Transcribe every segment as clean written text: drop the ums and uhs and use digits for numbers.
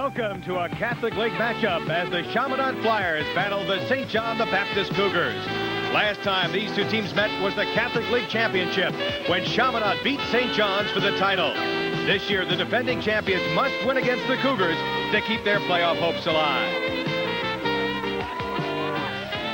Welcome to a Catholic League matchup as the Chaminade Flyers battle the St. John the Baptist Cougars. Last time these two teams met was the Catholic League Championship when Chaminade beat St. John's for the title. This year, the defending champions must win against the Cougars to keep their playoff hopes alive.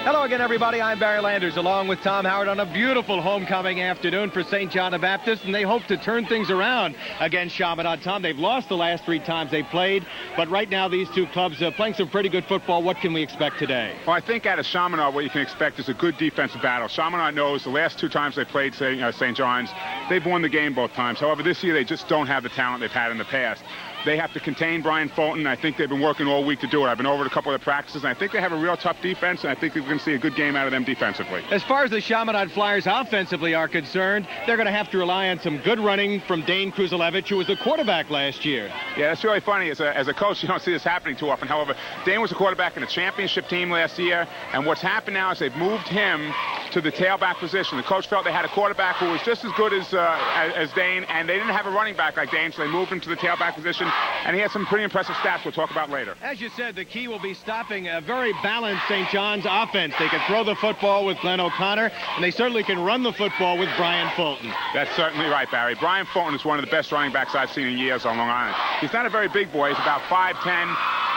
Hello again, everybody. I'm Barry Landers, along with Tom Howard on a beautiful homecoming afternoon for St. John the Baptist, and they hope to turn things around against Chaminade. Tom, they've lost the last 3 times they played, but right now these two clubs are playing some pretty good football. What can we expect today? Well, I think out of Chaminade, what you can expect is a good defensive battle. Chaminade knows the last 2 times they played St. John's, they've won the game both times. However, this year they just don't have the talent they've had in the past. They have to contain Brian Fulton. I think they've been working all week to do it. I've been over at a couple of the practices, and I think they have a real tough defense, and I think we're going to see a good game out of them defensively. As far as the Chaminade Flyers offensively are concerned, they're going to have to rely on some good running from Dane Kruzalevich, who was the quarterback last year. Yeah, it's really funny. As a coach, you don't see this happening too often. However, Dane was a quarterback in a championship team last year, and what's happened now is they've moved him to the tailback position. The coach felt they had a quarterback who was just as good as Dane, and they didn't have a running back like Dane, so they moved him to the tailback position, and he had some pretty impressive stats we'll talk about later. As you said, the key will be stopping a very balanced St. John's offense. They can throw the football with Glenn O'Connor, and they certainly can run the football with Brian Fulton. That's certainly right, Barry. Brian Fulton is one of the best running backs I've seen in years on Long Island. He's not a very big boy. He's about 5'10",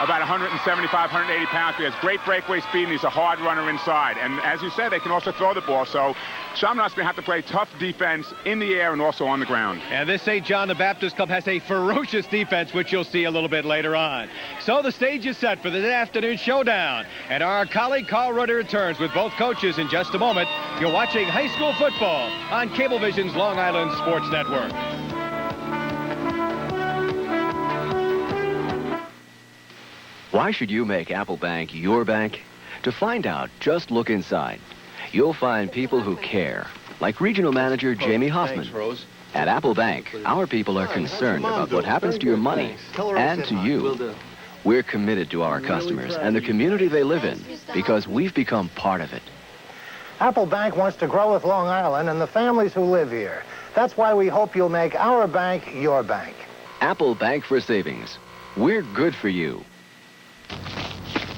about 175, 180 pounds. He has great breakaway speed, and he's a hard runner inside. And as you said, they can also throw the ball. So Chaminade's going to have to play tough defense in the air and also on the ground. And this St. John the Baptist Club has a ferocious defense, which you'll see a little bit later on. So the stage is set for this afternoon showdown. And our colleague Carl Rudder returns with both coaches in just a moment. You're watching high school football on Cablevision's Long Island Sports Network. Why should you make Apple Bank your bank? To find out, just look inside. You'll find people who care, like Regional Manager Jamie Hoffman. At Apple Bank, our people are concerned about what happens to your money and to you. We're committed to our customers and the community they live in because we've become part of it. Apple Bank wants to grow with Long Island and the families who live here. That's why we hope you'll make our bank your bank. Apple Bank for Savings. We're good for you.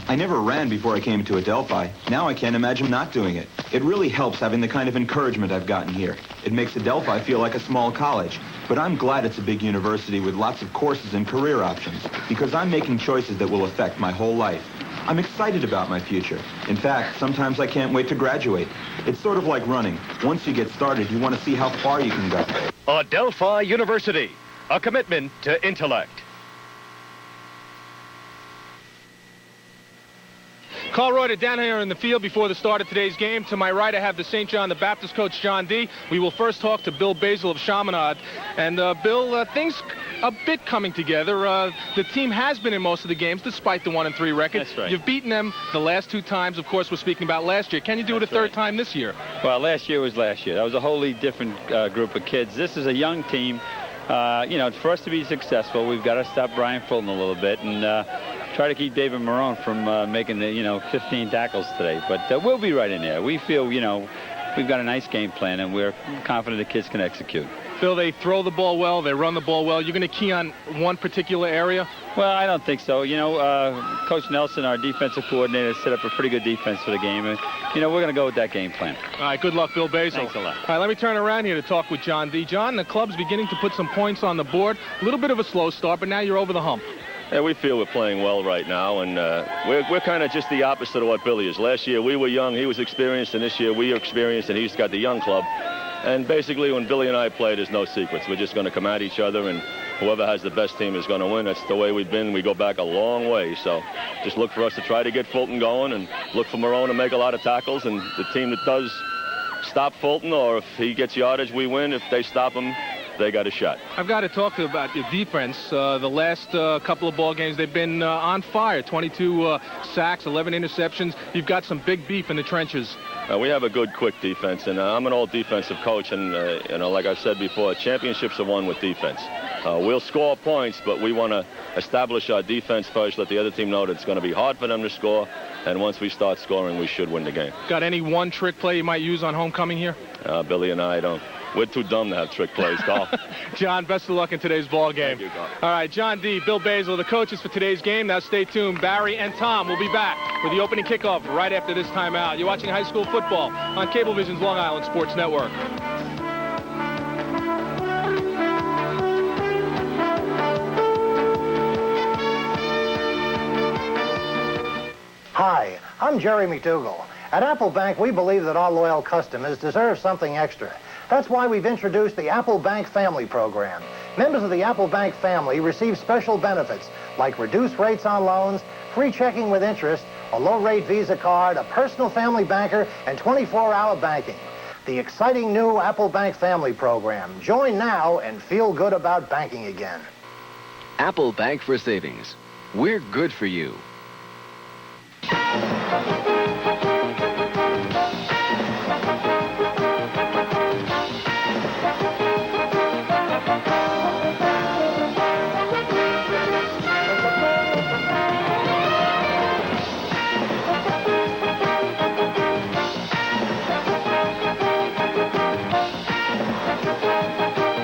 I never ran before I came to Adelphi. Now I can't imagine not doing it. It really helps having the kind of encouragement I've gotten here. It makes Adelphi feel like a small college. But I'm glad it's a big university with lots of courses and career options because I'm making choices that will affect my whole life. I'm excited about my future. In fact, sometimes I can't wait to graduate. It's sort of like running. Once you get started, you want to see how far you can go. Adelphi University, a commitment to intellect. Carl Reuter down here in the field before the start of today's game. To my right, I have the St. John the Baptist coach, John D. We will first talk to Bill Basil of Chaminade. And, Bill, things a bit coming together. The team has been in most of the games, despite the 1-3 record. That's right. You've beaten them the last 2 times. Of course, we're speaking about last year. Can you do it a third time this year? Well, last year was last year. That was a wholly different group of kids. This is a young team. You know, for us to be successful, we've got to stop Brian Fulton a little bit and try to keep David Marone from making the, 15 tackles today. But we'll be right in there. We feel, we've got a nice game plan, and we're confident the kids can execute. Phil, they throw the ball well, they run the ball well. You're going to key on one particular area? Well, I don't think so. Coach Nelson, our defensive coordinator, set up a pretty good defense for the game. And, we're going to go with that game plan. All right, good luck, Bill Basil. Thanks a lot. All right, let me turn around here to talk with John D. John, the club's beginning to put some points on the board. A little bit of a slow start, but now you're over the hump. Yeah, we feel we're playing well right now, and we're kind of just the opposite of what Billy is. Last year we were young, he was experienced, and this year we are experienced, and he's got the young club. And basically, when Billy and I play, there's no secrets. We're just going to come at each other, and whoever has the best team is going to win. That's the way we've been. We go back a long way. So just look for us to try to get Fulton going and look for Marone to make a lot of tackles. And the team that does stop Fulton, or if he gets yardage, we win. If they stop him, they got a shot. I've got to talk to you about your defense. The last couple of ball games, they've been on fire. 22 sacks, 11 interceptions. You've got some big beef in the trenches. We have a good, quick defense, and I'm an old defensive coach, and like I said before, championships are won with defense. We'll score points, but we want to establish our defense first, let the other team know that it's going to be hard for them to score, and once we start scoring, we should win the game. Got any one trick play you might use on homecoming here? Billy and I don't We're too dumb to have trick plays, Carl. John, best of luck in today's ball game. Thank you, Carl. All right, John D., Bill Basil, the coaches for today's game. Now stay tuned. Barry and Tom will be back with the opening kickoff right after this timeout. You're watching high school football on Cablevision's Long Island Sports Network. Hi, I'm Jerry McDougal. At Apple Bank, we believe that our loyal customers deserve something extra. That's why we've introduced the Apple Bank Family Program. Members of the Apple Bank family receive special benefits like reduced rates on loans, free checking with interest, a low-rate Visa card, a personal family banker, and 24-hour banking. The exciting new Apple Bank Family Program. Join now and feel good about banking again. Apple Bank for Savings. We're good for you.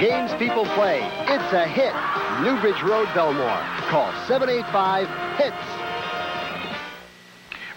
Games people play. It's a hit. Newbridge Road, Belmore. Call 785-HITS.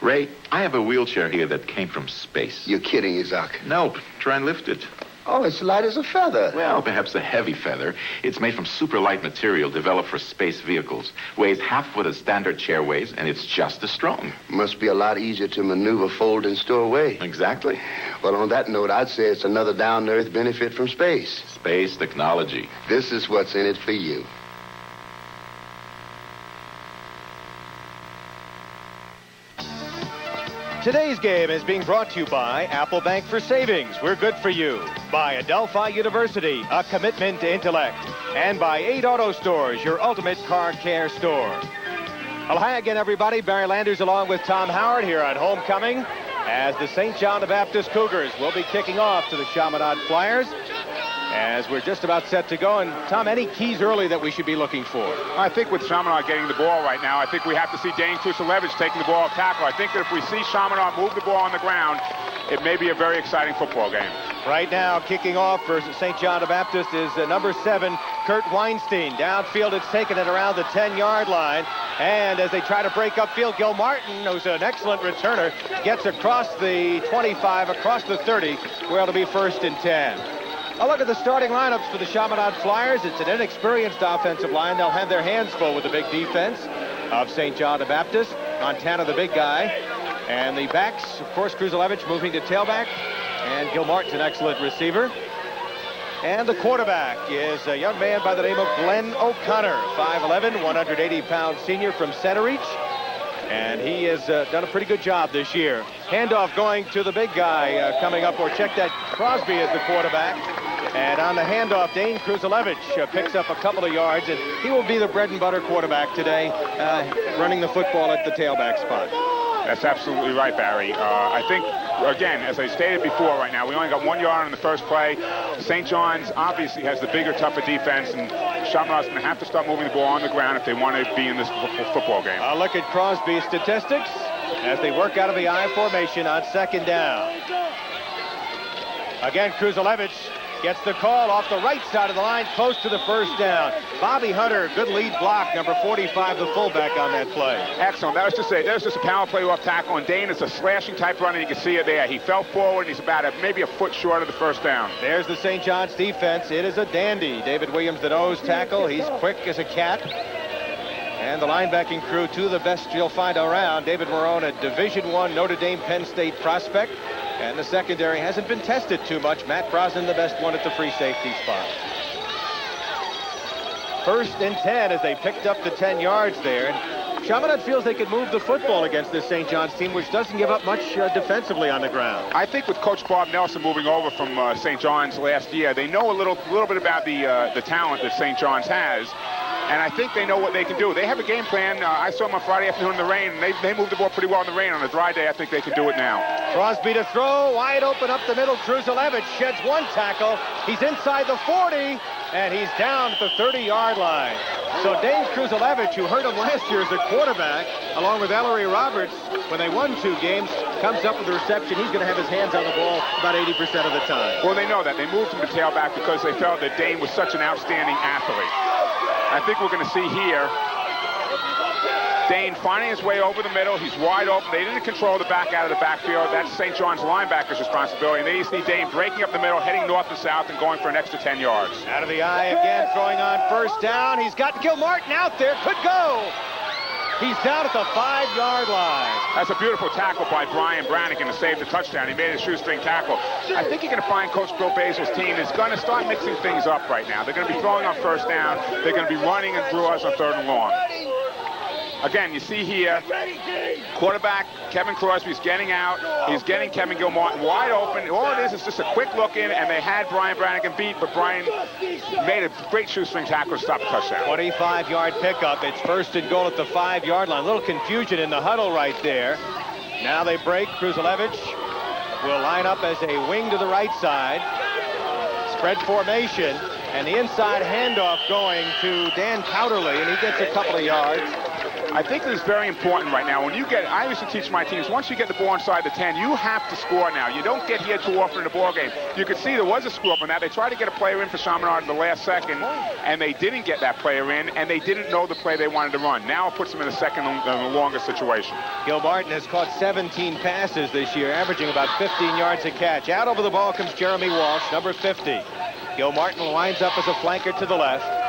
Ray, I have a wheelchair here that came from space. You're kidding, Isaac. Nope. Try and lift it. Oh, it's light as a feather. Well, perhaps a heavy feather. It's made from super light material developed for space vehicles. Weighs half what a standard chair weighs, and it's just as strong. Must be a lot easier to maneuver, fold, and store away. Exactly. Well, on that note, I'd say it's another down-to-earth benefit from space. Space technology. This is what's in it for you. Today's game is being brought to you by Apple Bank for Savings. We're good for you. By Adelphi University, a commitment to intellect. And by 8 Auto Stores, your ultimate car care store. Well, hi again, everybody. Barry Landers along with Tom Howard here on Homecoming as the St. John the Baptist Cougars will be kicking off to the Chaminade Flyers as we're just about set to go. And, Tom, any keys early that we should be looking for? I think with Chaminade getting the ball right now, I think we have to see Dane Kusalevich taking the ball off tackle. I think that if we see Chaminade move the ball on the ground, it may be a very exciting football game. Right now, kicking off for St. John the Baptist is number 7, Kurt Weinstein. Downfield, it's taken it around the 10-yard line. And as they try to break upfield, Gil Martin, who's an excellent returner, gets across the 25, across the 30, where it'll be 1st and 10. A look at the starting lineups for the Chaminade Flyers. It's an inexperienced offensive line. They'll have their hands full with the big defense of St. John the Baptist. Montana, the big guy. And the backs, of course, Kusalevich moving to tailback. And Gil Martin's an excellent receiver. And the quarterback is a young man by the name of Glenn O'Connor, 5'11", 180-pound senior from Centereach. And he has done a pretty good job this year. Handoff going to the big guy coming up, or check that, Crosby is the quarterback. And on the handoff, Dane Kusalevich picks up a couple of yards, and he will be the bread and butter quarterback today, running the football at the tailback spot. That's absolutely right, Barry. I think, again, as I stated before right now, we only got 1 yard on the first play. St. John's obviously has the bigger, tougher defense, and Chaminade's going to have to start moving the ball on the ground if they want to be in this football game. A look at Crosby's statistics as they work out of the I formation on 2nd down. Again, Kusalevich gets the call off the right side of the line, close to the 1st down. Bobby Hunter, good lead block, number 45, the fullback on that play. Excellent. That was just a power play off tackle, and Dane is a slashing type run, and you can see it there. He fell forward, and he's about maybe a foot short of the 1st down. There's the St. John's defense. It is a dandy. David Williams, the nose tackle. He's quick as a cat. And the linebacking crew, two of the best you'll find around. David Marone, a Division I Notre Dame Penn State prospect. And the secondary hasn't been tested too much. Matt Brosnan, the best one at the free safety spot. 1st and 10 as they picked up the 10 yards there. And Chaminade feels they could move the football against this St. John's team, which doesn't give up much defensively on the ground. I think with Coach Bob Nelson moving over from St. John's last year, they know a little bit about the talent that St. John's has. And I think they know what they can do. They have a game plan. I saw them on Friday afternoon in the rain, and they moved the ball pretty well in the rain. On a dry day, I think they can do it now. Crosby to throw, wide open up the middle. Kusalevich sheds one tackle. He's inside the 40, and he's down at the 30-yard line. So Dane Kruzalevich, who hurt him last year as a quarterback, along with Ellery Roberts, when they won 2 games, comes up with the reception. He's going to have his hands on the ball about 80% of the time. Well, they know that. They moved him to tailback because they felt that Dane was such an outstanding athlete. I think we're going to see here Dane finding his way over the middle. He's wide open. They didn't control the back out of the backfield. That's St. John's linebackers' responsibility. And then you see Dane breaking up the middle, heading north and south, and going for an extra 10 yards. Out of the eye again, throwing on first down. He's got Gilmartin out there. Could go. He's down at the 5-yard line. That's a beautiful tackle by Brian Brannigan to save the touchdown. He made a shoestring tackle. I think you're going to find Coach Bill Basil's team is going to start mixing things up right now. They're going to be throwing on first down. They're going to be running and through us on 3rd and long. Again, you see here, quarterback Kevin Crosby's getting out. He's getting Kevin Gilmartin wide open. All it is just a quick look in, and they had Brian Brannigan beat, but Brian made a great shoestring tackle to stop the touchdown. 25-yard pickup. It's 1st and goal at the 5-yard line. A little confusion in the huddle right there. Now they break. Kruzalevich will line up as a wing to the right side. Spread formation, and the inside handoff going to Dan Powderly, and he gets a couple of yards. I think this is very important right now. I used to teach my teams, once you get the ball inside the 10, you have to score now. You don't get here too often in the ball game. You could see there was a screw up on that. They tried to get a player in for Chaminade in the last second, and they didn't get that player in, and they didn't know the play they wanted to run. Now it puts them in a second and longer situation. Gilmartin has caught 17 passes this year, averaging about 15 yards a catch. Out over the ball comes Jeremy Walsh, number 50. Gilmartin winds up as a flanker to the left.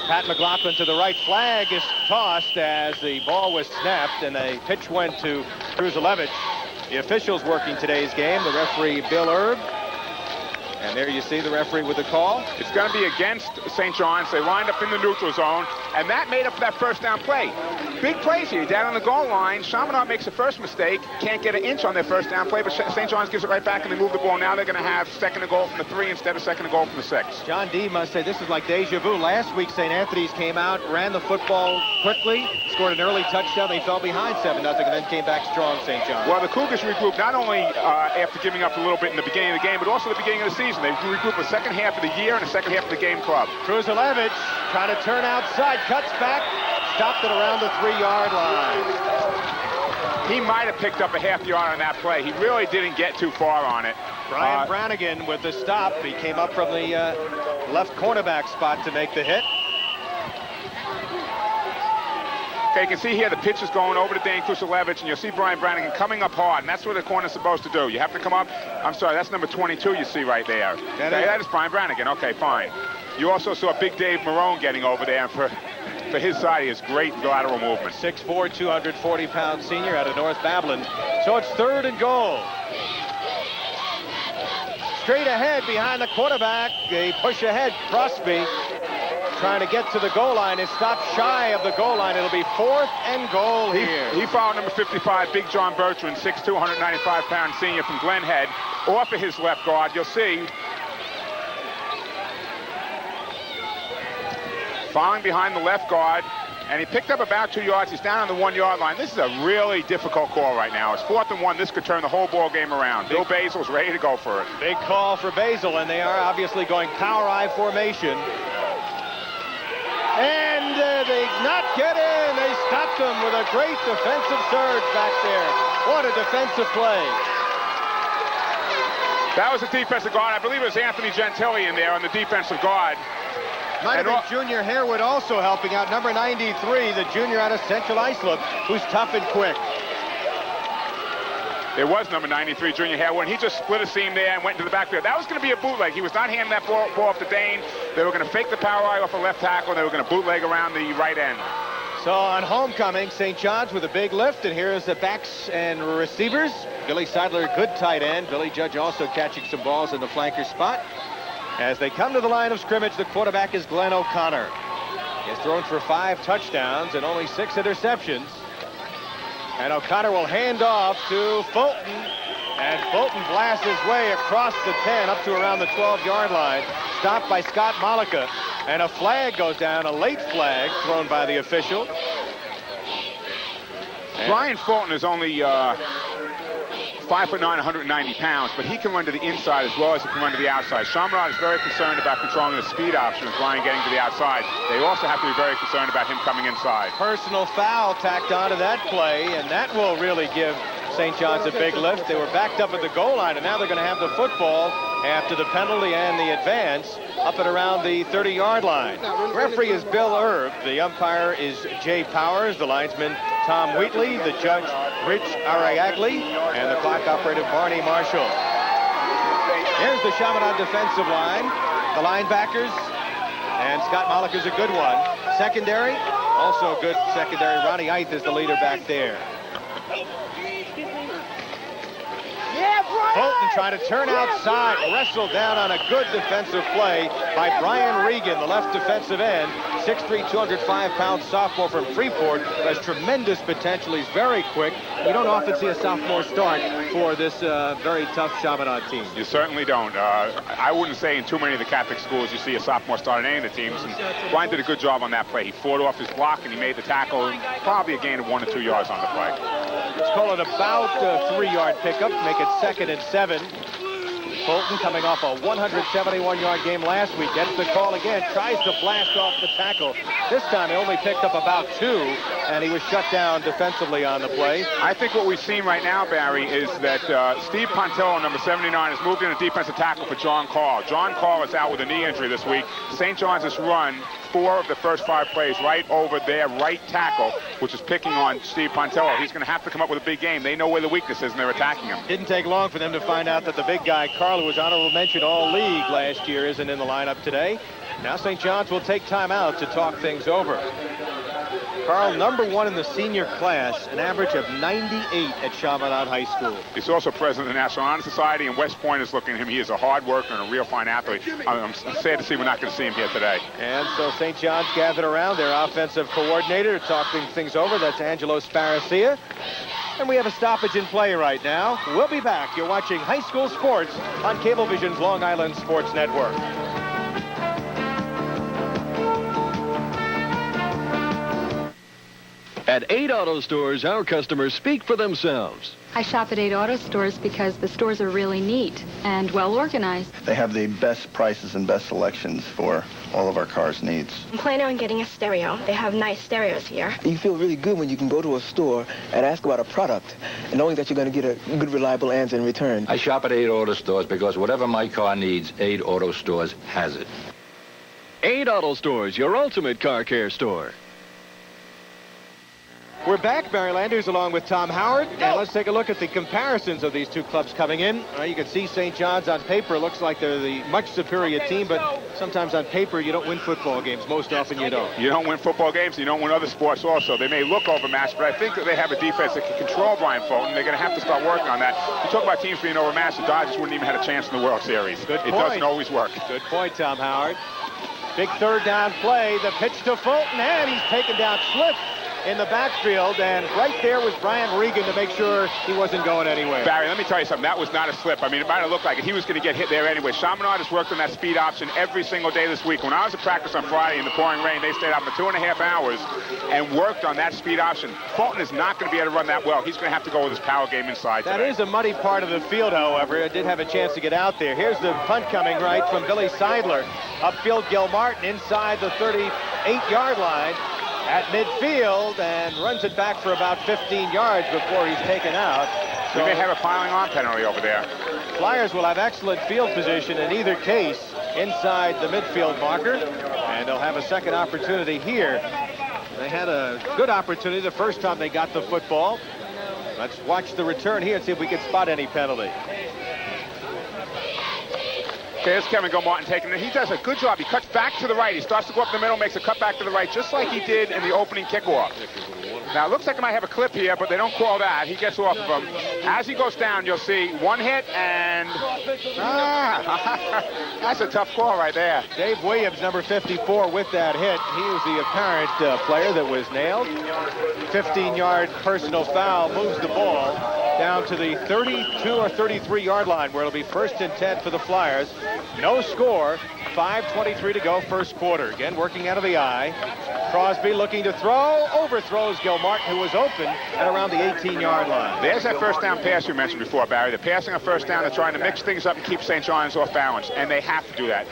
Pat McLaughlin to the right. Flag is tossed as the ball was snapped, and a pitch went to Kruzalevich. The officials working today's game, the referee Bill Erb. And there you see the referee with the call. It's going to be against St. John's. They lined up in the neutral zone, and that made up for that first down play. Big plays here, down on the goal line. Chaminade makes the first mistake, can't get an inch on their first down play, but St. John's gives it right back, and they move the ball. Now they're going to have 2nd and goal from the 3 instead of 2nd and goal from the 6. John D. must say this is like deja vu. Last week, St. Anthony's came out, ran the football quickly, scored an early touchdown. They fell behind 7-0, and then came back strong, St. John's. Well, the Cougars regrouped not only after giving up a little bit in the beginning of the game, but also the beginning of the season. They regrouped the second half of the year and the second half of the game club. Kruzalevich trying to turn outside, cuts back, stopped it around the 3-yard line. He might have picked up a half yard on that play. He really didn't get too far on it. Brian Brannigan with the stop. He came up from the left cornerback spot to make the hit. Okay, you can see here the pitch is going over to Dane Kruzalevich, and you'll see Brian Brannigan coming up hard, and that's what the corner's supposed to do. You have to come up. I'm sorry, that's number 22 you see right there. That is Brian Brannigan. Okay, fine. You also saw Big Dave Marone getting over there, and for his side, he has great lateral movement. 6'4", 240-pound senior out of North Babylon. So it's 3rd and goal. Straight ahead behind the quarterback. They push ahead. Crosby trying to get to the goal line. Is stopped shy of the goal line. It'll be 4th and goal here. He fouled number 55, Big John Bertrand, 6'2", 195-pound senior from Glen Head, off of his left guard. You'll see fouling behind the left guard, and he picked up about 2 yards. He's down on the 1-yard line. This is a really difficult call right now. It's 4th and 1. This could turn the whole ball game around. Bill Basil's ready to go for it. Big call for Basil, and they are obviously going power I formation. And they not get in. They stopped them with a great defensive surge back there. What a defensive play. That was a defensive guard. I believe it was Anthony Gentili in there on the defensive guard. Might have been Junior Harewood also helping out. Number 93, the junior out of Central Islip, who's tough and quick. There was number 93, Junior Harewood. He just split a seam there and went into the backfield. That was going to be a bootleg. He was not handing that ball off to Dane. They were going to fake the power eye off a left tackle, and they were going to bootleg around the right end. So on homecoming, St. John's with a big lift, and here's the backs and receivers. Billy Seidler, good tight end. Billy Judge also catching some balls in the flanker spot. As they come to the line of scrimmage, the quarterback is Glenn O'Connor. He has thrown for 5 touchdowns and only 6 interceptions. And O'Connor will hand off to Fulton. And Fulton blasts his way across the 10 up to around the 12-yard line. Stopped by Scott Malika. And a flag goes down, a late flag thrown by the official. Brian Fulton is only 5'9", 190 pounds, but he can run to the inside as well as he can run to the outside. Chaminade is very concerned about controlling the speed option with Brian getting to the outside. They also have to be very concerned about him coming inside. Personal foul tacked onto that play, and that will really give St. John's a big lift. They were backed up at the goal line, and now they're going to have the football after the penalty and the advance up at around the 30-yard line. Referee is Bill Erb. The umpire is Jay Powers. The linesman Tom Wheatley. The judge Rich Ariagli. And the clock operator Barney Marshall. Here's the Chaminade defensive line. The linebackers. And Scott Mollick is a good one. Secondary, also good secondary. Ronnie Eith is the leader back there. Fulton trying to turn outside, wrestled down on a good defensive play by Brian Regan, the left defensive end. 6'3", 205-pound sophomore from Freeport, has tremendous potential. He's very quick. You don't often see a sophomore start for this very tough Chaminade team. You certainly don't. I wouldn't say in too many of the Catholic schools you see a sophomore start in any of the teams. And Brian did a good job on that play. He fought off his block and he made the tackle, probably a gain of 1 or 2 yards on the play. Let's call it about a 3-yard pickup, make it 2nd and 7. Fulton coming off a 171-yard game last week. Gets the call again, tries to blast off the tackle. This time he only picked up about 2, and he was shut down defensively on the play. I think what we've seen right now, Barry, is that Steve Pontello, number 79, has moved in a defensive tackle for John Carl. John Carl is out with a knee injury this week. St. John's has run 4 of the first 5 plays right over their right tackle, which is picking on Steve Pontello. He's going to have to come up with a big game. They know where the weakness is, and they're attacking him. Didn't take long for them to find out that the big guy, Carl, who was honorable mention all-league last year, isn't in the lineup today. Now St. John's will take time out to talk things over. Carl, number 1 in the senior class, an average of 98 at Chaminade High School. He's also president of the National Honor Society, and West Point is looking at him. He is a hard worker and a real fine athlete. I'm sad to see we're not going to see him here today. And so St. John's gathered around their offensive coordinator to talk things over. That's Angelo Sparacia. And we have a stoppage in play right now. We'll be back. You're watching High School Sports on Cablevision's Long Island Sports Network. At 8 auto stores, our customers speak for themselves. I shop at 8 auto stores because the stores are really neat and well organized. They have the best prices and best selections for all of our cars' needs. I'm planning on getting a stereo. They have nice stereos here. You feel really good when you can go to a store and ask about a product and knowing that you're going to get a good, reliable answer in return. I shop at 8 auto stores because whatever my car needs, 8 auto stores has it. 8 auto stores, your ultimate car care store. We're back, Barry Landers, along with Tom Howard, and let's take a look at the comparisons of these two clubs coming in. You can see St. John's on paper looks like they're the much superior team, but sometimes on paper you don't win football games. Most often you don't. You don't win football games, you don't win other sports also. They may look overmatched, but I think that they have a defense that can control Brian Fulton. They're going to have to start working on that. You talk about teams being overmatched, the Dodgers wouldn't even have a chance in the World Series. Good point. It doesn't always work. Good point, Tom Howard. Big 3rd down play, the pitch to Fulton, and he's taken down Slip in the backfield, and right there was Brian Regan to make sure he wasn't going anywhere. Barry, let me tell you something. That was not a slip. I mean, it might have looked like it. He was going to get hit there anyway. Chaminade has worked on that speed option every single day this week. When I was at practice on Friday in the pouring rain, they stayed out for 2.5 hours and worked on that speed option. Fulton is not going to be able to run that well. He's going to have to go with his power game inside today. That is a muddy part of the field, however. I did have a chance to get out there. Here's the punt coming right from Billy Seidler. Upfield, Gil Martin inside the 38-yard line at midfield and runs it back for about 15 yards before he's taken out. So we may have a piling on penalty over there. Flyers will have excellent field position in either case inside the midfield marker, and they'll have a second opportunity here. They had a good opportunity the first time they got the football. Let's watch the return here and see if we can spot any penalty. Okay, here's Kevin Gilmartin taking it. He does a good job. He cuts back to the right. He starts to go up the middle, makes a cut back to the right, just like he did in the opening kickoff. Now, it looks like I might have a clip here, but they don't call that. He gets off of him. As he goes down, you'll see one hit, and that's a tough call right there. Dave Williams, number 54, with that hit. He was the apparent player that was nailed. 15-yard personal foul moves the ball down to the 32 or 33-yard line, where it'll be 1st and 10 for the Flyers. No score, 5:23 to go, first quarter. Again, working out of the eye. Crosby looking to throw, overthrows Gil Martin, who was open at around the 18-yard line. There's that first down pass you mentioned before, Barry. They're passing a first down. They're trying to mix things up and keep St. John's off balance, and they have to do that.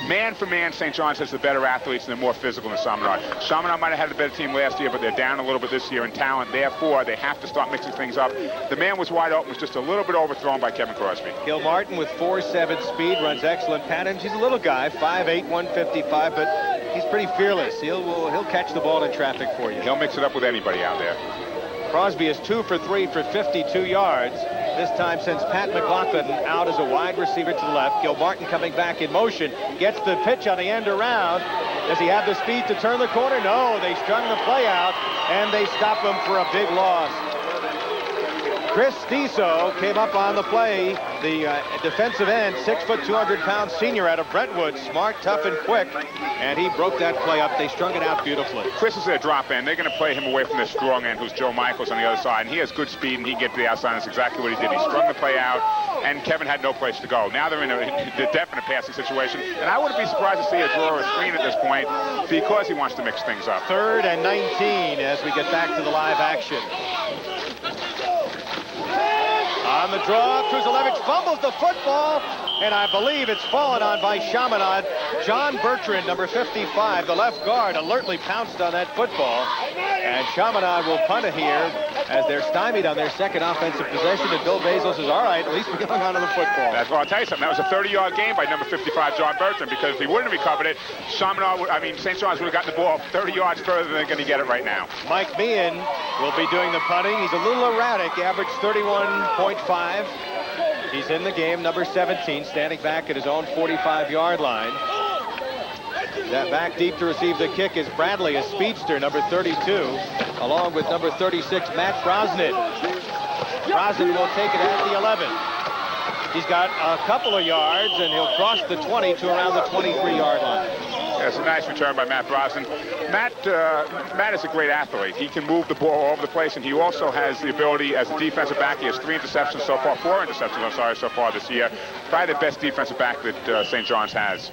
Man for man, St. John's has the better athletes and they're more physical than Chaminade. Chaminade might have had a better team last year, but they're down a little bit this year in talent. Therefore, they have to start mixing things up. The man was wide open, was just a little bit overthrown by Kevin Crosby. Gil Martin with 4.7 speed, runs excellent patterns. He's a little guy, 5'8", 155, but he's pretty fearless. He'll catch the ball in traffic for you. He'll mix it up with anybody out there. Crosby is 2 for 3 for 52 yards. This time since Pat McLaughlin out as a wide receiver to the left. Gil Martin coming back in motion. Gets the pitch on the end around. Does he have the speed to turn the corner? No, they strung the play out, and they stop him for a big loss. Chris Stiso came up on the play, the defensive end, 6 foot 200-pound senior out of Brentwood, smart, tough, and quick, and he broke that play up. They strung it out beautifully. Chris is their drop end. They're going to play him away from their strong end, who's Joe Michaels on the other side, and he has good speed, and he can get to the outside. That's exactly what he did. He strung the play out, and Kevin had no place to go. Now they're in a definite passing situation, and I wouldn't be surprised to see a draw or a screen at this point because he wants to mix things up. 3rd and 19 as we get back to the live action. On the draw, Kruzalevich fumbles the football, and I believe it's fallen on by Chaminade. John Bertrand, number 55, the left guard, alertly pounced on that football. And Chaminade will punt it here as they're stymied on their second offensive possession. And Bill Basil says, all right, at least we hung on to the football. That's what I'll tell you something. That was a 30-yard gain by number 55, John Bertrand, because if he wouldn't have recovered it, St. John's would have gotten the ball 30 yards further than they're going to get it right now. Mike Meehan will be doing the punting. He's a little erratic, average 31.5. He's in the game, number 17, standing back at his own 45-yard line. That back deep to receive the kick is Bradley, a speedster, number 32, along with number 36, Matt Brosnan. Brosnan will take it at the 11. He's got a couple of yards, and he'll cross the 20 to around the 23-yard line. That's a nice return by Matt Brosnan. Matt is a great athlete. He can move the ball all over the place, and he also has the ability as a defensive back. He has 4 interceptions so far this year. Probably the best defensive back that St. John's has.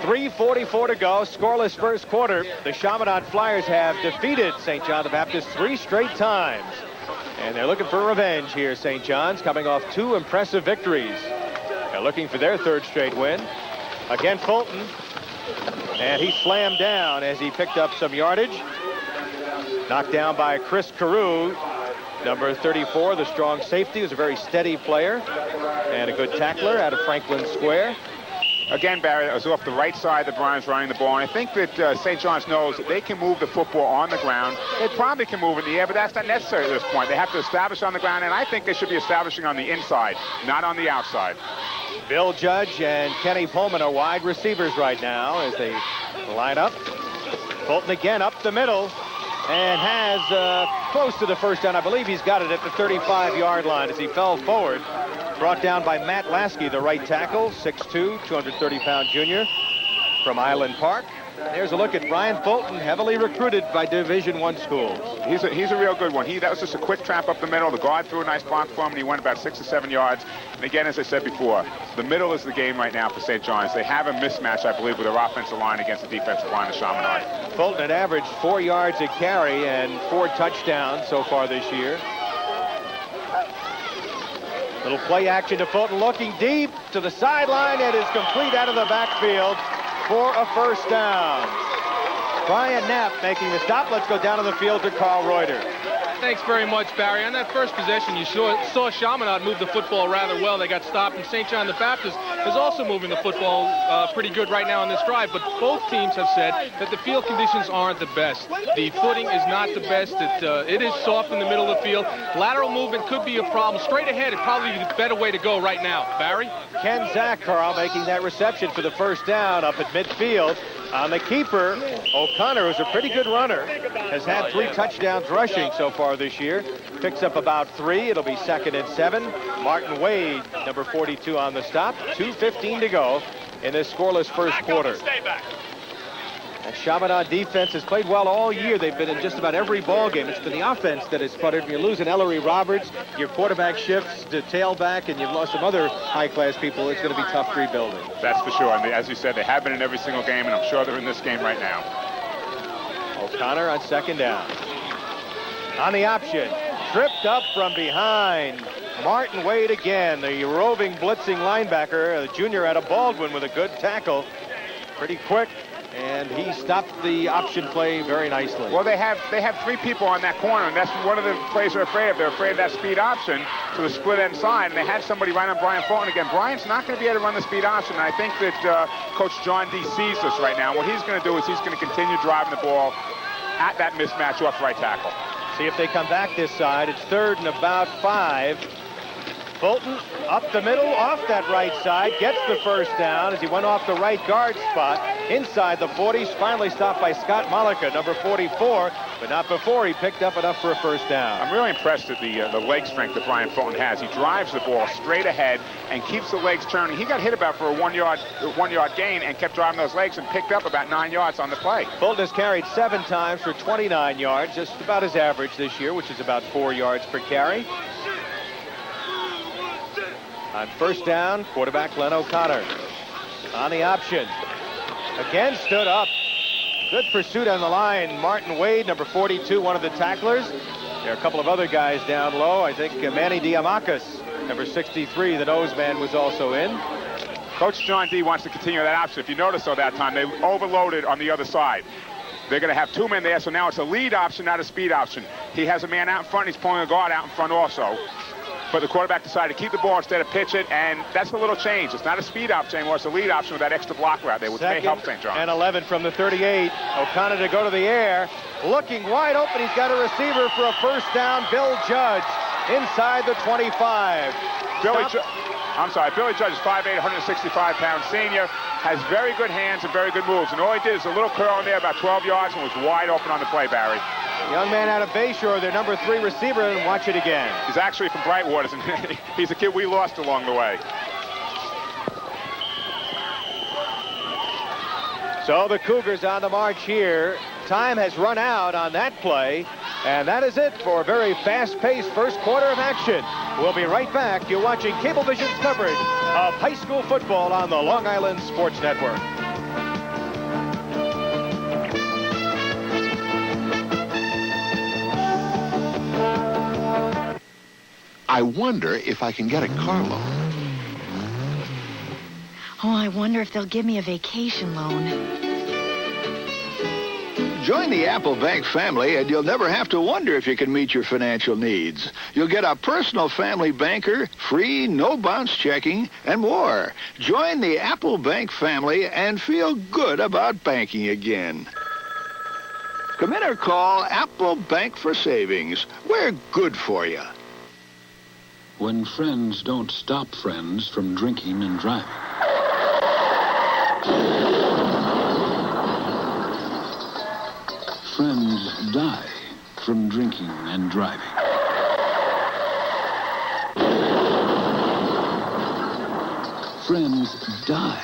3:44 to go, scoreless first quarter. The Chaminade Flyers have defeated St. John the Baptist 3 straight times. And they're looking for revenge here, St. John's, coming off 2 impressive victories. They're looking for their 3rd straight win. Again, Fulton. And he slammed down as he picked up some yardage. Knocked down by Chris Carew, number 34, the strong safety, who's a very steady player and a good tackler out of Franklin Square. Again, Barry, it was off the right side that Brian's running the ball, and I think that St. John's knows that they can move the football on the ground. They probably can move in the air, but that's not necessary at this point. They have to establish on the ground, and I think they should be establishing on the inside, not on the outside. Bill Judge and Kenny Pullman are wide receivers right now as they line up. Fulton again up the middle and has close to the first down. I believe he's got it at the 35-yard line as he fell forward. Brought down by Matt Lasky, the right tackle, 6'2", 230-pound junior from Island Park. There's a look at Brian Fulton, heavily recruited by Division I schools. He's a real good one. That was just a quick trap up the middle. The guard threw a nice block for him, and he went about 6 or 7 yards. And again, as I said before, the middle is the game right now for St. John's. They have a mismatch, I believe, with their offensive line against the defensive line of Chaminade. Fulton had averaged 4 yards a carry and 4 touchdowns so far this year. Little play action to Fulton, looking deep to the sideline. It is complete out of the backfield for a first down. Brian Knapp making the stop. Let's go down on the field to Carl Reuter. Thanks very much, Barry. On that first possession, you saw Chaminade move the football rather well. They got stopped, and St. John the Baptist is also moving the football pretty good right now on this drive. But both teams have said that the field conditions aren't the best. The footing is not the best. It is soft in the middle of the field. Lateral movement could be a problem. Straight ahead, it'd probably be the better way to go right now. Barry? Ken Zach, Carl, making that reception for the first down up at midfield. On the keeper, O'Connor, who's a pretty good runner, has had 3 touchdowns rushing so far this year. Picks up about 3. It'll be 2nd and 7. Martin Wade, number 42 on the stop. 2:15 to go in this scoreless first quarter. And Chaminade defense has played well all year. They've been in just about every ball game. It's been the offense that has sputtered. You're losing Ellery Roberts. Your quarterback shifts to tailback, and you've lost some other high-class people. It's going to be tough rebuilding. That's for sure. And as you said, they have been in every single game, and I'm sure they're in this game right now. O'Connor on second down. On the option, tripped up from behind. Martin Wade again, the roving blitzing linebacker, the junior out of Baldwin with a good tackle. Pretty quick, and he stopped the option play very nicely. Well, they have 3 people on that corner, and that's one of the plays they're afraid of. They're afraid of that speed option to the split end side, and they had somebody right on Brian Fulton again. Bryant's not going to be able to run the speed option, and I think that Coach John D. sees this right now. What he's going to do is he's going to continue driving the ball at that mismatch off right tackle. See if they come back this side. It's 3rd and about 5. Fulton up the middle, off that right side, gets the first down as he went off the right guard spot. Inside the 40s, finally stopped by Scott Malika, number 44, but not before he picked up enough for a first down. I'm really impressed at the leg strength that Brian Fulton has. He drives the ball straight ahead and keeps the legs turning. He got hit about for a one yard gain and kept driving those legs and picked up about 9 yards on the play. Fulton has carried 7 times for 29 yards, just about his average this year, which is about 4 yards per carry. On first down, quarterback Len O'Connor. On the option. Again, stood up. Good pursuit on the line. Martin Wade, number 42, one of the tacklers. There are a couple of other guys down low. I think Manny Diamakis, number 63, the nose man, was also in. Coach John D. wants to continue that option. If you notice, though, that time, they overloaded on the other side. They're going to have 2 men there, so now it's a lead option, not a speed option. He has a man out in front. He's pulling a guard out in front also. But the quarterback decided to keep the ball instead of pitch it, and that's a little change. It's not a speed option anymore. It's a lead option with that extra blocker out there, which may help St. John. And 11 from the 38. O'Connor to go to the air. Looking wide open. He's got a receiver for a first down. Bill Judge inside the 25. Billy Judge is 5'8", 165-pound senior, has very good hands and very good moves. And all he did is a little curl in there about 12 yards and was wide open on the play, Barry. Young man out of Bayshore, their number 3 receiver, and watch it again. He's actually from Brightwaters, and he's a kid we lost along the way. So the Cougars on the march here. Time has run out on that play, and that is it for a very fast-paced first quarter of action. We'll be right back. You're watching Cablevision's coverage of high school football on the Long Island Sports Network. I wonder if I can get a car loan. Oh, I wonder if they'll give me a vacation loan. Join the Apple Bank family, and you'll never have to wonder if you can meet your financial needs. You'll get a personal family banker, free, no bounce checking, and more. Join the Apple Bank family and feel good about banking again. Come in or call Apple Bank for savings. We're good for you. When friends don't stop friends from drinking and driving. Friends die from drinking and driving. Friends die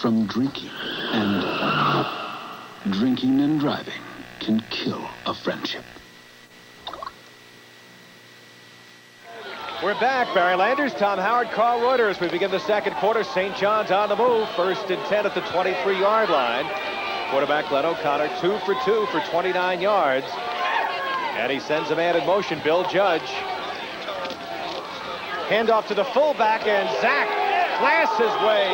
from drinking and driving can kill a friendship. We're back. Barry Landers, Tom Howard, Carl Reuters. We begin the second quarter. St. John's on the move. 1st and 10 at the 23-yard line. Quarterback Len O'Connor, 2 for 2 for 29 yards. And he sends a man in motion, Bill Judge. Handoff to the fullback, and Zach blasts his way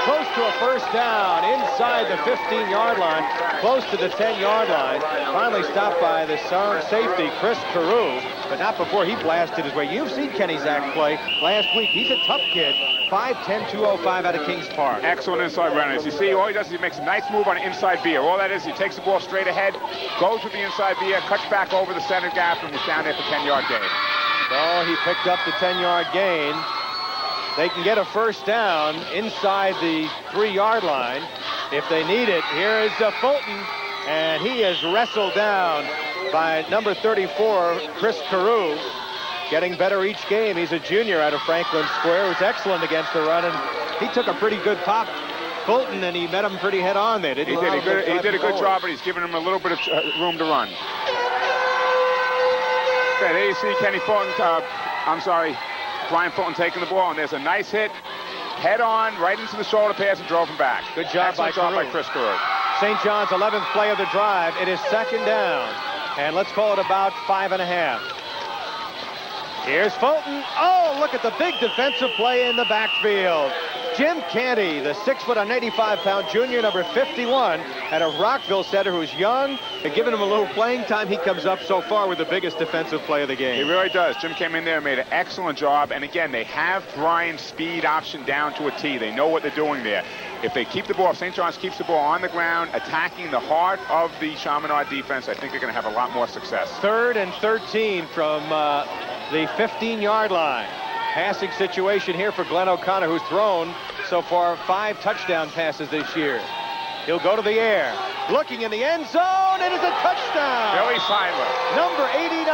close to a first down inside the 15-yard line, close to the 10-yard line. Finally stopped by the sound safety, Chris Carew, but not before he blasted his way. You've seen Kenny Zach play last week. He's a tough kid. 5'10", 205 out of Kings Park. Excellent inside runner. As you see, all he does is he makes a nice move on an inside veer. All that is, he takes the ball straight ahead, goes with the inside veer, cuts back over the center gap, and was down there for 10-yard gain. So he picked up the 10-yard gain. They can get a first down inside the 3-yard line if they need it. Here is Fulton, and he is wrestled down by number 34, Chris Carew. Getting better each game. He's a junior out of Franklin Square. He was excellent against the run, and he took a pretty good pop, Fulton, and he met him pretty head-on there, didn't he? He did a good job, but he's given him a little bit of room to run. Okay, there you see Kenny Fulton, Brian Fulton taking the ball, and there's a nice hit, head-on, right into the shoulder pass, and drove him back. Good job by Chris Carew. St. John's 11th play of the drive. It is second down. And let's call it about 5.5. Here's Fulton. Oh, look at the big defensive play in the backfield. Jim Canty, the 6'185" junior, number 51, and a Rockville setter who's young. And giving him a little playing time, he comes up so far with the biggest defensive play of the game. He really does. Jim came in there and made an excellent job. And again, they have Brian's speed option down to a T. They know what they're doing there. If they keep the ball, if St. John's keeps the ball on the ground, attacking the heart of the Chaminade defense, I think they're going to have a lot more success. 3rd and 13 from the 15-yard line. Passing situation here for Glenn O'Connor, who's thrown so far 5 touchdown passes this year. He'll go to the air. Looking in the end zone. It is a touchdown. Billy Seidler. Number 89,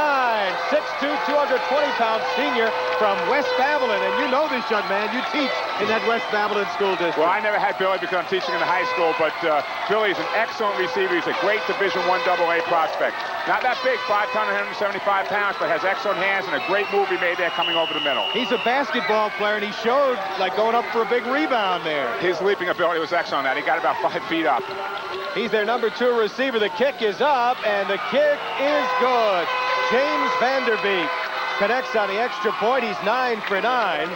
6'2", 220-pound senior from West Babylon. And you know this young man. You teach in that West Babylon school district. Well, I never had Billy because I'm teaching in the high school, but Billy's an excellent receiver. He's a great Division I AA prospect. Not that big, 5 ton, 175 pounds, but has excellent hands and a great move he made there coming over the middle. He's a basketball player, and he showed like going up for a big rebound there. His leaping ability was excellent on that. He got about 5 feet up. He's their number 2 receiver. The kick is up, and the kick is good. James Vanderbeek connects on the extra point. He's 9 for 9.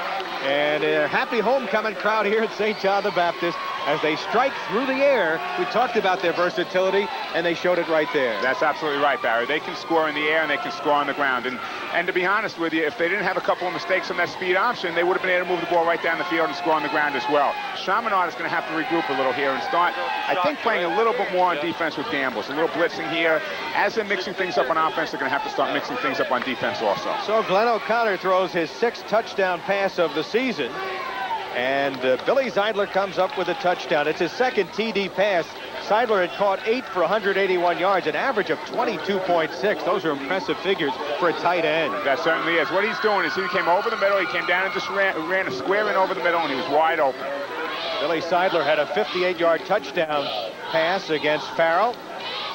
And a happy homecoming crowd here at St. John the Baptist as they strike through the air. We talked about their versatility, and they showed it right there. That's absolutely right, Barry. They can score in the air, and they can score on the ground. And to be honest with you, if they didn't have a couple of mistakes on that speed option, they would have been able to move the ball right down the field and score on the ground as well. Chaminade is going to have to regroup a little here and start, I think, playing a little bit more on defense with gambles. A little blitzing here. As they're mixing things up on offense, they're going to have to start mixing things up on defense also. So Glenn O'Connor throws his 6th touchdown pass of the season. And Billy Seidler comes up with a touchdown. It's his 2nd TD pass. Seidler had caught 8 for 181 yards, an average of 22.6. Those are impressive figures for a tight end. That certainly is. What he's doing is he came over the middle, he came down and just ran a square in over the middle, and he was wide open. Billy Seidler had a 58-yard touchdown pass against Farrell.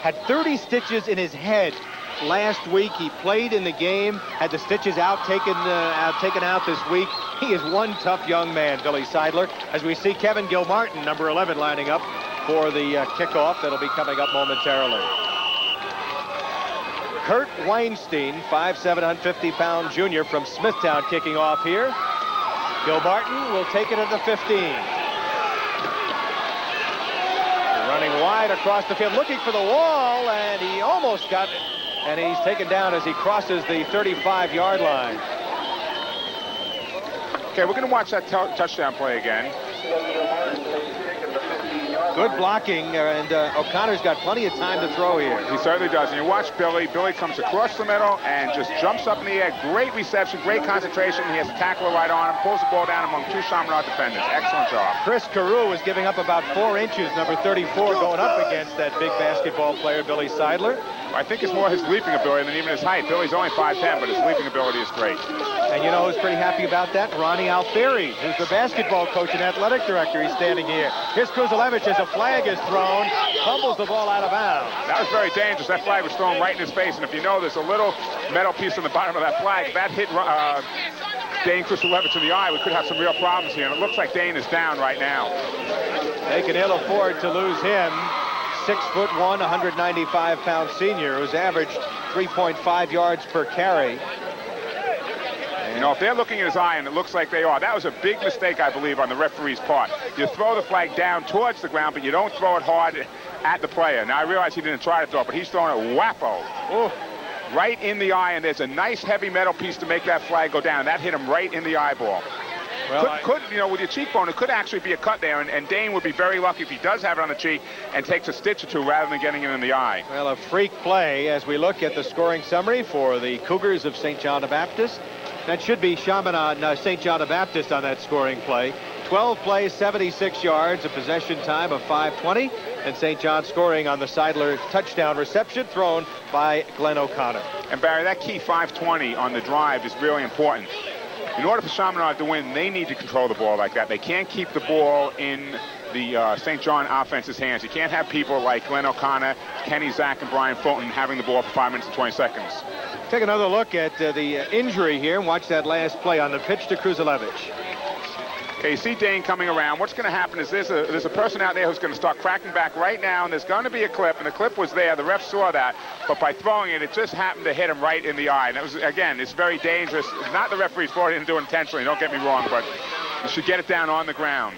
Had 30 stitches in his head. Last week he played in the game, had the stitches taken out this week. He is one tough young man, Billy Seidler, as we see Kevin Gilmartin, number 11, lining up for the kickoff that'll be coming up momentarily. Kurt Weinstein, 5'7", 150-pound junior from Smithtown, kicking off here. Gilmartin will take it at the 15. Running wide across the field, looking for the wall, and he almost got it. And he's taken down as he crosses the 35-yard line. Okay, we're going to watch that touchdown play again. Good blocking, and O'Connor's got plenty of time to throw here. He certainly does. And you watch Billy. Billy comes across the middle and just jumps up in the air. Great reception, great concentration. He has a tackler right on him, pulls the ball down among 2 Chaminade defenders. Excellent job. Chris Carew is giving up about 4 inches, number 34, going up against that big basketball player, Billy Seidler. I think it's more his leaping ability than even his height. Billy's only 5'10", but his leaping ability is great. And you know who's pretty happy about that? Ronnie Alfieri, who's the basketball coach and athletic director. He's standing here. Here's Kruzalevich as a flag is thrown, fumbles the ball out of bounds. That was very dangerous. That flag was thrown right in his face. And if you know, there's a little metal piece on the bottom of that flag. If that hit Dane Kruzalevich in the eye, we could have some real problems here. And it looks like Dane is down right now. They can ill afford to lose him. 6'1", 195-pound senior who's averaged 3.5 yards per carry. You know, if they're looking at his eye, and it looks like they are, that was a big mistake, I believe, on the referee's part. You throw the flag down towards the ground, but you don't throw it hard at the player. Now, I realize he didn't try to throw it, but he's throwing it whappo. Ooh, right in the eye, and there's a nice heavy metal piece to make that flag go down. That hit him right in the eyeball. Well, you know, with your cheekbone, it could actually be a cut there, and Dane would be very lucky if he does have it on the cheek and takes a stitch or two rather than getting it in the eye. Well, a freak play as we look at the scoring summary for the Cougars of St. John the Baptist. That should be Chaminade, St. John the Baptist on that scoring play. 12 plays, 76 yards, a possession time of 5:20, and St. John scoring on the Seidler touchdown reception thrown by Glenn O'Connor. And Barry, that key 5:20 on the drive is really important. In order for Chaminade to win, they need to control the ball like that. They can't keep the ball in the St. John offense's hands. You can't have people like Glenn O'Connor, Kenny Zach, and Brian Fulton having the ball for 5 minutes and 20 seconds. Take another look at the injury here and watch that last play on the pitch to Kruzalevich. Okay, you see Dane coming around. What's going to happen is there's a person out there who's going to start cracking back right now, and there's going to be a clip, and the clip was there. The ref saw that, but by throwing it, it just happened to hit him right in the eye. And that was, again, it's very dangerous. It's not the referee's fault. He didn't do it intentionally. Don't get me wrong, but you should get it down on the ground.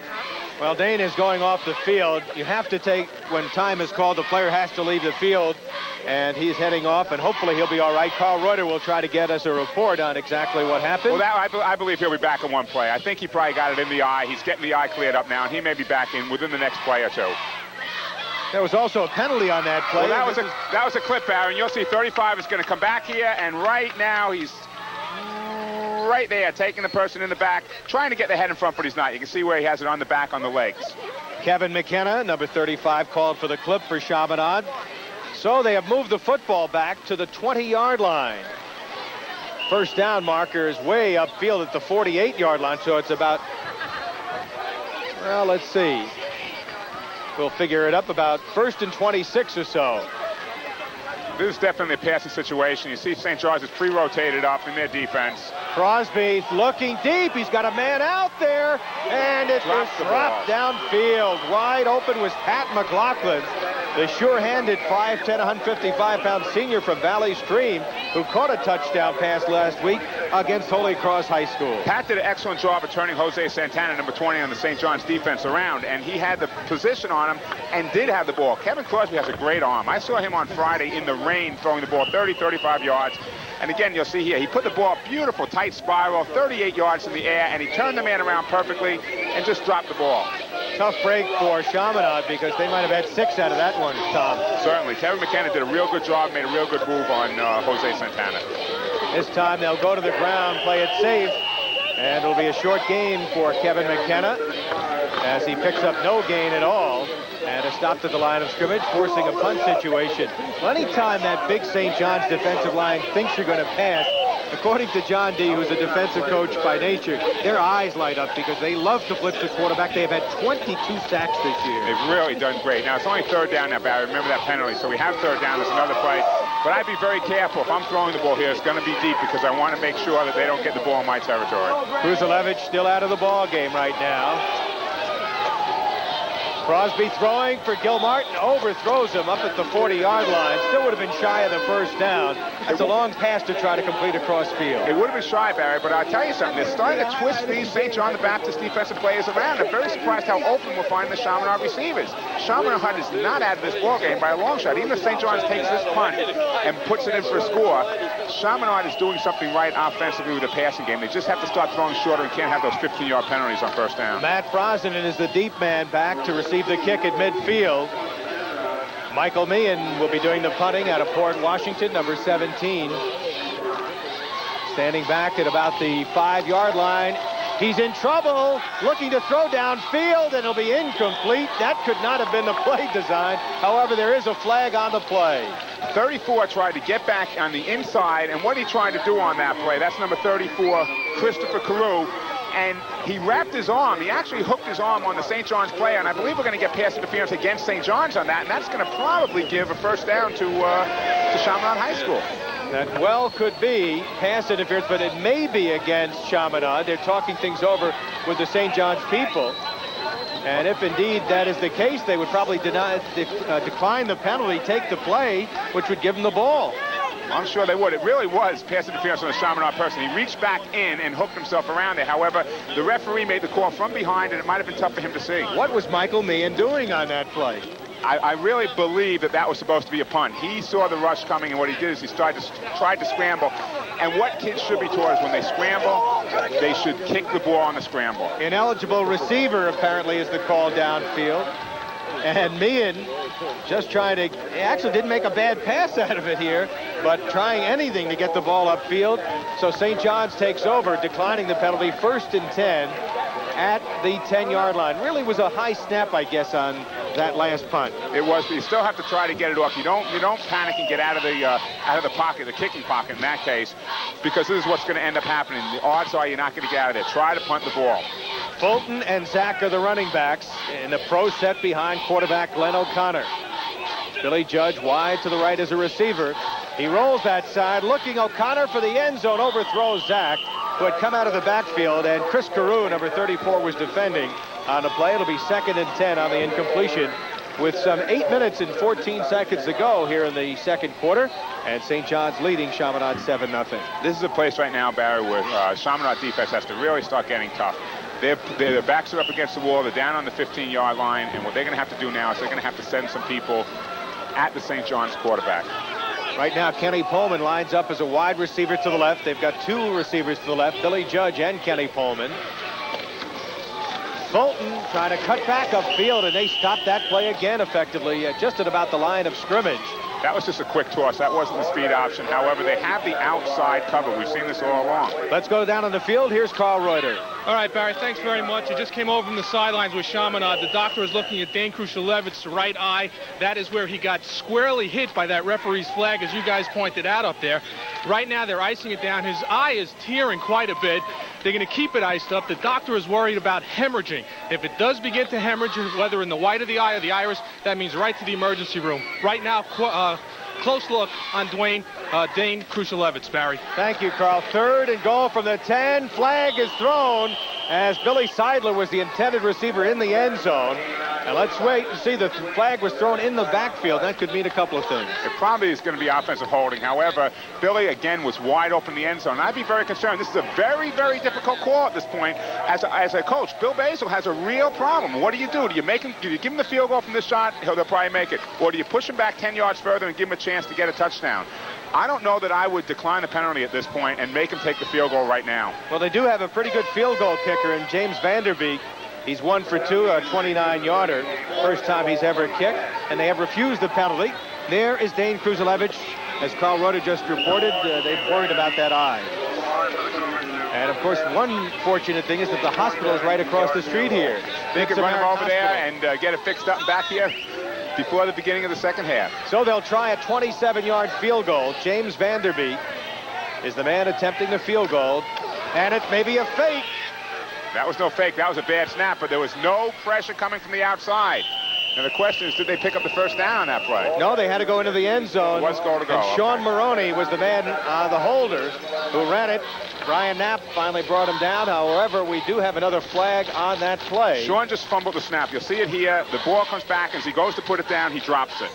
Well, Dane is going off the field. You have to take, when time is called, the player has to leave the field, and he's heading off, and hopefully he'll be all right. Carl Reuter will try to get us a report on exactly what happened. Well, I believe he'll be back in one play. I think he probably got it in the eye. He's getting the eye cleared up now, and he may be back in within the next play or two. There was also a penalty on that play. Well, that was a clip, Aaron. You'll see 35 is going to come back here, and right now he's right there, taking the person in the back, trying to get the head in front, but he's not. You can see where he has it on the back, on the legs. Kevin McKenna, number 35, called for the clip for Chaminade. So they have moved the football back to the 20-yard line. First down marker is way upfield at the 48-yard line, so it's about, well, let's see. We'll figure it up about 1st and 26 or so. This is definitely a passing situation. You see St. George is pre-rotated up in their defense. Crosby looking deep. He's got a man out there, and it was dropped downfield. Wide open was Pat McLaughlin, the sure-handed 5'10", 155-pound senior from Valley Stream, who caught a touchdown pass last week against Holy Cross High School. Pat did an excellent job of turning Jose Santana, number 20, on the St. John's defense around, and he had the position on him and did have the ball. Kevin Crosby has a great arm. I saw him on Friday in the rain throwing the ball 30, 35 yards. And again, you'll see here, he put the ball beautiful, tight spiral, 38 yards in the air, and he turned the man around perfectly and just dropped the ball. Tough break for Chaminade because they might have had 6 out of that one, Tom. Certainly. Kevin McKenna did a real good job, made a real good move on Jose Santana. This time they'll go to the ground, play it safe, and it'll be a short gain for Kevin McKenna as he picks up no gain at all. And is stopped at the line of scrimmage, forcing a punt situation. Well, anytime that big St. John's defensive line thinks you're going to pass, according to John D., who's a defensive coach by nature, their eyes light up because they love to blitz the quarterback. They've had 22 sacks this year. They've really done great. Now, it's only 3rd down now, Barry. Remember that penalty. So we have 3rd down. There's another play. But I'd be very careful. If I'm throwing the ball here, it's going to be deep because I want to make sure that they don't get the ball in my territory. Kruzalevich still out of the ball game right now. Crosby throwing for Gilmartin, overthrows him up at the 40-yard line. Still would have been shy of the 1st down. That's a long pass to try to complete across field. It would have been shy, Barry, but I'll tell you something. They're starting to twist these St. John the Baptist defensive players around. I'm very surprised how open we're finding the Chaminade receivers. Chaminade is not out of this ball game by a long shot. Even if St. John's takes this punt and puts it in for a score, Chaminade is doing something right offensively with the passing game. They just have to start throwing shorter and can't have those 15-yard penalties on 1st down. Matt Brosnan is the deep man back to receive the kick at midfield. Michael Meehan will be doing the punting out of Port Washington, number 17. Standing back at about the 5-yard line. He's in trouble, looking to throw downfield, and it'll be incomplete. That could not have been the play design. However, there is a flag on the play. 34 tried to get back on the inside, and what he tried to do on that play, that's number 34, Christopher Carew, and he wrapped his arm. He actually hooked his arm on the St. John's player, and I believe we're going to get pass interference against St. John's on that, and that's going to probably give a 1st down to Chaminade High School. That well could be pass interference, but it may be against Chaminade. They're talking things over with the St. John's people. And if indeed that is the case, they would probably decline the penalty, take the play, which would give them the ball. I'm sure they would. It really was pass interference on a Chaminade person. He reached back in and hooked himself around there. However, the referee made the call from behind, and it might have been tough for him to see. What was Michael Meehan doing on that play? I really believe that was supposed to be a punt. He saw the rush coming, and what he did is he tried to scramble. And what kids should be taught is when they scramble, they should kick the ball on the scramble. Ineligible receiver, apparently, is the call downfield. And Meehan just trying to, he actually didn't make a bad pass out of it here, but trying anything to get the ball upfield. So St. John's takes over, declining the penalty, 1st and 10 at the 10-yard line. Really was a high snap, I guess, on that last punt. It was, but you still have to try to get it off. You don't panic and get out of the pocket, the kicking pocket in that case, because this is what's going to end up happening. The odds are you're not going to get out of there. Try to punt the ball. Fulton and Zach are the running backs in the pro set behind quarterback Glenn O'Connor. Billy Judge wide to the right as a receiver. He rolls that side, looking O'Connor for the end zone, overthrows Zach. who had come out of the backfield, and Chris Carew, number 34, was defending on the play. It'll be 2nd and 10 on the incompletion with some 8 minutes and 14 seconds to go here in the second quarter, and St. John's leading Chaminade 7-0. This is a place right now, Barry, where Chaminade defense has to really start getting tough. Their backs are up against the wall. They're down on the 15-yard line, and what they're going to have to do now is they're going to have to send some people at the St. John's quarterback. Right now, Kenny Pullman lines up as a wide receiver to the left. They've got 2 receivers to the left, Billy Judge and Kenny Pullman. Fulton trying to cut back upfield, and they stopped that play again effectively, just at about the line of scrimmage. That was just a quick toss. That wasn't the speed option. However, they have the outside cover. We've seen this all along. Let's go down on the field. Here's Carl Reuter. All right, Barry, thanks very much. I just came over from the sidelines with Chaminade. The doctor is looking at Dane Krushelevic's right eye. That is where he got squarely hit by that referee's flag, as you guys pointed out up there. Right now, they're icing it down. His eye is tearing quite a bit. They're going to keep it iced up. The doctor is worried about hemorrhaging. If it does begin to hemorrhage, whether in the white of the eye or the iris, that means right to the emergency room. Right now, close look on Dane Krushelevich, Barry. Thank you, Carl. 3rd and goal from the 10. Flag is thrown as Billy Seidler was the intended receiver in the end zone. And let's wait and see. The flag was thrown in the backfield. That could mean a couple of things. It probably is going to be offensive holding. However, Billy, again, was wide open in the end zone. I'd be very concerned. This is a very, very difficult call at this point. As a coach, Bill Basil has a real problem. What do you do? Do you give him the field goal from this shot? They'll probably make it. Or do you push him back 10 yards further and give him a chance to get a touchdown? I don't know that I would decline the penalty at this point and make him take the field goal right now. Well, they do have a pretty good field goal kicker in James Vanderbeek. He's 1 for 2, a 29-yarder. First time he's ever kicked, and they have refused the penalty. There is Dane Krushelevich. As Carl Reuter just reported, they've worried about that eye. And, of course, one fortunate thing is that the hospital is right across the street here. They could run him over there and get it fixed up and back here before the beginning of the second half. So they'll try a 27-yard field goal. James Vanderbeek is the man attempting the field goal, and it may be a fake. That was no fake. That was a bad snap, but there was no pressure coming from the outside. Now the question is, did they pick up the first down on that play? No, they had to go into the end zone. It was goal to go. And Sean Maroney was the man, the holder, who ran it. Brian Knapp finally brought him down. However, we do have another flag on that play. Sean just fumbled the snap. You'll see it here. The ball comes back. As he goes to put it down, he drops it.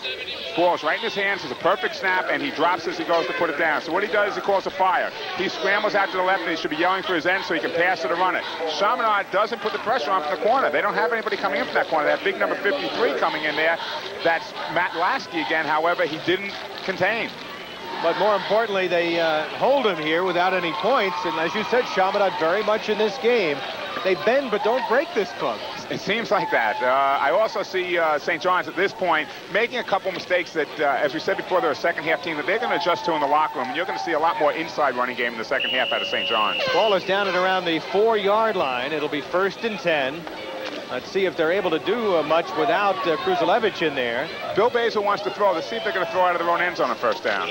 Ball's right in his hands. It's a perfect snap, and he drops as he goes to put it down. So what he does is he calls a fire. He scrambles out to the left, and he should be yelling for his end so he can pass it or run it. Chaminade doesn't put the pressure on from the corner. They don't have anybody coming in from that corner. That big number 53 coming in there. That's Matt Lasky again. However, he didn't contain. But more importantly, they hold him here without any points. And as you said, Chaminade very much in this game. They bend but don't break this club. It seems like that. I also see St. John's at this point making a couple mistakes that, as we said before, they're a second half team that they're going to adjust to in the locker room. And you're going to see a lot more inside running game in the second half out of St. John's. Ball is down at around the 4-yard line. It'll be 1st and 10. Let's see if they're able to do much without Krushelevich in there. Bill Basil wants to throw. Let's see if they're going to throw out of their own end zone on first down.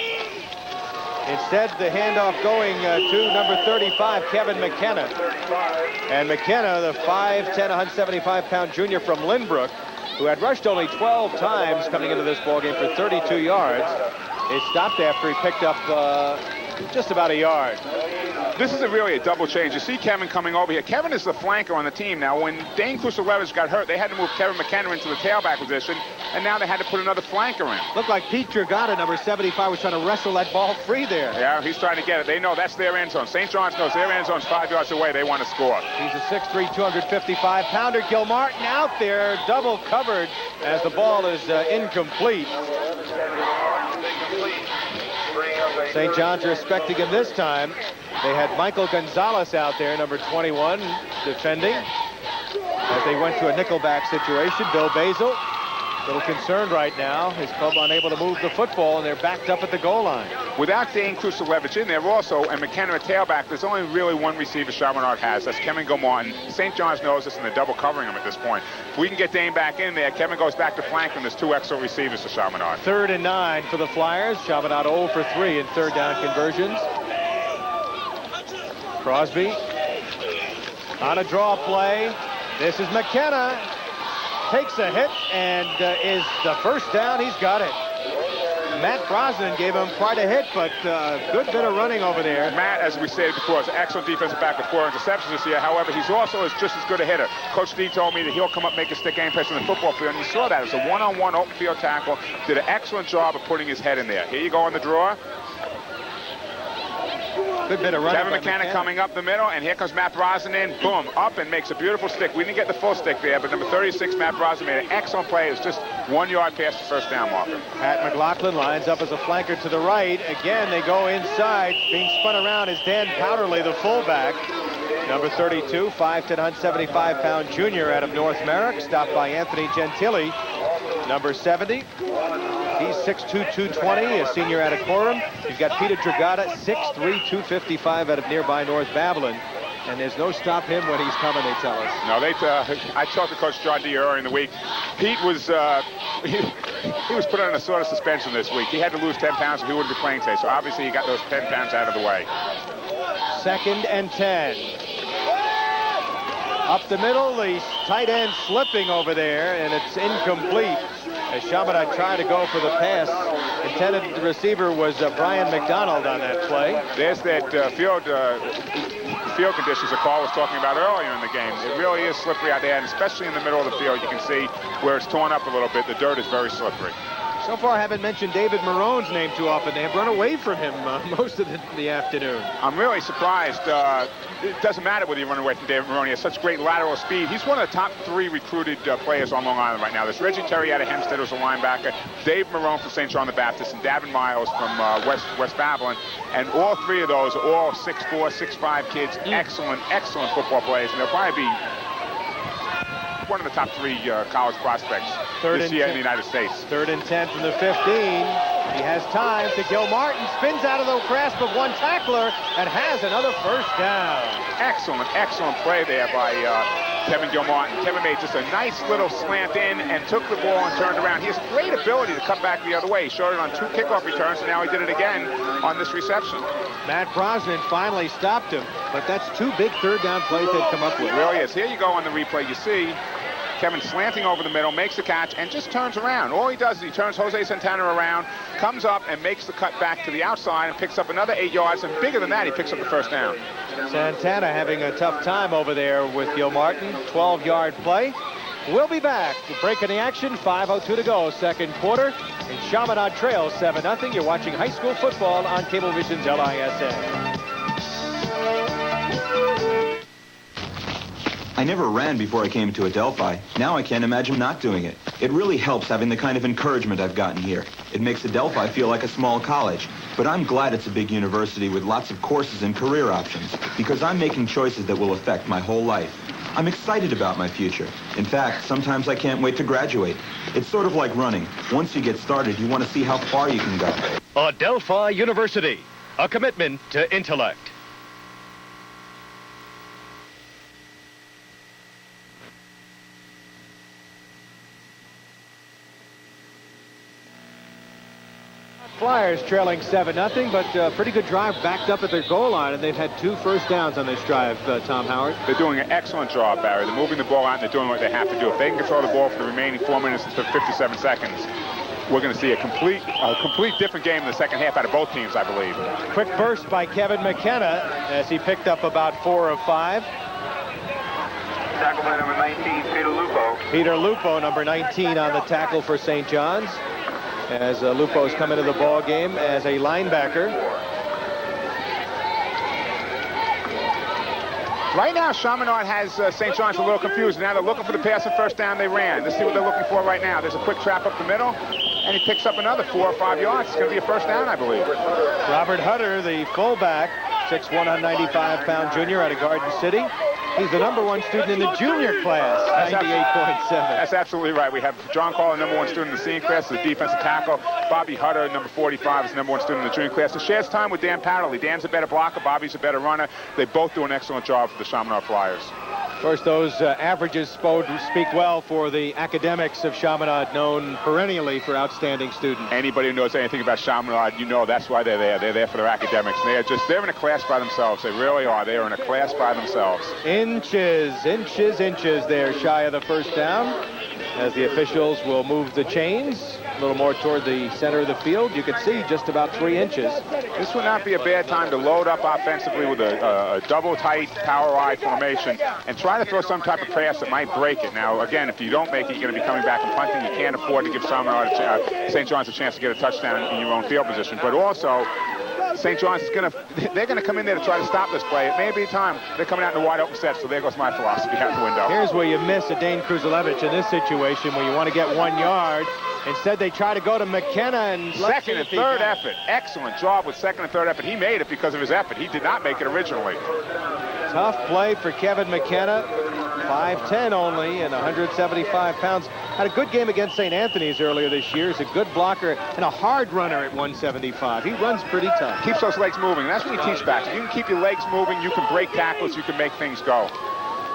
Instead, the handoff going to number 35, Kevin McKenna. And McKenna, the 5'10", 175-pound junior from Lynbrook, who had rushed only 12 times coming into this ballgame for 32 yards, is stopped after he picked up just about a yard. This is really a double change. You see Kevin coming over here. Kevin is the flanker on the team. Now, when Dane Krushelevich got hurt, they had to move Kevin McKenna into the tailback position, and now they had to put another flanker in. Looked like Pete Dragata, number 75, was trying to wrestle that ball free there. Yeah, he's trying to get it. They know that's their end zone. St. John's knows their end zone's 5 yards away. They want to score. He's a 6'3", 255-pounder. Gilmartin out there, double covered as the ball is incomplete. St. John's are expecting him this time. They had Michael Gonzalez out there, number 21, defending. As they went to a nickelback situation, Bill Basil, a little concerned right now. His club unable to move the football, and they're backed up at the goal line. Without Dane Krushelevich in there also, and McKenna at tailback, there's only really one receiver Chaminade has. That's Kevin Gilmartin. St. John's knows this, and they're double covering him at this point. If we can get Dane back in there, Kevin goes back to flank, and there's 2 extra receivers for Chaminade. 3rd and 9 for the Flyers. Chaminade 0 for 3 in third down conversions. Crosby on a draw play. This is McKenna. Takes a hit and is the first down. He's got it. Matt Brosnan gave him quite a hit, but good bit of running over there. Matt, as we said before, is an excellent defensive back with 4 interceptions this year. However, he's also just as good a hitter. Coach D told me that he'll come up, make a stick game press on the football field, and you saw that. It was a one-on-one open field tackle. Did an excellent job of putting his head in there. Here you go on the draw. Good bit of running. Kevin McKenna coming up the middle, and here comes Matt Brosnan in. Boom, up and makes a beautiful stick. We didn't get the full stick there, but number 36, Matt Brosnan, made an excellent play. It was just 1 yard past the first down marker. Pat McLaughlin lines up as a flanker to the right. Again, they go inside. Being spun around is Dan Powderly, the fullback. Number 32, 5'10", 175-pound junior out of North Merrick, stopped by Anthony Gentili. Number 70, he's 6'2", 220, a senior out of Coram. You've got Peter Dragata, 6'3", 255 out of nearby North Babylon. And there's no stop him when he's coming, they tell us. No, I talked to Coach John D earlier in the week. Pete was he was put on a sort of suspension this week. He had to lose 10 pounds or he wouldn't be playing today. So obviously he got those 10 pounds out of the way. 2nd and 10. Up the middle, the tight end slipping over there, and it's incomplete. As Chaminade tried to go for the pass, intended receiver was Brian McDonald on that play. There's that field conditions that Carl was talking about earlier in the game. It really is slippery out there, and especially in the middle of the field, you can see where it's torn up a little bit. The dirt is very slippery. So far, I haven't mentioned David Marone's name too often. They have run away from him most of the afternoon. I'm really surprised. It doesn't matter whether you run away from David Marone. He has such great lateral speed. He's one of the top 3 recruited players on Long Island right now. There's Reggie Terry out of Hempstead, who's a linebacker, Dave Marone from St. John the Baptist, and Davin Miles from West Babylon. And all 3 of those are all 6'4", 6'5 kids. Excellent, excellent football players. And they'll probably be one of the top 3 college prospects this year in the United States. 3rd and 10 from the 15. He has time to Gil Martin, spins out of the grasp of one tackler, and has another first down. Excellent, excellent play there by Kevin Gilmartin. Kevin made just a nice little slant in and took the ball and turned around. He has great ability to cut back the other way. He showed it on 2 kickoff returns, and now he did it again on this reception. Matt Brosnan finally stopped him, but that's 2 big 3rd down plays they've come up with. It really is. Here you go on the replay. You see Kevin slanting over the middle, makes the catch, and just turns around. All he does is he turns Jose Santana around, comes up and makes the cut back to the outside and picks up another 8 yards, and bigger than that, he picks up the first down. Santana having a tough time over there with Gil Martin. 12-yard play. We'll be back. Breaking the action, 5:02 to go, 2nd quarter. And Chaminade trails 7-0. You're watching high school football on Cablevision's LISA. I never ran before I came to Adelphi. Now I can't imagine not doing it. It really helps having the kind of encouragement I've gotten here. It makes Adelphi feel like a small college. But I'm glad it's a big university with lots of courses and career options, because I'm making choices that will affect my whole life. I'm excited about my future. In fact, sometimes I can't wait to graduate. It's sort of like running. Once you get started, you want to see how far you can go. Adelphi University, a commitment to intellect. Flyers trailing 7-0, but pretty good drive backed up at their goal line, and they've had 2 first downs on this drive, Tom Howard. They're doing an excellent job, Barry. They're moving the ball out, and they're doing what they have to do. If they can control the ball for the remaining 4 minutes and 57 seconds, we're going to see a complete different game in the second half out of both teams, I believe. Quick burst by Kevin McKenna as he picked up about 4 of 5. Tackle by number 19, Peter Lupo. Peter Lupo, number 19 on the tackle for St. John's, as Lupo's come into the ball game as a linebacker. Right now, Chaminade has St. John's a little confused. Now they're looking for the pass and first down they ran. Let's see what they're looking for right now. There's a quick trap up the middle, and he picks up another 4 or 5 yards. It's going to be a first down, I believe. Robert Hutter, the fullback, 6'1", 195-pound junior out of Garden City. He's the number 1 student in the junior class, 98.7. That's absolutely right. We have John Call, the number 1 student in the senior class, the defensive tackle. Bobby Hutter, number 45, is the number 1 student in the junior class. So shares time with Dan Powderly. Dan's a better blocker. Bobby's a better runner. They both do an excellent job for the Chaminade Flyers. Of course, those averages speak well for the academics of Chaminade, known perennially for outstanding students. Anybody who knows anything about Chaminade, you know that's why they're there. They're there for their academics. They're in a class by themselves. They really are. They are in a class by themselves. Inches there shy of the first down as the officials will move the chains. A little more toward the center of the field. You could see just about 3 inches. This would not be a bad time to load up offensively with a double tight power I formation and try to throw some type of pass that might break it. Now, again, if you don't make it, you're going to be coming back and punting. You can't afford to give St. John's a chance to get a touchdown in your own field position. But also, St. John's is they're going to come in there to try to stop this play. It may be time. They're coming out in the wide open set, so there goes my philosophy out the window. Here's where you miss a Dane Kruzalevich in this situation where you want to get 1 yard. Instead, they try to go to McKenna and second and third effort. Excellent job with second and third effort. He made it because of his effort. He did not make it originally. Tough play for Kevin McKenna. 5'10" only and 175 pounds. Had a good game against St. Anthony's earlier this year. He's a good blocker and a hard runner at 175. He runs pretty tough. Keeps those legs moving. That's what we teach backs. If you can keep your legs moving, you can break tackles, you can make things go.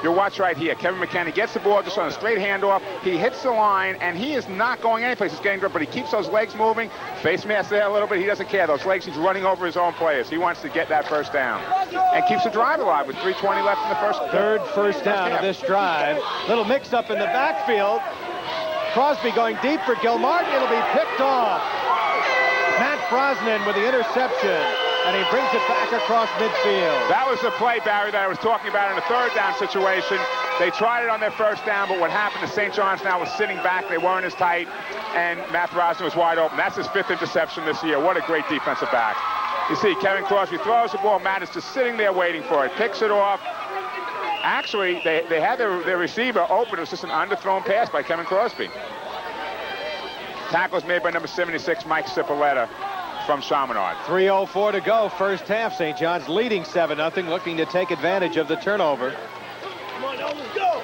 You'll watch right here. Kevin McKenna gets the ball just on a straight handoff. He hits the line, and he is not going anyplace. He's getting good, but he keeps those legs moving. Face mask there a little bit. He doesn't care. Those legs, he's running over his own players. He wants to get that first down. And keeps the drive alive with 3:20 left in the third first down of this drive. Little mix-up in the backfield. Crosby going deep for Gilmartin. It'll be picked off. Matt Brosnan with the interception. And he brings it back across midfield. That was the play, Barry, that I was talking about in the third down situation. They tried it on their first down, but what happened to St. John's now was sitting back. They weren't as tight, and Matt Brosnan was wide open. That's his 5th interception this year. What a great defensive back. You see, Kevin Crosby throws the ball. Matt is just sitting there waiting for it. Picks it off. Actually, they had their receiver open. It was just an underthrown pass by Kevin Crosby. Tackle was made by number 76, Mike Cipolletta from Chaminade. 3:04 to go, first half. St. John's leading 7-0, looking to take advantage of the turnover. Come on, let's go.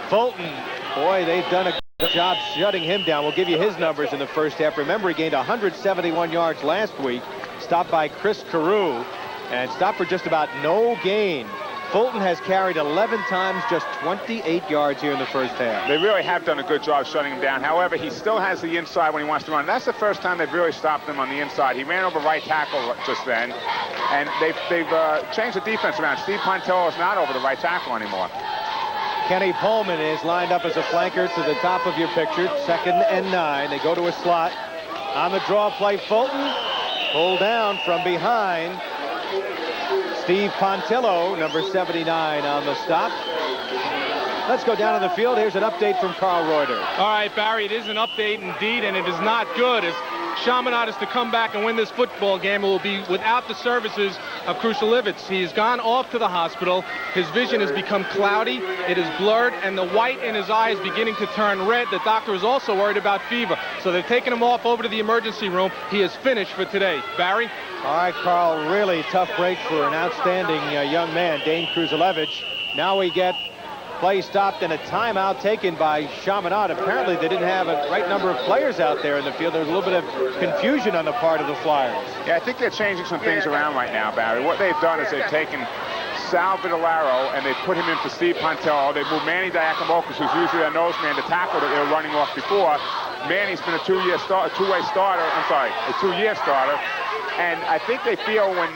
Fulton, boy, they've done a good job shutting him down. We'll give you his numbers in the first half. Remember, he gained 171 yards last week, stopped by Chris Carew, and stopped for just about no gain. Fulton has carried 11 times, just 28 yards here in the first half. They really have done a good job shutting him down. However, he still has the inside when he wants to run. That's the first time they've really stopped him on the inside. He ran over right tackle just then, and they've changed the defense around. Steve Pontello is not over the right tackle anymore. Kenny Pullman is lined up as a flanker to the top of your picture. 2nd and 9. They go to a slot. On the draw play, Fulton pulled down from behind. Steve Pontillo, number 79, on the stop. Let's go down to the field. Here's an update from Carl Reuter. All right, Barry, it is an update indeed, and it is not good. If Chaminade is to come back and win this football game, it will be without the services of Kruzalevich. He's gone off to the hospital. His vision has become cloudy. It is blurred, and the white in his eye is beginning to turn red. The doctor is also worried about fever, so they're taking him off over to the emergency room. He is finished for today. Barry? All right, Carl, really tough break for an outstanding young man, Dane Kruzalevich. Now we get play stopped and a timeout taken by Chaminade. Apparently they didn't have a right number of players out there in the field. There was a little bit of confusion on the part of the Flyers. Yeah, I think they're changing some things around right now, Barry. What they've done is they've taken Sal Vitellaro and they've put him in for Steve Pontello. They've moved Manny Diakomokas, who's usually their nose man, to tackle that they were running off before. Manny's been a two-year starter. And I think they feel when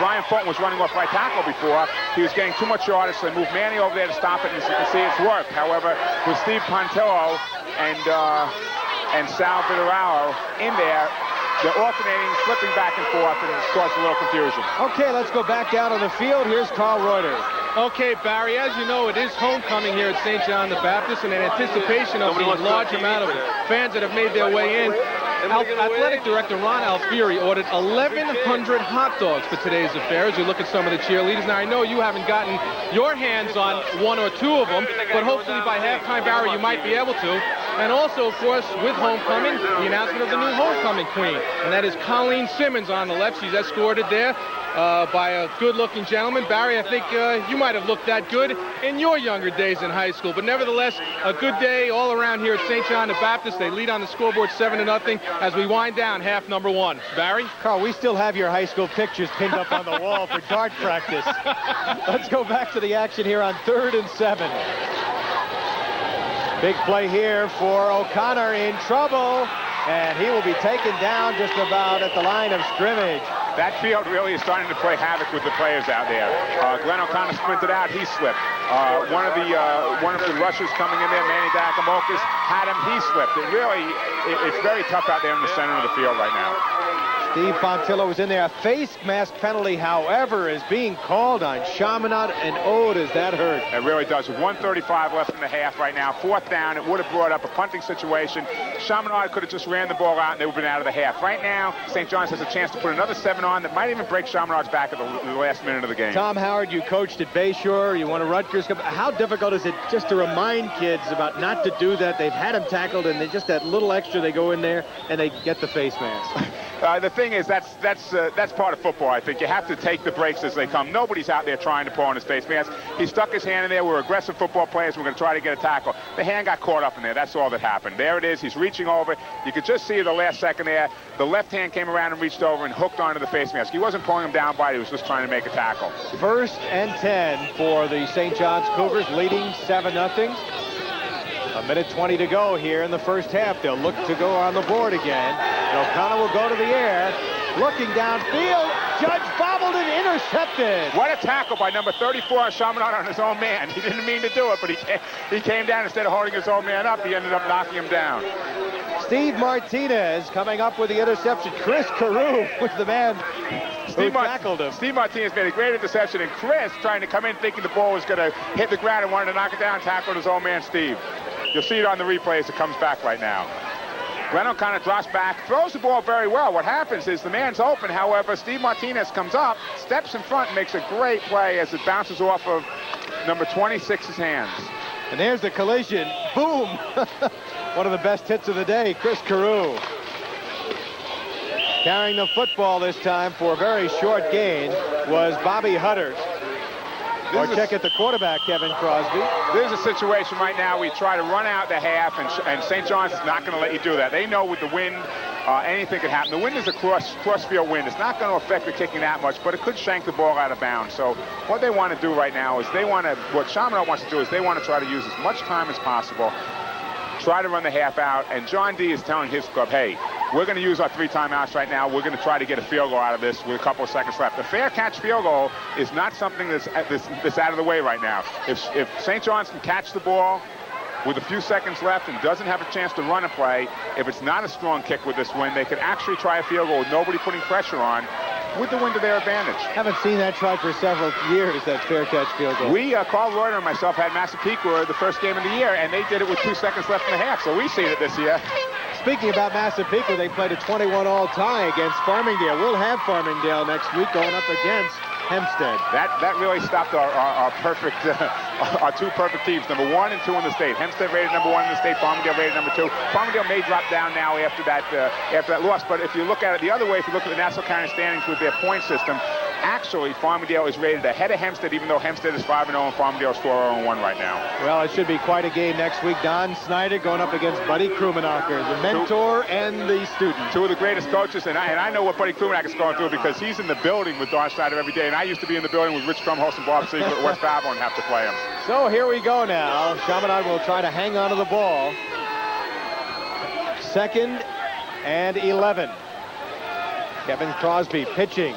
Brian Fulton was running off right tackle before, he was getting too much yardage, so they moved Manny over there to stop it, and as you can see, it's worked. However, with Steve Pontello and Sal Vitellaro in there, they're alternating, flipping back and forth, and it's caused a little confusion. Okay, let's go back down on the field. Here's Carl Reuter. Okay, Barry, as you know, it is homecoming here at St. John the Baptist, and in anticipation of the large amount of fans that have made their way in, Athletic Director Ron Alfieri ordered 1,100 hot dogs for today's affair as you look at some of the cheerleaders. Now, I know you haven't gotten your hands on one or two of them, but hopefully by halftime, Barry, you might be able to. And also, of course, with homecoming, the announcement of the new homecoming queen, and that is Colleen Simmons on the left. She's escorted there by a good-looking gentleman. Barry, I think you might have looked that good in your younger days in high school. But nevertheless, a good day all around here at St. John the Baptist. They lead on the scoreboard 7-0 as we wind down half number one. Barry? Carl, we still have your high school pictures pinned up on the wall for dart practice. Let's go back to the action here on 3rd and 7. Big play here for O'Connor in trouble, and he will be taken down just about at the line of scrimmage. That field really is starting to play havoc with the players out there. Glenn O'Connor sprinted out. He slipped. One of the rushers coming in there, Manny Dakamokas, had him. He slipped. It's very tough out there in the center of the field right now. Steve Fontillo was in there. A face mask penalty, however, is being called on Chaminade, and oh, does that hurt. It really does. With 1:35 left in the half right now, 4th down, it would have brought up a punting situation. Chaminade could have just ran the ball out, and they would have been out of the half. Right now, St. John's has a chance to put another 7 on that might even break Chaminade's back at the last minute of the game. Tom Howard, you coached at Bayshore. You want to Rutgers. How difficult is it just to remind kids about not to do that? They've had him tackled, and they just that little extra, they go in there, and they get the face mask. The thing is, that's part of football, I think. You have to take the breaks as they come. Nobody's out there trying to pull on his face mask. He stuck his hand in there. We're aggressive football players. We're going to try to get a tackle. The hand got caught up in there. That's all that happened. There it is. He's reaching over. You could just see the last second there. The left hand came around and reached over and hooked onto the face mask. He wasn't pulling him down by it. He was just trying to make a tackle. 1st and 10 for the St. John's Cougars, leading 7-0. A minute 20 to go here in the first half. They'll look to go on the board again. O'Connor will go to the air. Looking downfield. Judge bobbled and intercepted. What a tackle by number 34, Chaminade, on his own man. He didn't mean to do it, but he came down. Instead of holding his own man up, he ended up knocking him down. Steve Martinez coming up with the interception. Chris Carew was the man who tackled him. Steve Martinez made a great interception, and Chris, trying to come in thinking the ball was going to hit the ground and wanted to knock it down, tackled his own man, Steve. You'll see it on the replay as it comes back right now. Glenn O'Connor drops back, throws the ball very well. What happens is the man's open. However, Steve Martinez comes up, steps in front, and makes a great play as it bounces off of number 26's hands. And there's the collision. Boom! One of the best hits of the day, Chris Carew. Carrying the football this time for a very short gain was Bobby Hutter. Or check at the quarterback, Kevin Crosby. There's a situation right now we try to run out the half, and St. John's is not going to let you do that. They know with the wind, anything could happen. The wind is a cross-field wind. It's not going to affect the kicking that much, but it could shank the ball out of bounds. So what they want to do right now is what Chaminade wants to do is they want to try to use as much time as possible, try to run the half out, and John D. is telling his club, hey, we're going to use our 3 timeouts right now. We're going to try to get a field goal out of this with a couple of seconds left. The fair catch field goal is not something that's out of the way right now. If St. John's can catch the ball with a few seconds left and doesn't have a chance to run a play, if it's not a strong kick with this wind, they could actually try a field goal with nobody putting pressure on, with the wind to their advantage. Haven't seen that tried for several years, that fair catch field goal. Carl Reuter and myself had Massapequa the first game of the year, and they did it with 2 seconds left in the half, so we've seen it this year. Speaking about Massapequa, they played a 21-all tie against Farmingdale. We'll have Farmingdale next week going up against Hempstead. That really stopped our perfect, our 2 perfect teams, number 1 and 2 in the state. Hempstead rated number 1 in the state, Farmingdale rated number 2. Farmingdale may drop down now after that loss, but if you look at it the other way, if you look at the Nassau County standings with their point system, actually Farmingdale is rated ahead of Hempstead, even though Hempstead is 5-0 and Farmingdale is 4-0-1 right now. Well, it should be quite a game next week. Don Snyder going up against Buddy Krummenacher, the mentor and the student. 2 of the greatest coaches, and I know what Buddy Krummenacher is going through because he's in the building with Don Snyder every day, and I used to be in the building with Rich Crumholz and Bob Siegel at West Babel and have to play him. So here we go now. Chaminade will try to hang on to the ball. 2nd and 11. Kevin Crosby pitching.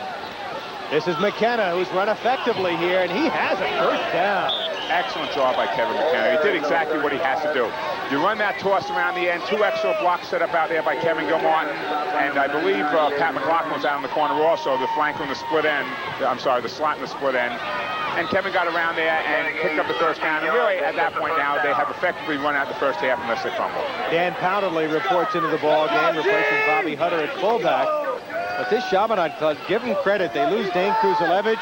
This is McKenna, who's run effectively here, and he has a first down. Excellent job by Kevin McKenna. He did exactly what he has to do. You run that toss around the end, 2 extra blocks set up out there by Kevin Gilmartin, and I believe Pat McLaughlin was out in the corner also, the flank on the split end. I'm sorry, the slot in the split end. And Kevin got around there and picked up the first down. And really, at that point now, they have effectively run out the first half unless they fumble. Dan Powderly reports into the ball game, replacing Bobby Hutter at fullback. But this Chaminade club, give them credit. They lose Dane Kruzalevich.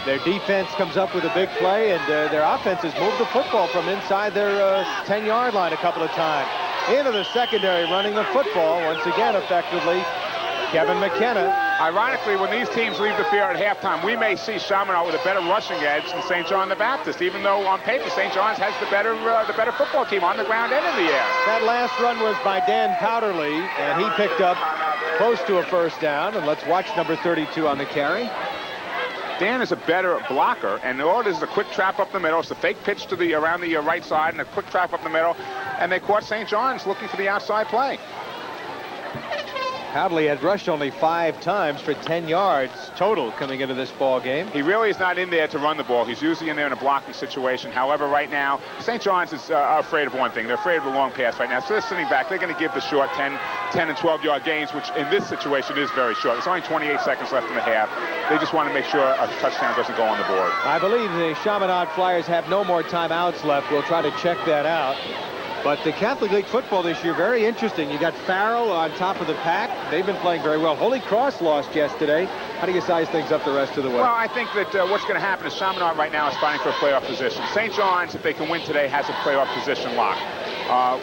Their defense comes up with a big play, and their offense has moved the football from inside their 10-yard line a couple of times. Into the secondary, running the football, once again, effectively, Kevin McKenna. Ironically, when these teams leave the field at halftime, we may see Chaminade with a better rushing edge than St. John the Baptist, even though on paper St. John's has the better football team on the ground and in the air. That last run was by Dan Powderly, and he picked up close to a first down. And let's watch number 32 on the carry. Dan is a better blocker, and all it is a quick trap up the middle. It's a fake pitch to around the right side and a quick trap up the middle, and they caught St. John's looking for the outside play. Hadley had rushed only 5 times for 10 yards total coming into this ball game. He really is not in there to run the ball. He's usually in there in a blocking situation. However, right now, St. John's is afraid of one thing. They're afraid of the long pass right now. So they're sitting back. They're going to give the short 10 and 12-yard gains, which in this situation is very short. There's only 28 seconds left in the half. They just want to make sure a touchdown doesn't go on the board. I believe the Chaminade Flyers have no more timeouts left. We'll try to check that out. But the Catholic League football this year, very interesting. You got Farrell on top of the pack. They've been playing very well. Holy Cross lost yesterday. How do you size things up the rest of the way? Well, I think that what's going to happen is Chaminade right now is fighting for a playoff position. St. John's, if they can win today, has a playoff position locked.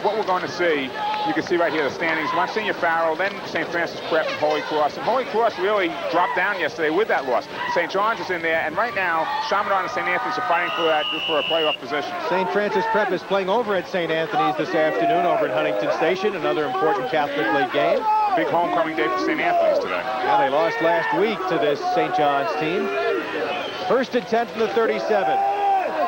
What we're going to see, you can see right here the standings. Monsignor Farrell, then St. Francis Prep and Holy Cross. And Holy Cross really dropped down yesterday with that loss. St. John's is in there, and right now, Chaminade and St. Anthony's are fighting for a playoff position. St. Francis Prep is playing over at St. Anthony's this afternoon over at Huntington Station, another important Catholic League game. Big homecoming day for St. Anthony's today. Yeah, they lost last week to this St. John's team. 1st and 10 from the 37.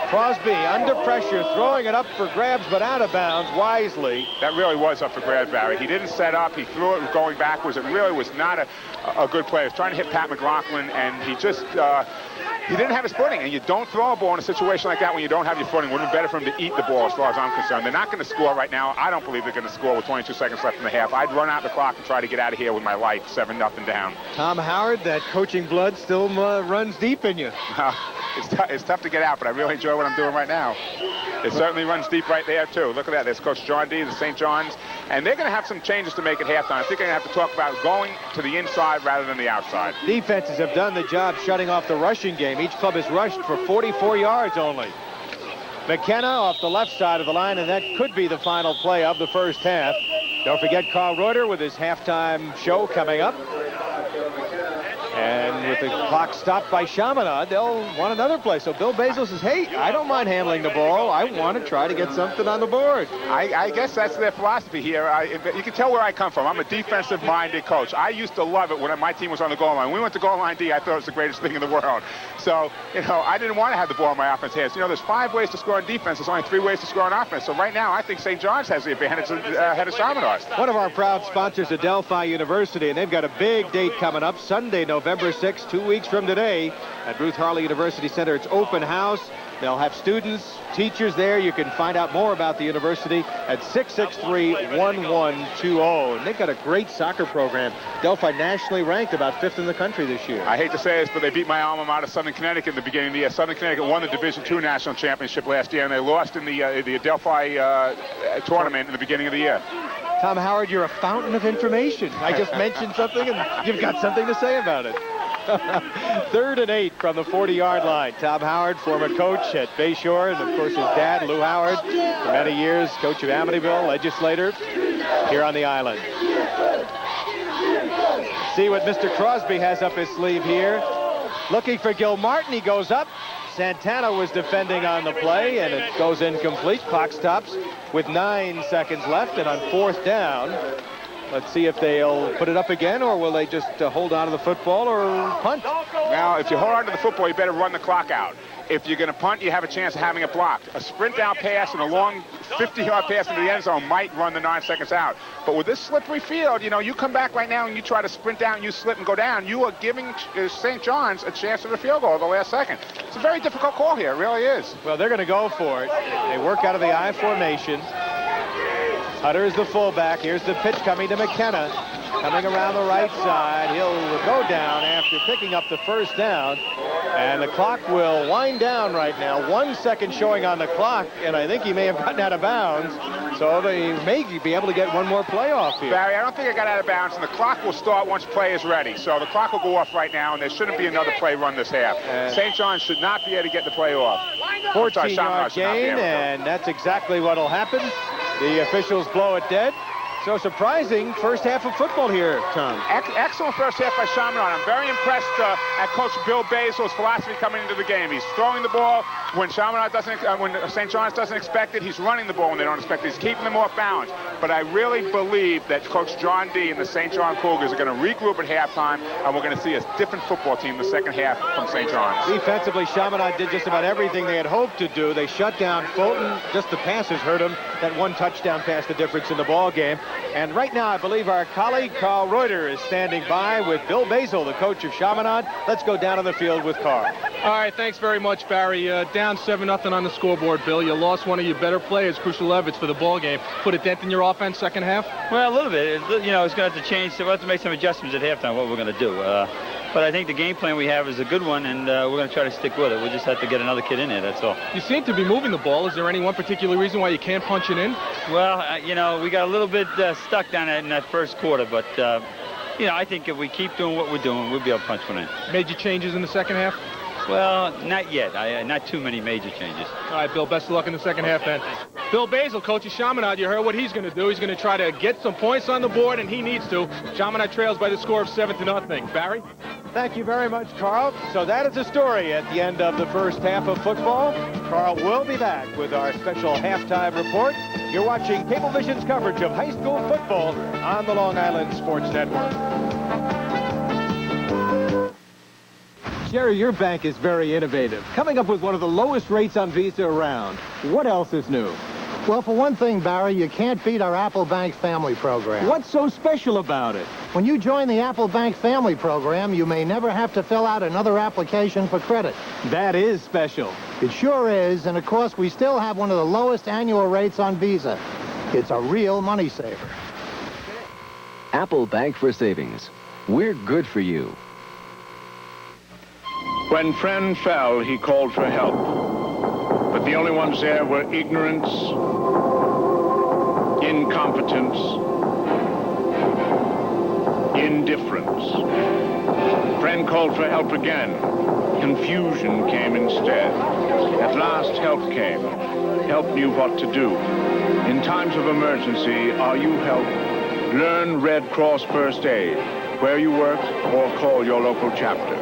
Crosby under pressure, throwing it up for grabs, but out of bounds wisely. That really was up for grabs, Barry. He didn't set up. He threw it going backwards. It really was not a good play. He was trying to hit Pat McLaughlin, and he just... he didn't have his footing, and you don't throw a ball in a situation like that when you don't have your footing. It would have been better for him to eat the ball, as far as I'm concerned. They're not going to score right now. I don't believe they're going to score with 22 seconds left in the half. I'd run out the clock and try to get out of here with my life, 7-0 down. Tom Howard, that coaching blood still runs deep in you. It's tough to get out, but I really enjoy what I'm doing right now. It certainly runs deep right there, too. Look at that. There's Coach John D., the St. John's, and they're going to have some changes to make at halftime. I think they're going to have to talk about going to the inside rather than the outside. Defenses have done the job shutting off the rushing game. Each club has rushed for 44 yards only. McKenna off the left side of the line, and that could be the final play of the first half. Don't forget Carl Reuter with his halftime show coming up. And with the clock stopped by Chaminade, they'll want another play. So Bill Basil says, hey, I don't mind handling the ball. I want to try to get something on the board. I guess that's their philosophy here. You can tell where I come from. I'm a defensive-minded coach. I used to love it when my team was on the goal line. When we went to goal line D, I thought it was the greatest thing in the world. So, I didn't want to have the ball in my offense hands. There's 5 ways to score on defense. There's only 3 ways to score on offense. So right now, I think St. John's has the advantage ahead of Chaminade. One of our proud sponsors, Adelphi University, and they've got a big date coming up Sunday, November 6th, 2 weeks from today at Ruth Harley University Center. It's open house. They'll have students, teachers there. You can find out more about the university at 663-1120. And they've got a great soccer program. Delphi nationally ranked about 5th in the country this year. I hate to say this, but they beat my alma mater, Southern Connecticut, in the beginning of the year. Southern Connecticut won the Division II National Championship last year, and they lost in the Adelphi tournament in the beginning of the year. Tom Howard, you're a fountain of information. I just mentioned something, and you've got something to say about it. 3rd and 8 from the 40-yard line. Tom Howard, former coach at Bayshore, and of course his dad, Lou Howard, for many years, coach of Amityville, legislator here on the island. See what Mr. Crosby has up his sleeve here. Looking for Gil Martin, he goes up. Santana was defending on the play, and it goes incomplete. Clock stops with 9 seconds left, and on 4th down, let's see if they'll put it up again, or will they just hold on to the football or punt? Now, if you hold on to the football, you better run the clock out. If you're going to punt, you have a chance of having it blocked. A sprint out pass and a long 50-yard pass into the end zone might run the 9 seconds out. But with this slippery field, you come back right now and you try to sprint down and you slip and go down, you are giving St. John's a chance of a field goal at the last second. It's a very difficult call here. It really is. Well, they're going to go for it. They work out of the I formation. Hutter is the fullback. Here's the pitch coming to McKenna. Coming around the right side. He'll go down after picking up the first down. And the clock will wind down right now. 1 second showing on the clock, and I think he may have gotten out of bounds. So they may be able to get one more play off here. Barry, I don't think I got out of bounds, and the clock will start once play is ready. So the clock will go off right now, and there shouldn't be another play run this half. St. John's should not be able to get the play off. 14-yard gain, and that's exactly what will happen. The officials blow it dead. So surprising first half of football here, Tom. Excellent first half by Chaminade. I'm very impressed at Coach Bill Basil's philosophy coming into the game. He's throwing the ball when when St. John's doesn't expect it. He's running the ball when they don't expect it. He's keeping them off balance. But I really believe that Coach John D. and the St. John Cougars are going to regroup at halftime, and we're going to see a different football team the second half from St. John's. Defensively, Chaminade did just about everything they had hoped to do. They shut down Fulton. Just the passes hurt him. That one touchdown pass, the difference in the ball game. And right now, I believe our colleague Carl Reuter is standing by with Bill Basil, the coach of Chaminade. Let's go down to the field with Carl. All right, thanks very much, Barry. Down 7-0 on the scoreboard, Bill. You lost one of your better players, Krushelevich, for the ball game. Put a dent in your offense second half? Well, a little bit. You know, it's going to have to change. So we'll have to make some adjustments at halftime, what we're going to do. But I think the game plan we have is a good one, and we're going to try to stick with it. We just have to get another kid in there, that's all. You seem to be moving the ball. Is there any one particular reason why you can't punch it in? Well, you know, we got a little bit stuck down in that first quarter, but, you know, I think if we keep doing what we're doing, we'll be able to punch one in. Major changes in the second half? Well, not yet. Not too many major changes. All right, Bill, best of luck in the second half then. Bill Basil, coach of Chaminade, you heard what he's going to do. He's going to try to get some points on the board, and he needs to. Chaminade trails by the score of 7-0. Barry? Thank you very much, Carl. So that is the story at the end of the first half of football. Carl will be back with our special halftime report. You're watching Cablevision's coverage of high school football on the Long Island Sports Network. Jerry, your bank is very innovative, coming up with one of the lowest rates on Visa around. What else is new? Well, for one thing, Barry, you can't beat our Apple Bank Family Program. What's so special about it? When you join the Apple Bank Family Program, you may never have to fill out another application for credit. That is special. It sure is, and of course, we still have one of the lowest annual rates on Visa. It's a real money saver. Apple Bank for Savings. We're good for you. When friend fell, he called for help. But the only ones there were ignorance, incompetence, indifference. Friend called for help again. Confusion came instead. At last, help came. Help knew what to do. In times of emergency, are you help? Learn Red Cross First Aid, where you work, or call your local chapter.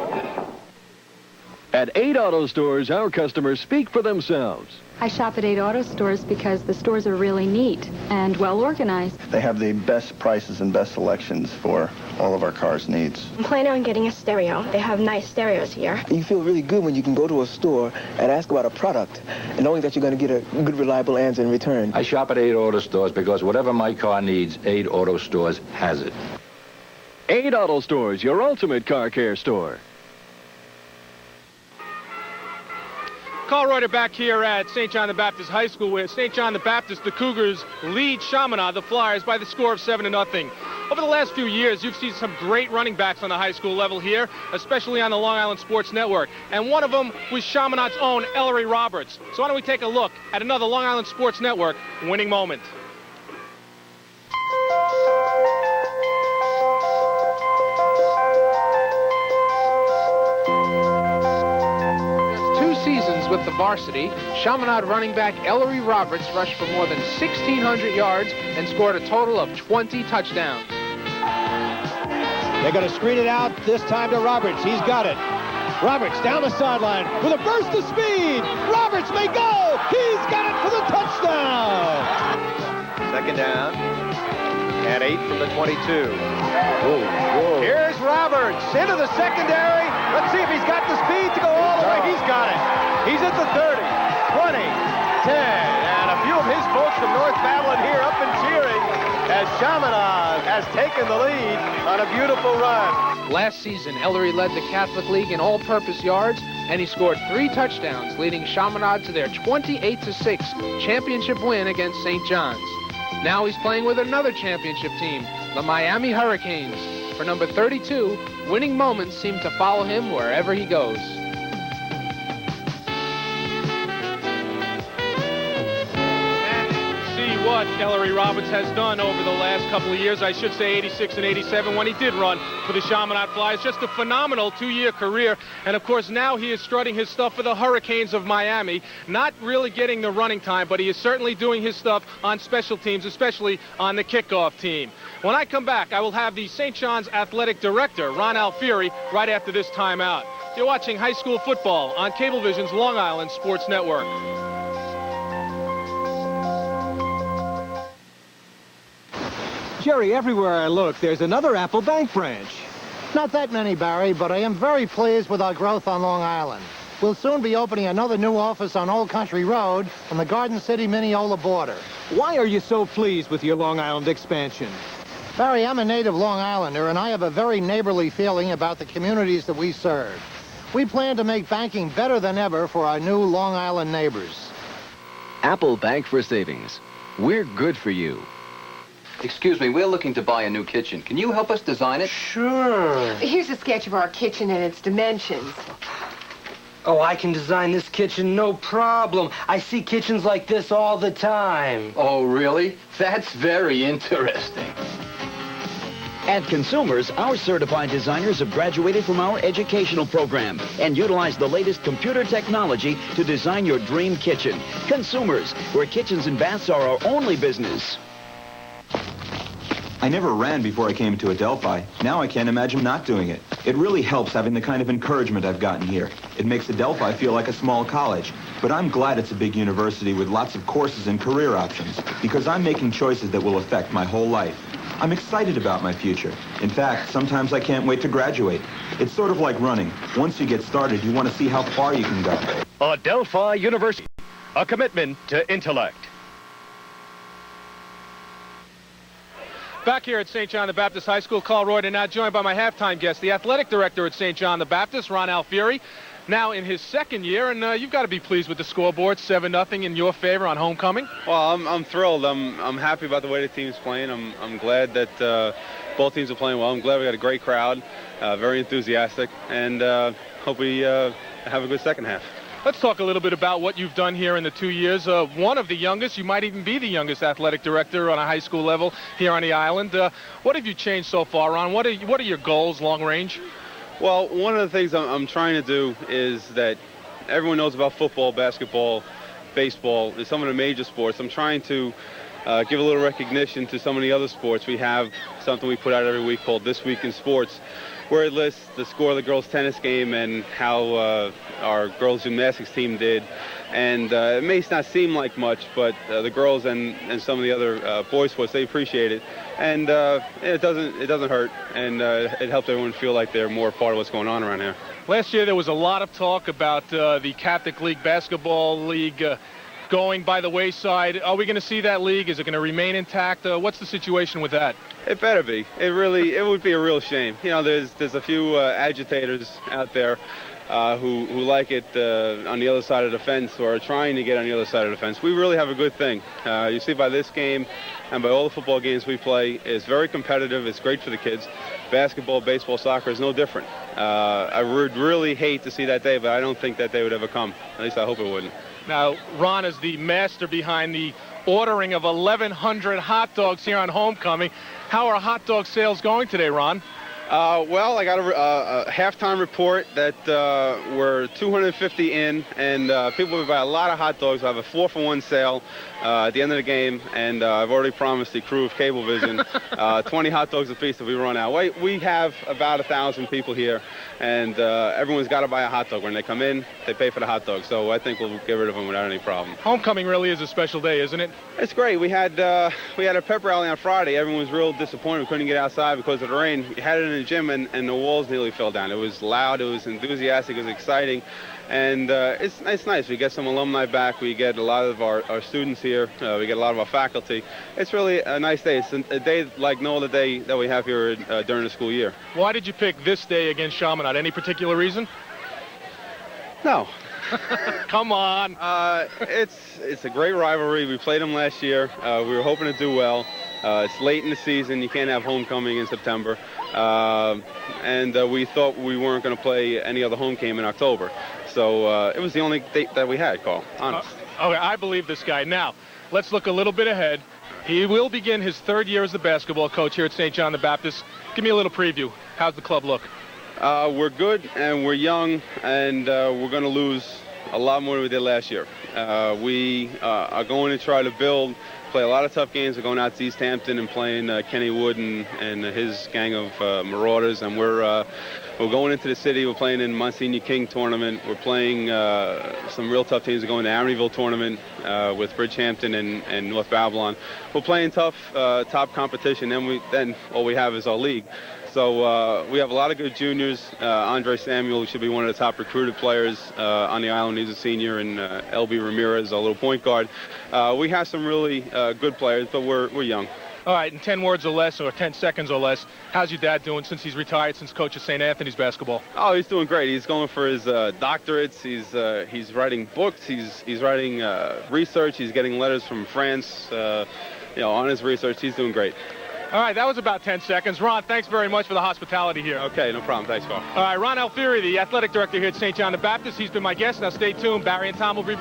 At 8 auto stores, our customers speak for themselves. I shop at 8 auto stores because the stores are really neat and well organized. They have the best prices and best selections for all of our cars' needs. I'm planning on getting a stereo. They have nice stereos here. You feel really good when you can go to a store and ask about a product and knowing that you're going to get a good, reliable answer in return. I shop at 8 auto stores because whatever my car needs, 8 auto stores has it. 8 auto stores, your ultimate car care store. Carl Reuter back here at St. John the Baptist High School, where St. John the Baptist, the Cougars, lead Chaminade, the Flyers, by the score of 7-0. Over the last few years, you've seen some great running backs on the high school level here, especially on the Long Island Sports Network. And one of them was Chaminade's own Ellery Roberts. So why don't we take a look at another Long Island Sports Network winning moment. With the varsity, Chaminade running back Ellery Roberts rushed for more than 1,600 yards and scored a total of 20 touchdowns. They're going to screen it out this time to Roberts. He's got it. Roberts down the sideline with a burst of speed. Roberts may go. He's got it for the touchdown. Second down and 8 from the 22. Whoa. Here's Roberts into the secondary. Let's see if he's got the speed to go all the way. He's got it. He's at the 30, 20, 10, and a few of his folks from North Babylon here up and cheering as Chaminade has taken the lead on a beautiful run. Last season, Ellery led the Catholic League in all-purpose yards, and he scored 3 touchdowns, leading Chaminade to their 28-6 championship win against St. John's. Now he's playing with another championship team, the Miami Hurricanes. For number 32, winning moments seem to follow him wherever he goes. What Ellery Roberts has done over the last couple of years, I should say 86 and 87 when he did run for the Chaminade Flyers. Just a phenomenal 2-year career. And of course now he is strutting his stuff for the Hurricanes of Miami. Not really getting the running time, but he is certainly doing his stuff on special teams, especially on the kickoff team. When I come back, I will have the St. John's Athletic Director, Ron Alfieri, right after this timeout. You're watching high school football on Cablevision's Long Island Sports Network. Jerry, everywhere I look, there's another Apple Bank branch. Not that many, Barry, but I am very pleased with our growth on Long Island. We'll soon be opening another new office on Old Country Road on the Garden City Mineola border. Why are you so pleased with your Long Island expansion? Barry, I'm a native Long Islander, and I have a very neighborly feeling about the communities that we serve. We plan to make banking better than ever for our new Long Island neighbors. Apple Bank for Savings. We're good for you. Excuse me, we're looking to buy a new kitchen. Can you help us design it? Sure. Here's a sketch of our kitchen and its dimensions. Oh, I can design this kitchen, no problem. I see kitchens like this all the time. Oh, really? That's very interesting. At Consumers, our certified designers have graduated from our educational program and utilize the latest computer technology to design your dream kitchen. Consumers, where kitchens and baths are our only business. I never ran before I came to Adelphi. Now I can't imagine not doing it. It really helps having the kind of encouragement I've gotten here. It makes Adelphi feel like a small college. But I'm glad it's a big university with lots of courses and career options, because I'm making choices that will affect my whole life. I'm excited about my future. In fact, sometimes I can't wait to graduate. It's sort of like running. Once you get started, you want to see how far you can go. Adelphi University, a commitment to intellect. Back here at St. John the Baptist High School, Carl Royden, now joined by my halftime guest, the athletic director at St. John the Baptist, Ron Alfieri, now in his second year, and you've got to be pleased with the scoreboard, 7-0 in your favor on homecoming. Well, I'm thrilled. I'm happy about the way the team's playing. I'm glad that both teams are playing well. I'm glad we got a great crowd, very enthusiastic, and hope we have a good second half. Let's talk a little bit about what you've done here in the 2 years. One of the youngest, you might even be the youngest athletic director on a high school level here on the island. What have you changed so far, Ron? What are your goals long range? Well, one of the things I'm trying to do is that everyone knows about football, basketball, baseball, and some of the major sports. I'm trying to give a little recognition to some of the other sports. We have something we put out every week called This Week in Sports, where it lists the score of the girls' tennis game and how our girls' gymnastics team did. And it may not seem like much, but the girls and some of the other boys' sports, they appreciate it. And it doesn't hurt, and it helps everyone feel like they're more part of what's going on around here. Last year there was a lot of talk about the Catholic League Basketball League going by the wayside. Are we going to see that league? Is it going to remain intact? What's the situation with that? It better be. It would be a real shame. You know, there's a few agitators out there who like it on the other side of the fence, or are trying to get on the other side of the fence. We really have a good thing. You see by this game and by all the football games we play, it's very competitive. It's great for the kids. Basketball, baseball, soccer is no different. I would really hate to see that day, but I don't think that day would ever come. At least I hope it wouldn't. Now, Ron is the master behind the ordering of 1,100 hot dogs here on homecoming. How are hot dog sales going today, Ron? Well, I got a halftime report that we're 250 in, and people will buy a lot of hot dogs. I have a 4-for-1 sale at the end of the game, and I've already promised the crew of Cablevision 20 hot dogs apiece if we run out. We have about 1,000 people here, and everyone's got to buy a hot dog. When they come in, they pay for the hot dog, so I think we'll get rid of them without any problem. Homecoming really is a special day, isn't it? It's great. We had a pep rally on Friday. Everyone was real disappointed we couldn't get outside because of the rain. We had it in the gym, and the walls nearly fell down. It was loud, it was enthusiastic, it was exciting, and it's nice. We get some alumni back, we get a lot of our students here, we get a lot of our faculty. It's really a nice day. It's a day like no other day that we have here during the school year. Why did you pick this day against Chaminade? Any particular reason? No. Come on. It's a great rivalry. We played them last year. We were hoping to do well. It's late in the season. You can't have homecoming in September. And we thought we weren't going to play any other home game in October. So it was the only date that we had, Carl, honest. Okay, I believe this guy. Now, let's look a little bit ahead. He will begin his third year as the basketball coach here at St. John the Baptist. Give me a little preview. How's the club look? We're good, and we're young, and we're going to lose a lot more than we did last year. We are going to try to play a lot of tough games. We're going out to East Hampton and playing Kenny Wood and his gang of marauders, and we're we're going into the city. We're playing in Monsignor King tournament. We're playing some real tough teams. We're going to Amityville tournament with Bridgehampton and North Babylon. We're playing tough, top competition. Then all we have is our league. So we have a lot of good juniors. Andre Samuel should be one of the top recruited players on the island. He's a senior, and LB Ramirez, our little point guard. We have some really good players, but we're young. All right, in 10 words or less, or 10 seconds or less, how's your dad doing since he's retired, since coach of St. Anthony's basketball? Oh, he's doing great. He's going for his doctorates. He's writing books. He's writing research. He's getting letters from France, on his research. He's doing great. All right, that was about 10 seconds. Ron, thanks very much for the hospitality here. Okay, no problem. Thanks, Carl. All right, Ron Alfieri, the athletic director here at St. John the Baptist. He's been my guest. Now stay tuned. Barry and Tom will be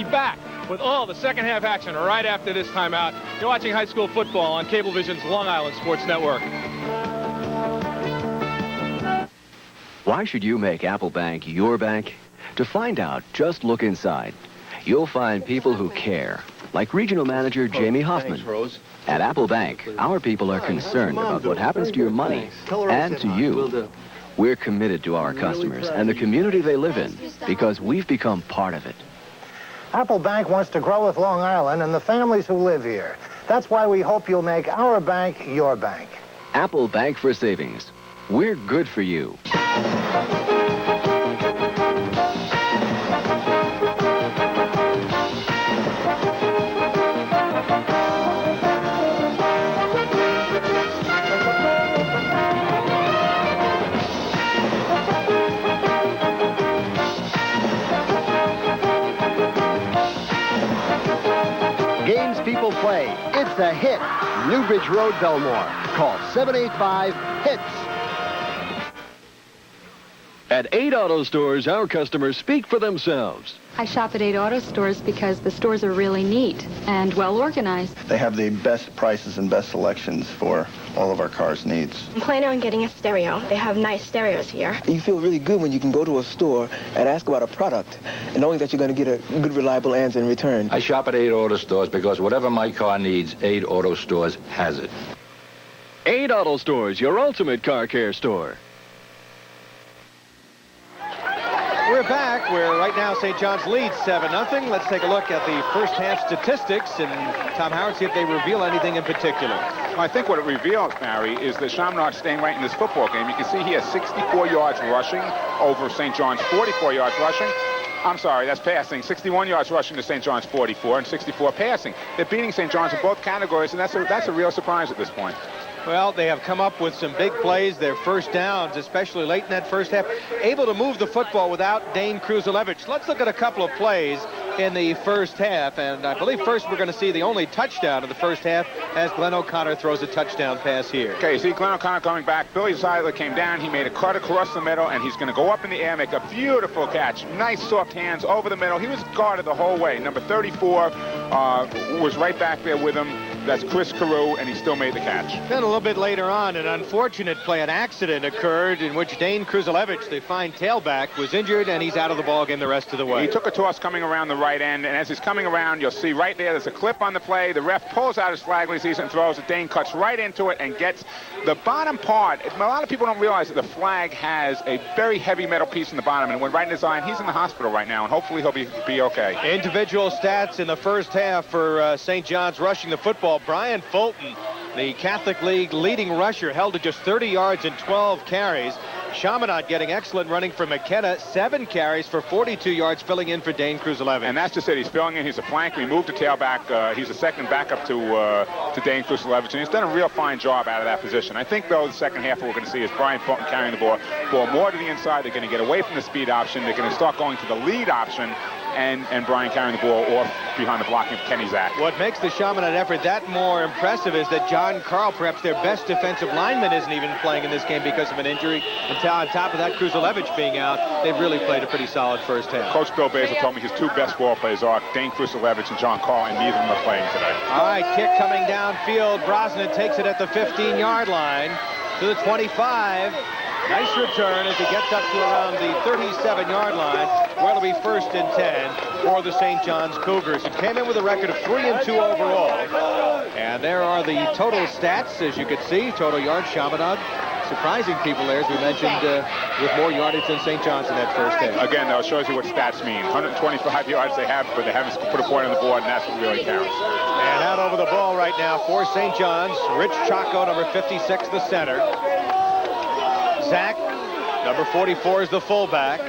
back with all the second half action right after this timeout. You're watching high school football on Cablevision's Long Island Sports Network. Why should you make Apple Bank your bank? To find out, just look inside. You'll find people who care, like Regional Manager Jamie Hoffman. At Apple Bank, our people are concerned about what happens to your money and to you. We're committed to our customers and the community they live in because we've become part of it. Apple Bank wants to grow with Long Island and the families who live here. That's why we hope you'll make our bank your bank. Apple Bank for Savings. We're good for you. Games people play. It's a hit. Newbridge Road, Belmore. Call 785-HITS. At 8 auto stores, our customers speak for themselves. I shop at 8 auto stores because the stores are really neat and well organized. They have the best prices and best selections for all of our cars' needs. I'm planning on getting a stereo. They have nice stereos here. You feel really good when you can go to a store and ask about a product and knowing that you're going to get a good, reliable answer in return. I shop at 8 auto stores because whatever my car needs, 8 auto stores has it. 8 auto stores, your ultimate car care store. We're back. We're right now St. John's leads 7-0. Let's take a look at the first half statistics and Tom Howard, see if they reveal anything in particular. Well, I think what it reveals, Barry, is that Chaminade staying right in this football game. You can see he has 64 yards rushing over St. John's 44 yards rushing. I'm sorry, that's passing. 61 yards rushing to St. John's 44 and 64 passing. They're beating St. John's in both categories, and that's a real surprise at this point. Well, they have come up with some big plays. Their first downs, especially late in that first half, able to move the football without Dane Kruzalevich. Let's look at a couple of plays in the first half, and I believe first we're going to see the only touchdown of the first half as Glenn O'Connor throws a touchdown pass here. Okay, see Glenn O'Connor coming back. Billy Seiler came down. He made a cut across the middle, and he's going to go up in the air, make a beautiful catch. Nice soft hands over the middle. He was guarded the whole way. Number 34 was right back there with him. That's Chris Carew, and he still made the catch. Then a little bit later on, an unfortunate play, an accident occurred in which Dane Kruzalevich, the fine tailback, was injured, and he's out of the ballgame the rest of the way. He took a toss coming around the right end, and as he's coming around, you'll see right there's a clip on the play. The ref pulls out his flag when he sees it and throws it. Dane cuts right into it and gets the bottom part. A lot of people don't realize that the flag has a very heavy metal piece in the bottom, and it went right in his eye, and he's in the hospital right now, and hopefully he'll be okay. Individual stats in the first half for St. John's rushing the football. Brian Fulton, the Catholic League leading rusher, held to just 30 yards and 12 carries. Chaminade getting excellent running for McKenna, 7 carries for 42 yards, filling in for Dane Kruzalevich. And that's just it. He's filling in. He's a flanker. He moved to tailback. He's a second backup to Dane Kruzalevich, and he's done a real fine job out of that position. I think, though, the second half what we're going to see is Brian Fulton carrying the ball more to the inside. They're going to get away from the speed option. They're going to start going to the lead option, and Brian carrying the ball off behind the blocking of Kenny Zach. What makes the Chaminade effort that more impressive is that John Carl, perhaps their best defensive lineman, isn't even playing in this game because of an injury. And on top of that, Kruzalevich being out, they've really played a pretty solid first half. Coach Bill Basil told me his 2 best ball players are Dane Kruzalevich and John Carl, and neither of them are playing today. All right, kick coming downfield. Brosnan takes it at the 15-yard line to the 25. Nice return as he gets up to around the 37-yard line, where it'll be 1st and 10 for the St. John's Cougars, who came in with a record of 3-2 overall. And there are the total stats, as you can see. Total yards, Chaminade surprising people there, as we mentioned, with more yardage than St. John's in that first half. Again, though, it shows you what stats mean. 125 yards they have, but they haven't put a point on the board, and that's what really counts. And out over the ball right now for St. John's. Rich Chaco, number 56, the center. Zach, number 44, is the fullback.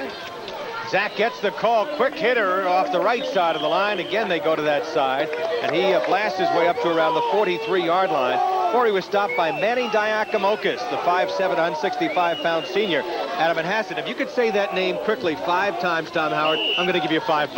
Zach gets the call. Quick hitter off the right side of the line. Again, they go to that side. And he blasts his way up to around the 43-yard line before he was stopped by Manny Diakomokas, the 5'7", 165-pound senior out of Manhasset. If you could say that name quickly 5 times, Tom Howard, I'm going to give you $5.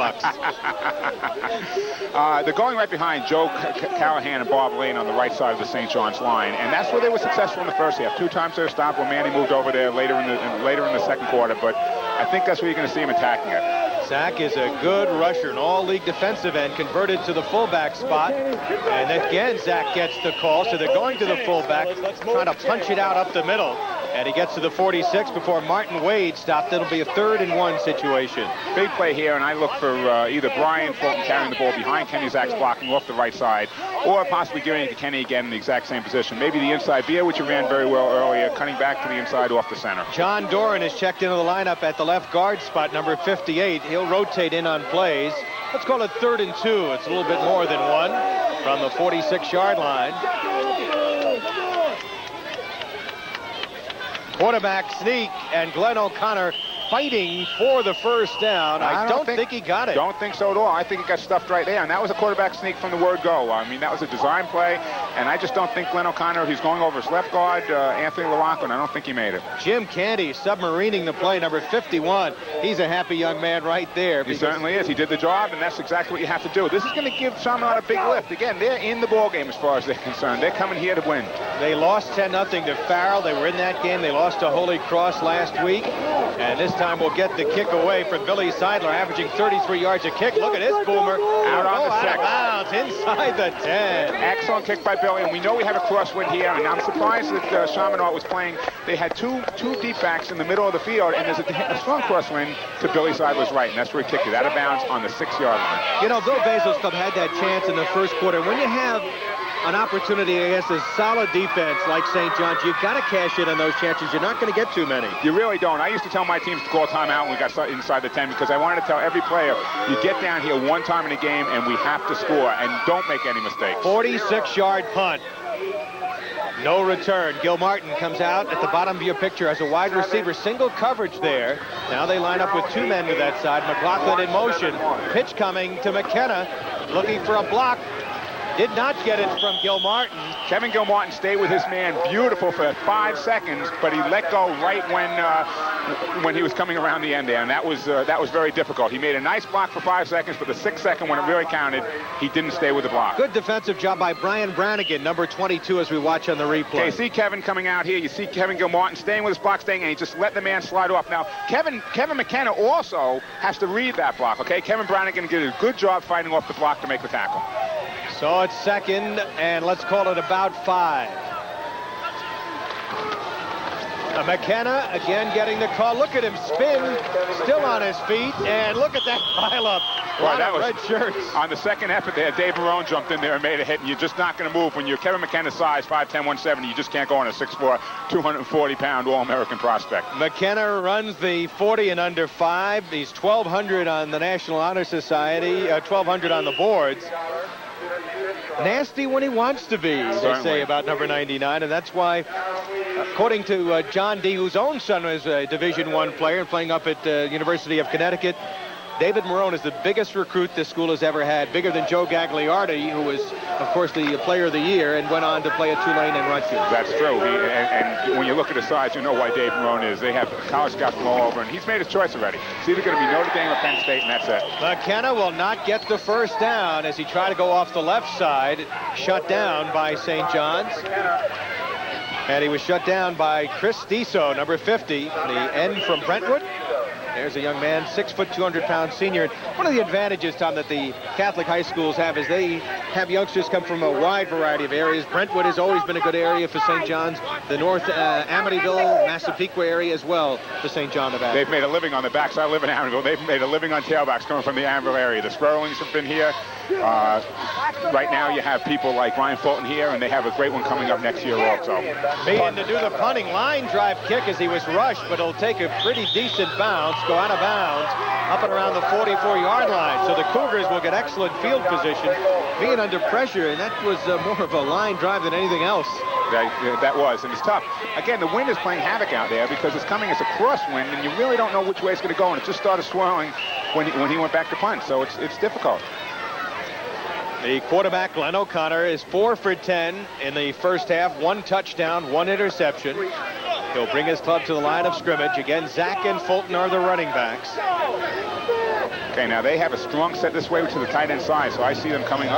They're going right behind Joe Callahan and Bob Lane on the right side of the St. John's line, and that's where they were successful in the first half. 2 times they were stopped when Manny moved over there later in the second quarter, but I think that's where you're going to see him attacking it. Zach is a good rusher, an all-league defensive end, converted to the fullback spot. And again, Zach gets the call, so they're going to the fullback, trying to punch it out up the middle. And he gets to the 46 before Martin Wade stopped. It'll be a 3rd and 1 situation. Big play here, and I look for either Brian Fulton carrying the ball behind Kenny Zach's blocking off the right side, or possibly giving it to Kenny again in the exact same position. Maybe the inside veer, which he ran very well earlier, cutting back to the inside off the center. John Doran is checked into the lineup at the left guard spot, number 58. He'll rotate in on plays. Let's call it 3rd and 2. It's a little bit more than 1 from the 46-yard line. Quarterback sneak, and Glenn O'Connor fighting for the first down. I don't think he got it. Don't think so at all. I think he got stuffed right there, and that was a quarterback sneak from the word go. I mean, that was a design play, and I just don't think Glenn O'Connor, he's going over his left guard, Anthony LaLaughlin, I don't think he made it. Jim Candy submarining the play, number 51. He's a happy young man right there. He certainly is. He did the job, and that's exactly what you have to do. This is going to give Chaminade a big lift. Again, they're in the ball game as far as they're concerned. They're coming here to win. They lost 10-0 to Farrell. They were in that game. They lost to Holy Cross last week. And this time we'll get the kick away for Billy Seidler, averaging 33 yards a kick. Look at this boomer. Out on the 6. Out of bounds inside the 10. Excellent kick by Billy, and we know we have a crosswind here, and I'm surprised that Chaminade was playing. They had two deep backs in the middle of the field, and there's a strong crosswind to Billy Seidler's right, and that's where he kicked it out of bounds on the 6-yard line. You know, Bill Basil's club had that chance in the first quarter. When you have an opportunity against a solid defense like St. John's, you've got to cash in on those chances. You're not going to get too many. You really don't. I used to tell my teams to call timeout when we got inside the 10 because I wanted to tell every player, you get down here one time in a game and we have to score, and don't make any mistakes. 46-yard punt. No return. Gil Martin comes out at the bottom of your picture as a wide receiver. Single coverage there. Now they line up with 2 men to that side. McLaughlin in motion. Pitch coming to McKenna. Looking for a block. Did not get it from Gil Martin. Kevin Gil Martin stayed with his man beautiful for 5 seconds, but he let go right when he was coming around the end there, and that was very difficult. He made a nice block for 5 seconds, but the 6th second when it really counted, he didn't stay with the block. Good defensive job by Brian Brannigan, number 22, as we watch on the replay. Okay, you see Kevin coming out here. You see Kevin Gil Martin staying with his block, and he just let the man slide off. Now, Kevin McKenna also has to read that block, okay? Kevin Brannigan did a good job fighting off the block to make the tackle. So it's 2nd, and let's call it about 5. McKenna again getting the call. Look at him spin, still on his feet, and look at that pileup. Well, that was red shirts. On the second effort there, Dave Marone jumped in there and made a hit, and you're just not going to move. When you're Kevin McKenna's size, 5'10", 170, you just can't go on a 6'4", 240-pound All-American prospect. McKenna runs the 40 and under 5. He's 1,200 on the National Honor Society, 1,200 on the boards. Nasty when he wants to be, they say about number 99, and that's why, according to John D., whose own son is a Division I player and playing up at University of Connecticut, David Marone is the biggest recruit this school has ever had, bigger than Joe Gagliardi, who was, of course, the player of the year and went on to play at Tulane and Rutgers. That's true. And when you look at his size, you know why Dave Marone is. They have college scouts from all over, and he's made his choice already. It's either going to be Notre Dame or Penn State, and that's it. McKenna will not get the first down as he tried to go off the left side, shut down by St. John's. And he was shut down by Chris Stiso, number 50, the end from Brentwood. There's a young man, 6 foot, 200-pound senior. One of the advantages, Tom, that the Catholic high schools have is they have youngsters come from a wide variety of areas. Brentwood has always been a good area for St. John's. The North Amityville, Massapequa area as well for St. John the Baptist. They've made a living on the backs. I live in Amityville. They've made a living on tailbacks coming from the Amityville area. The Sperlings have been here. Right now you have people like Ryan Fulton here, and they have a great one coming up next year also. Being to do the punting line drive kick as he was rushed, but it'll take a pretty decent bounce, go out of bounds, up and around the 44-yard line. So the Cougars will get excellent field position, being under pressure, and that was more of a line drive than anything else. That was, and it's tough. Again, the wind is playing havoc out there because it's coming as a crosswind, and you really don't know which way it's going to go, and it just started swirling when he went back to punt, so it's difficult. The quarterback, Glenn O'Connor, is 4 for 10 in the first half. 1 touchdown, 1 interception. He'll bring his club to the line of scrimmage. Again, Zach and Fulton are the running backs. Okay, now they have a strong set this way to the tight end side, so I see them coming, the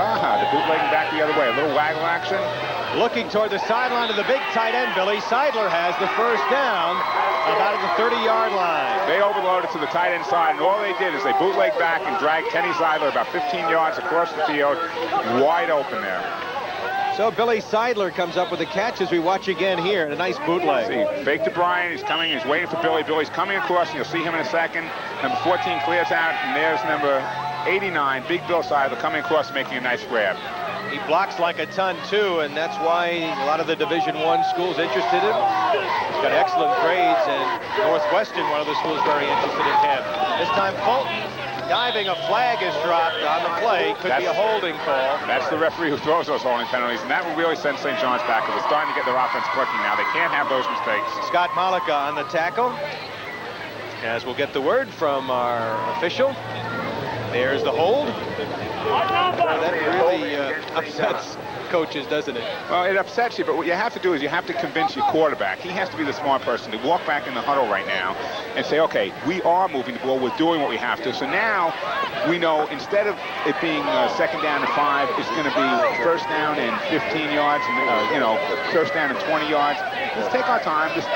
bootlegging back the other way. A little waggle action. Looking toward the sideline of the big tight end, Billy Seidler has the first down about at the 30-yard line. They overloaded to the tight end side, and all they did is they bootlegged back and dragged Kenny Seidler about 15 yards across the field, wide open there. So Billy Seidler comes up with a catch as we watch again here, and a nice bootleg. See, fake to Brian, he's coming, he's waiting for Billy. Billy's coming across, and you'll see him in a second. Number 14 clears out, and there's number 89, Big Bill Seidler, coming across, making a nice grab. He blocks like a ton, too, and that's why a lot of the Division I schools interested in him. He's got excellent grades, and Northwestern, one of the schools, very interested in him. This time, Fulton diving, a flag is dropped on the play. Could be a holding call. That's the referee who throws those holding penalties, and that will really send St. John's back, because they're starting to get their offense clicking now. They can't have those mistakes. Scott Malika on the tackle, as we'll get the word from our official. There's the hold. That really upsets coaches, doesn't it? Well, it upsets you, but what you have to do is you have to convince your quarterback. He has to be the smart person to walk back in the huddle right now and say, okay, we are moving the ball, we're doing what we have to. So now we know instead of it being 2nd down and 5, it's going to be 1st down and 15 yards, and, 1st down and 20 yards. Let's take our time, just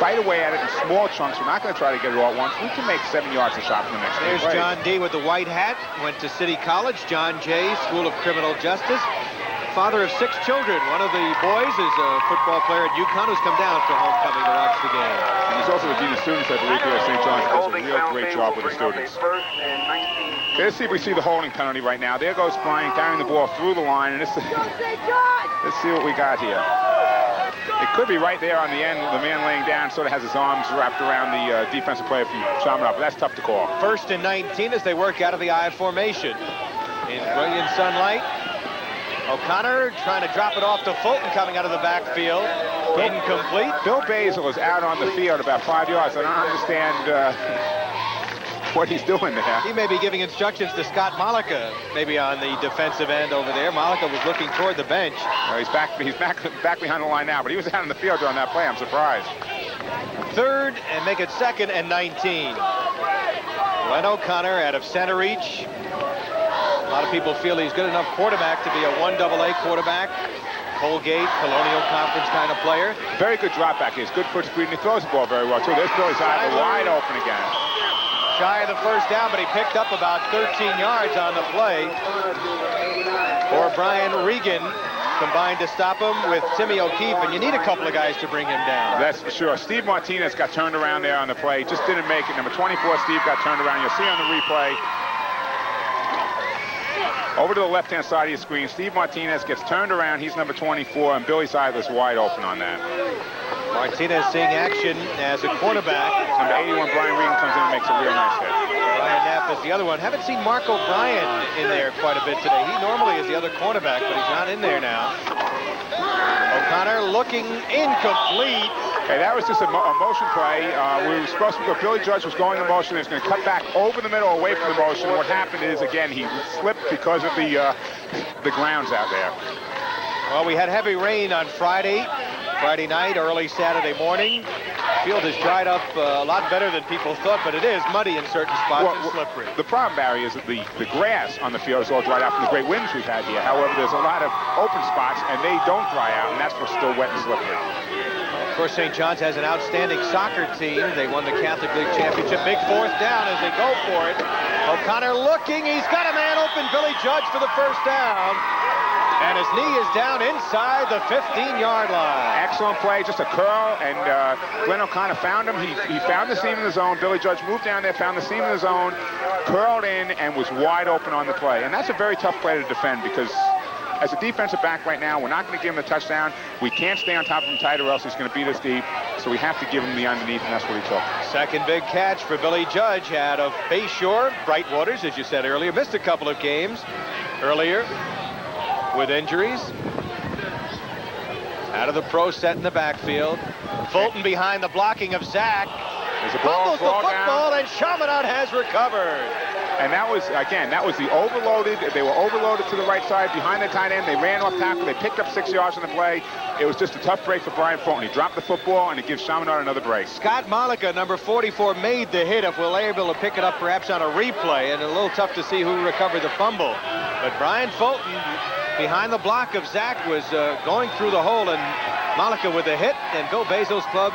fight away at it in small chunks. We're not going to try to get it all at once. We can make 7 yards a shot from the next game. There's John D. with the white hat, went to City College. John J., School of Criminal Justice. Father of 6 children. One of the boys is a football player at UConn who's come down for homecoming to watch the game. And he's also the dean of students, I believe, here at St. John's. Does a real great job with the students. Okay, let's see if we see the holding penalty right now. There goes Brian carrying the ball through the line, and let's see what we got here. It could be right there on the end. The man laying down sort of has his arms wrapped around the defensive player from Chaminade, but that's tough to call. 1st and 19 as they work out of the I formation. In brilliant sunlight. O'Connor trying to drop it off to Fulton coming out of the backfield. Incomplete. Bill Basil is out on the field about 5 yards. I don't understand what he's doing there. He may be giving instructions to Scott Malika, maybe on the defensive end over there. Malika was looking toward the bench. He's back behind the line now, but he was out on the field during that play. I'm surprised. 3rd and make it 2nd and 19. Glenn O'Connor out of center reach. A lot of people feel he's good enough quarterback to be a 1AA quarterback. Colgate, Colonial Conference kind of player. Very good drop back. He has good foot speed, and he throws the ball very well, too. There's Billy Seidler wide open again. Shy of the 1st down, but he picked up about 13 yards on the play. Or Brian Regan combined to stop him with Timmy O'Keefe, and you need a couple of guys to bring him down. That's for sure. Steve Martinez got turned around there on the play. Just didn't make it. Number 24, Steve, got turned around. You'll see on the replay. Over to the left-hand side of your screen, Steve Martinez gets turned around. He's number 24, and Billy Seidler's wide open on that. Martinez seeing action as a cornerback. Number 81, Brian Regan, comes in and makes a real nice hit. Brian Knapp is the other one. Haven't seen Mark O'Brien in there quite a bit today. He normally is the other cornerback, but he's not in there now. O'Connor looking incomplete. Okay, that was just a motion play. We were supposed to go. Billy Judge was going in motion. He was going to cut back over the middle, away from the motion. What happened is, again, he slipped because of the grounds out there. Well, we had heavy rain on Friday night, early Saturday morning. The field has dried up a lot better than people thought, but it is muddy in certain spots and slippery. The problem, Barry, is that the grass on the field is all dried out from the great winds we've had here. However, there's a lot of open spots, and they don't dry out, and that's what's still wet and slippery. course, St. John's has an outstanding soccer team. They won the Catholic League Championship. Big fourth down as they go for it. O'Connor looking. He's got a man open. Billy Judge for the first down. And his knee is down inside the 15-yard line. Excellent play, just a curl, and Glenn O'Connor found him. He found the seam in the zone. Billy Judge moved down there, found the seam in the zone, curled in, and was wide open on the play. And that's a very tough play to defend because as a defensive back right now, we're not going to give him the touchdown. We can't stay on top of him tight or else he's going to beat us deep. So we have to give him the underneath, and that's what he took. Second big catch for Billy Judge out of Bayshore. Brightwaters, as you said earlier, missed a couple of games earlier with injuries. Out of the pro set in the backfield. Fulton behind the blocking of Zach. There's a ball, fumbles the football, and Chaminade has recovered. And that was, again, that was the overloaded. They were overloaded to the right side behind the tight end. They ran off tackle. They picked up 6 yards on the play. It was just a tough break for Brian Fulton. He dropped the football, and it gives Chaminade another break. Scott Malika, number 44, made the hit. If we're able to pick it up perhaps on a replay, and a little tough to see who recovered the fumble. But Brian Fulton, behind the block of Zach, was going through the hole, and Malika with a hit, and Bill Bezos' club,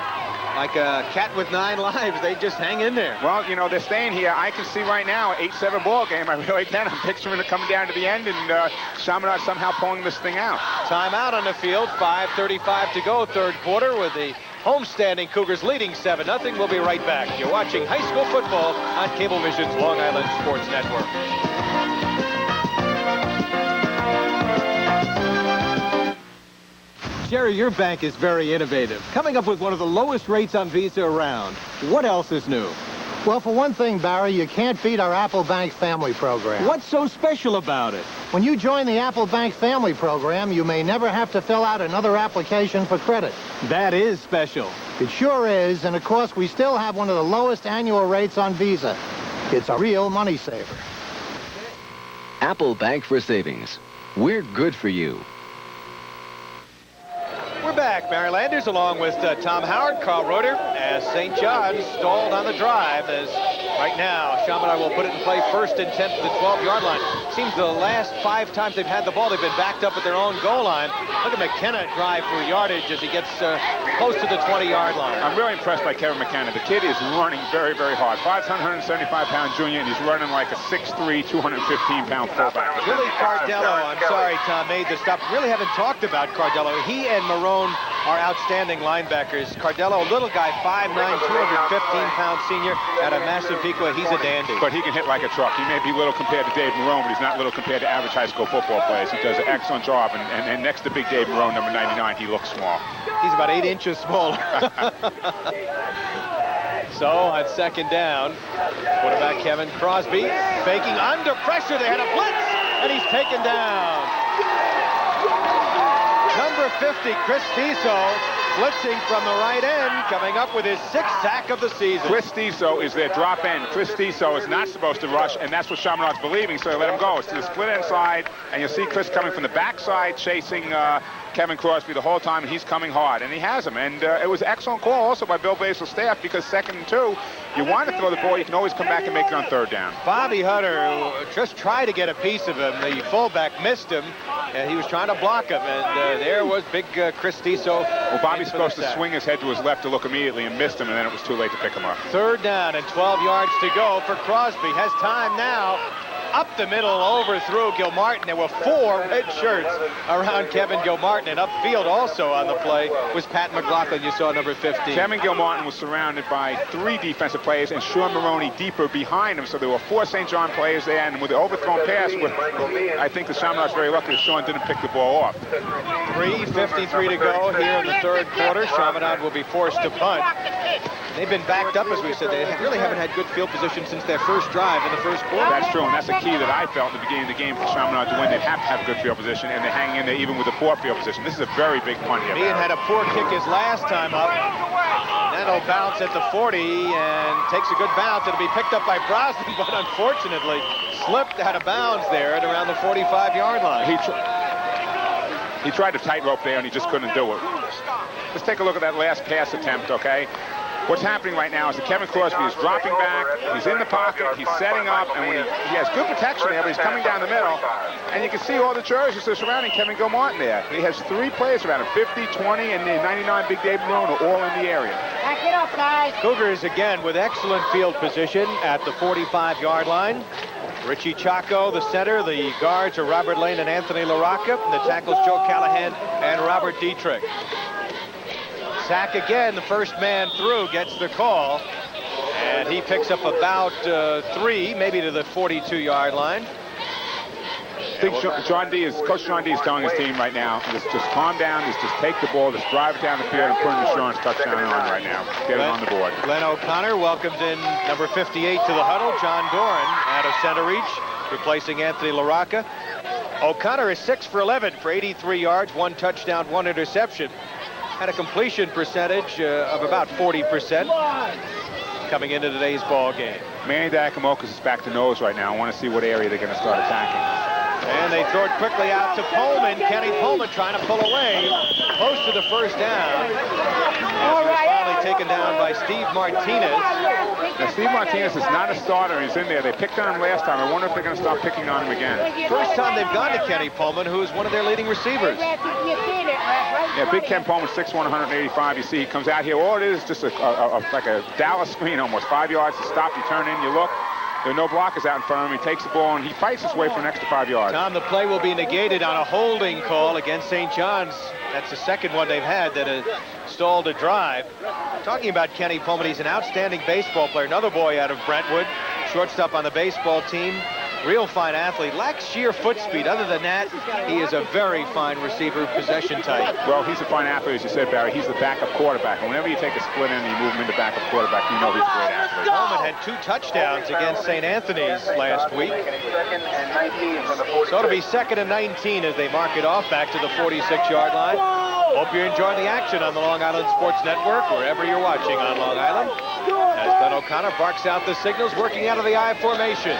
like a cat with 9 lives, they just hang in there. Well, you know, they're staying here. I can see right now, 8-7 ball game. I really can. I'm picturing it coming down to the end, and Chaminade somehow pulling this thing out. Timeout on the field, 5:35 to go, third quarter, with the homestanding Cougars leading 7-0. We'll be right back. You're watching high school football on Cablevision's Long Island Sports Network. Jerry, your bank is very innovative, coming up with one of the lowest rates on Visa around. What else is new? Well, for one thing, Barry, you can't beat our Apple Bank Family Program. What's so special about it? When you join the Apple Bank Family Program, you may never have to fill out another application for credit. That is special. It sure is, and of course, we still have one of the lowest annual rates on Visa. It's a real money saver. Apple Bank for Savings. We're good for you. We're back. Barry Landers along with Tom Howard, Carl Roeder, as St. John's stalled on the drive. As right now, Chaminade will put it in play first and 10 to the 12-yard line. Seems the last 5 times they've had the ball, they've been backed up at their own goal line. Look at McKenna drive for yardage as he gets close to the 20-yard line. I'm really impressed by Kevin McKenna. The kid is running very, very hard. 575-pound junior, and he's running like a 6'3", 215-pound fullback. Billy Cardello, I'm sorry, Tom, made the stop. Really haven't talked about Cardello. He and Marone are outstanding linebackers. Cardello, a little guy, 5'9", 215-pound senior, at a massive peak. He's a dandy. But he can hit like a truck. He may be little compared to Dave Marone, but he's not little compared to average high school football players. He does an excellent job, and next to Big Dave Marone, number 99, he looks small. He's about 8 inches smaller. So, on second down, quarterback Kevin Crosby faking under pressure. They had a blitz, and he's taken down. Number 50, Chris Tiso, blitzing from the right end, coming up with his 6th sack of the season. Chris Tiso is their drop end. Chris Tiso is not supposed to rush, and that's what Chaminade's believing, so they let him go. It's to the split end side, and you'll see Chris coming from the backside, chasing Kevin Crosby the whole time, and he's coming hard, and he has him. And it was an excellent call also by Bill Basil's staff, because 2nd and 2, you want to throw the ball, you can always come back and make it on 3rd down. Bobby Hutter just tried to get a piece of him. The fullback missed him, and he was trying to block him, and there was big Chris Tiso. Well, Bobby's supposed to swing his head to his left to look immediately and missed him, and then it was too late to pick him up. 3rd down and 12 yards to go for Crosby. Has time now. Up the middle, overthrew Gilmartin. There were 4 red shirts around Kevin Gilmartin, and upfield also on the play was Pat McLaughlin. You saw number 15. Kevin Gilmartin was surrounded by 3 defensive players and Sean Maroney deeper behind him, so there were 4 St. John players there, and with the overthrown pass, I think the Chaminade's very lucky that Sean didn't pick the ball off. 3:53 to go here in the 3rd quarter. Chaminade will be forced to punt. They've been backed up, as we said. They really haven't had good field position since their first drive in the first quarter. That's true, and that's a key that I felt at the beginning of the game for Chaminade to win. They'd have to have a good field position, and they're hanging in there even with a poor field position. This is a very big punt here. Meehan had a poor kick his last time up. That'll bounce at the 40 and takes a good bounce. It'll be picked up by Brosnan, but unfortunately slipped out of bounds there at around the 45-yard line. He tried to tightrope there, and he just couldn't do it. Let's take a look at that last pass attempt, okay? what's happening right now is that Kevin Crosby is dropping back, he's in the pocket, he's setting up, and when he has good protection there, but he's coming down the middle, and you can see all the jerseys that are surrounding Kevin Gilmartin there. He has 3 players around him, 50, 20, and 99 Big Dave Marone are all in the area. Back it up, guys. Cougars again with excellent field position at the 45-yard line. Richie Chaco, the center. The guards are Robert Lane and Anthony LaRocca. And the tackles Joe Callahan and Robert Dietrich. Sack again, the first man through gets the call. And he picks up about 3, maybe to the 42-yard line. I think Coach John D is telling his team right now, just calm down, just take the ball, just drive it down the field and put an insurance touchdown on right now. Get it on the board. Glenn O'Connor welcomes in number 58 to the huddle, John Doran out of center reach, replacing Anthony LaRocca. O'Connor is 6 for 11 for 83 yards, 1 touchdown, 1 interception. Had a completion percentage of about 40% coming into today's ball game. Manny Dakamokas is back to nose right now. I want to see what area they're going to start attacking. And they throw it quickly out to Pullman. Kenny Pullman trying to pull away. Close to the first down. Finally taken down by Steve Martinez. Now, Steve Martinez is not a starter. He's in there. They picked on him last time. I wonder if they're going to start picking on him again. First time they've gone to Kenny Pullman, who is one of their leading receivers. Yeah, Big Ken Pullman, 6'1", 185. You see, he comes out here. All it is just like a Dallas screen almost. 5 yards to stop. You turn in, you look. There are no blockers out in front of him. He takes the ball and he fights his way for an extra 5 yards. Tom, the play will be negated on a holding call against St. John's. That's the second one they've had that stalled a drive. Talking about Kenny Pullman, he's an outstanding baseball player. Another boy out of Brentwood, shortstop on the baseball team. Real fine athlete, lacks sheer foot speed. Other than that, he is a very fine receiver, possession type. Well, he's a fine athlete, as you said, Barry. He's the backup quarterback. And whenever you take a split end and you move him into backup quarterback, you know he's a great athlete. Pullman had 2 touchdowns against St. Anthony's last week. So it'll be 2nd and 19 as they mark it off back to the 46-yard line. Hope you're enjoying the action on the Long Island Sports Network, wherever you're watching on Long Island. As Glenn O'Connor barks out the signals, working out of the I formation.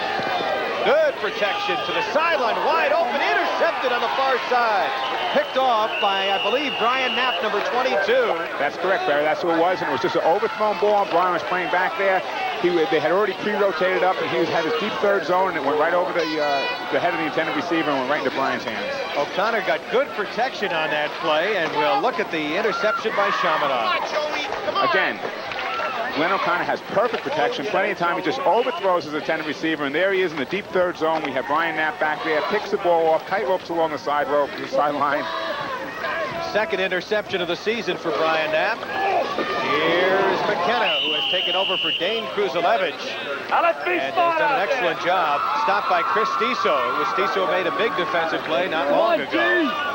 Good protection to the sideline, wide open, intercepted on the far side. Picked off by, I believe, Brian Knapp, number 22. That's correct, Barry. That's who it was, and it was just an overthrown ball. Brian was playing back there. They had already pre-rotated up, and he had his deep third zone, and it went right over the head of the intended receiver and went right into Brian's hands. O'Connor got good protection on that play, and we'll look at the interception by Chaminade. Again, Glenn O'Connor has perfect protection, plenty of time. He just overthrows his intended receiver, and there he is in the deep third zone. We have Brian Knapp back there, picks the ball off, tight ropes along the sideline. Second interception of the season for Brian Knapp. Here's McKenna, who has taken over for Dane Kruzalevich and has done an excellent job. Stopped by Chris Stiso. It was Stiso who made a big defensive play not long ago.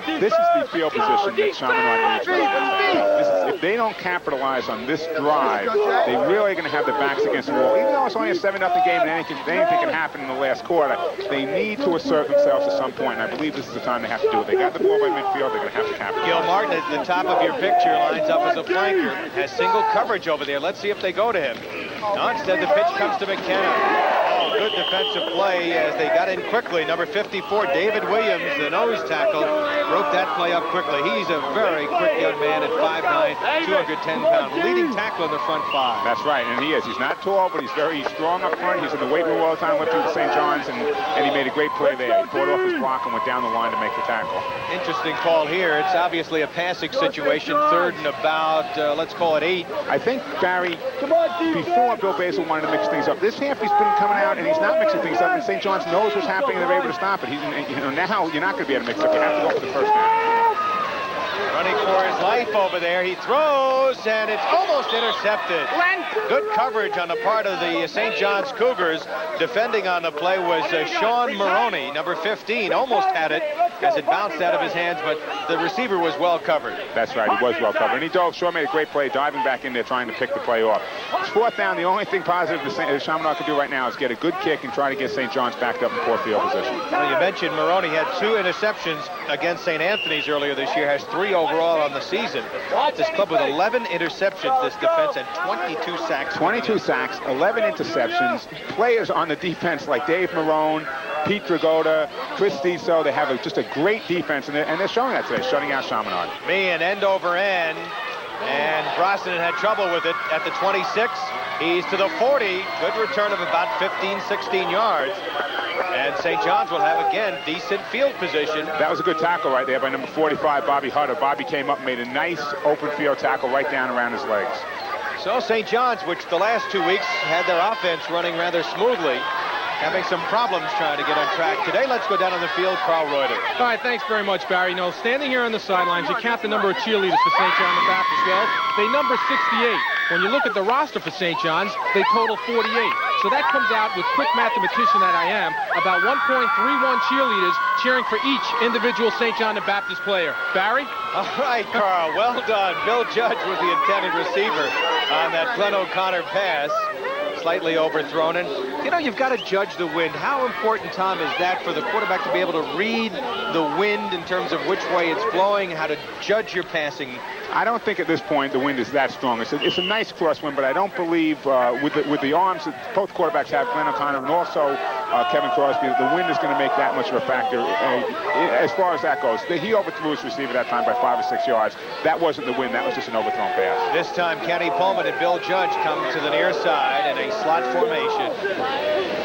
This is the field position that Chaminade needs right now. If they don't capitalize on this drive, they really are going to have their backs against the wall. Even though it's only a 7-0 game and anything can happen in the last quarter, they need to assert themselves at some point, and I believe this is the time they have to do it. They got the ball by midfield, they're going to have to capitalize. Gil Martin at the top of your picture lines up as a flanker, has single coverage over there. Let's see if they go to him. No, instead the pitch comes to McKenna. Oh, good defensive play as they got in quickly. Number 54, David Williams, the nose tackle, broke that play up quickly. He's a very quick young man at 5'9", 210 pounds, leading tackle in the front 5. That's right, and he is. He's not tall, but he's very strong up front. He's in the weight room all the time, went through the St. John's, and he made a great play there. He pulled off his block and went down the line to make the tackle. Interesting call here. It's obviously a passing situation, 3rd and about, let's call it 8. I think, Barry, before Bill Basil wanted to mix things up, this half he's been coming out and he's not mixing things up, and St. John's knows what's happening and they're able to stop it. Now you're not going to be able to mix it up. You have to go for the first down. Running for his life over there. He throws, and it's almost intercepted. Good coverage on the part of the St. John's Cougars. Defending on the play was Sean Maroney, number 15. Almost had it as it bounced out of his hands, but the receiver was well covered. That's right, he was well covered. And he dove, Shaw made a great play, diving back in there, trying to pick the play off. It's 4th down. The only thing positive that Chaminade can do right now is get a good kick and try to get St. John's backed up in poor field position. Well, you mentioned Maroney had 2 interceptions against St. Anthony's earlier this year, has 3 overall on the season. This club with 11 interceptions, this defense, and 22 sacks. 22 sacks, 11 interceptions. Players on the defense like Dave Marone, Pete Dragotta, Chris Stiso, they have just a great defense, and they're showing that today, shutting out Chaminade. Me and end over end. And Brosnan had trouble with it at the 26. He's to the 40. Good return of about 15, 16 yards. And St. John's will have, again, decent field position. That was a good tackle right there by number 45, Bobby Hutter. Bobby came up and made a nice open field tackle right down around his legs. So St. John's, which the last 2 weeks had their offense running rather smoothly, having some problems trying to get on track. Today, let's go down on the field. Carl Reuter. All right, thanks very much, Barry. You know, standing here on the sidelines, you count the number of cheerleaders for St. John the Baptist. Well, they number 68. When you look at the roster for St. John's, they total 48. So that comes out, with quick mathematician that I am, about 1.31 cheerleaders cheering for each individual St. John the Baptist player. Barry? All right, Carl, well done. Bill Judge was the intended receiver on that Glenn O'Connor pass. Slightly overthrown. And, you know, you've got to judge the wind. How important, Tom, is that for the quarterback to be able to read the wind in terms of which way it's blowing, how to judge your passing? I don't think at this point the wind is that strong. It's a nice crosswind, but I don't believe with the arms that both quarterbacks have, Glenn O'Connor and also Kevin Crosby, the wind is going to make that much of a factor as far as that goes. He overthrew his receiver that time by 5 or 6 yards. That wasn't the wind. That was just an overthrown pass. This time, Kenny Pullman and Bill Judge come to the near side in a slot formation.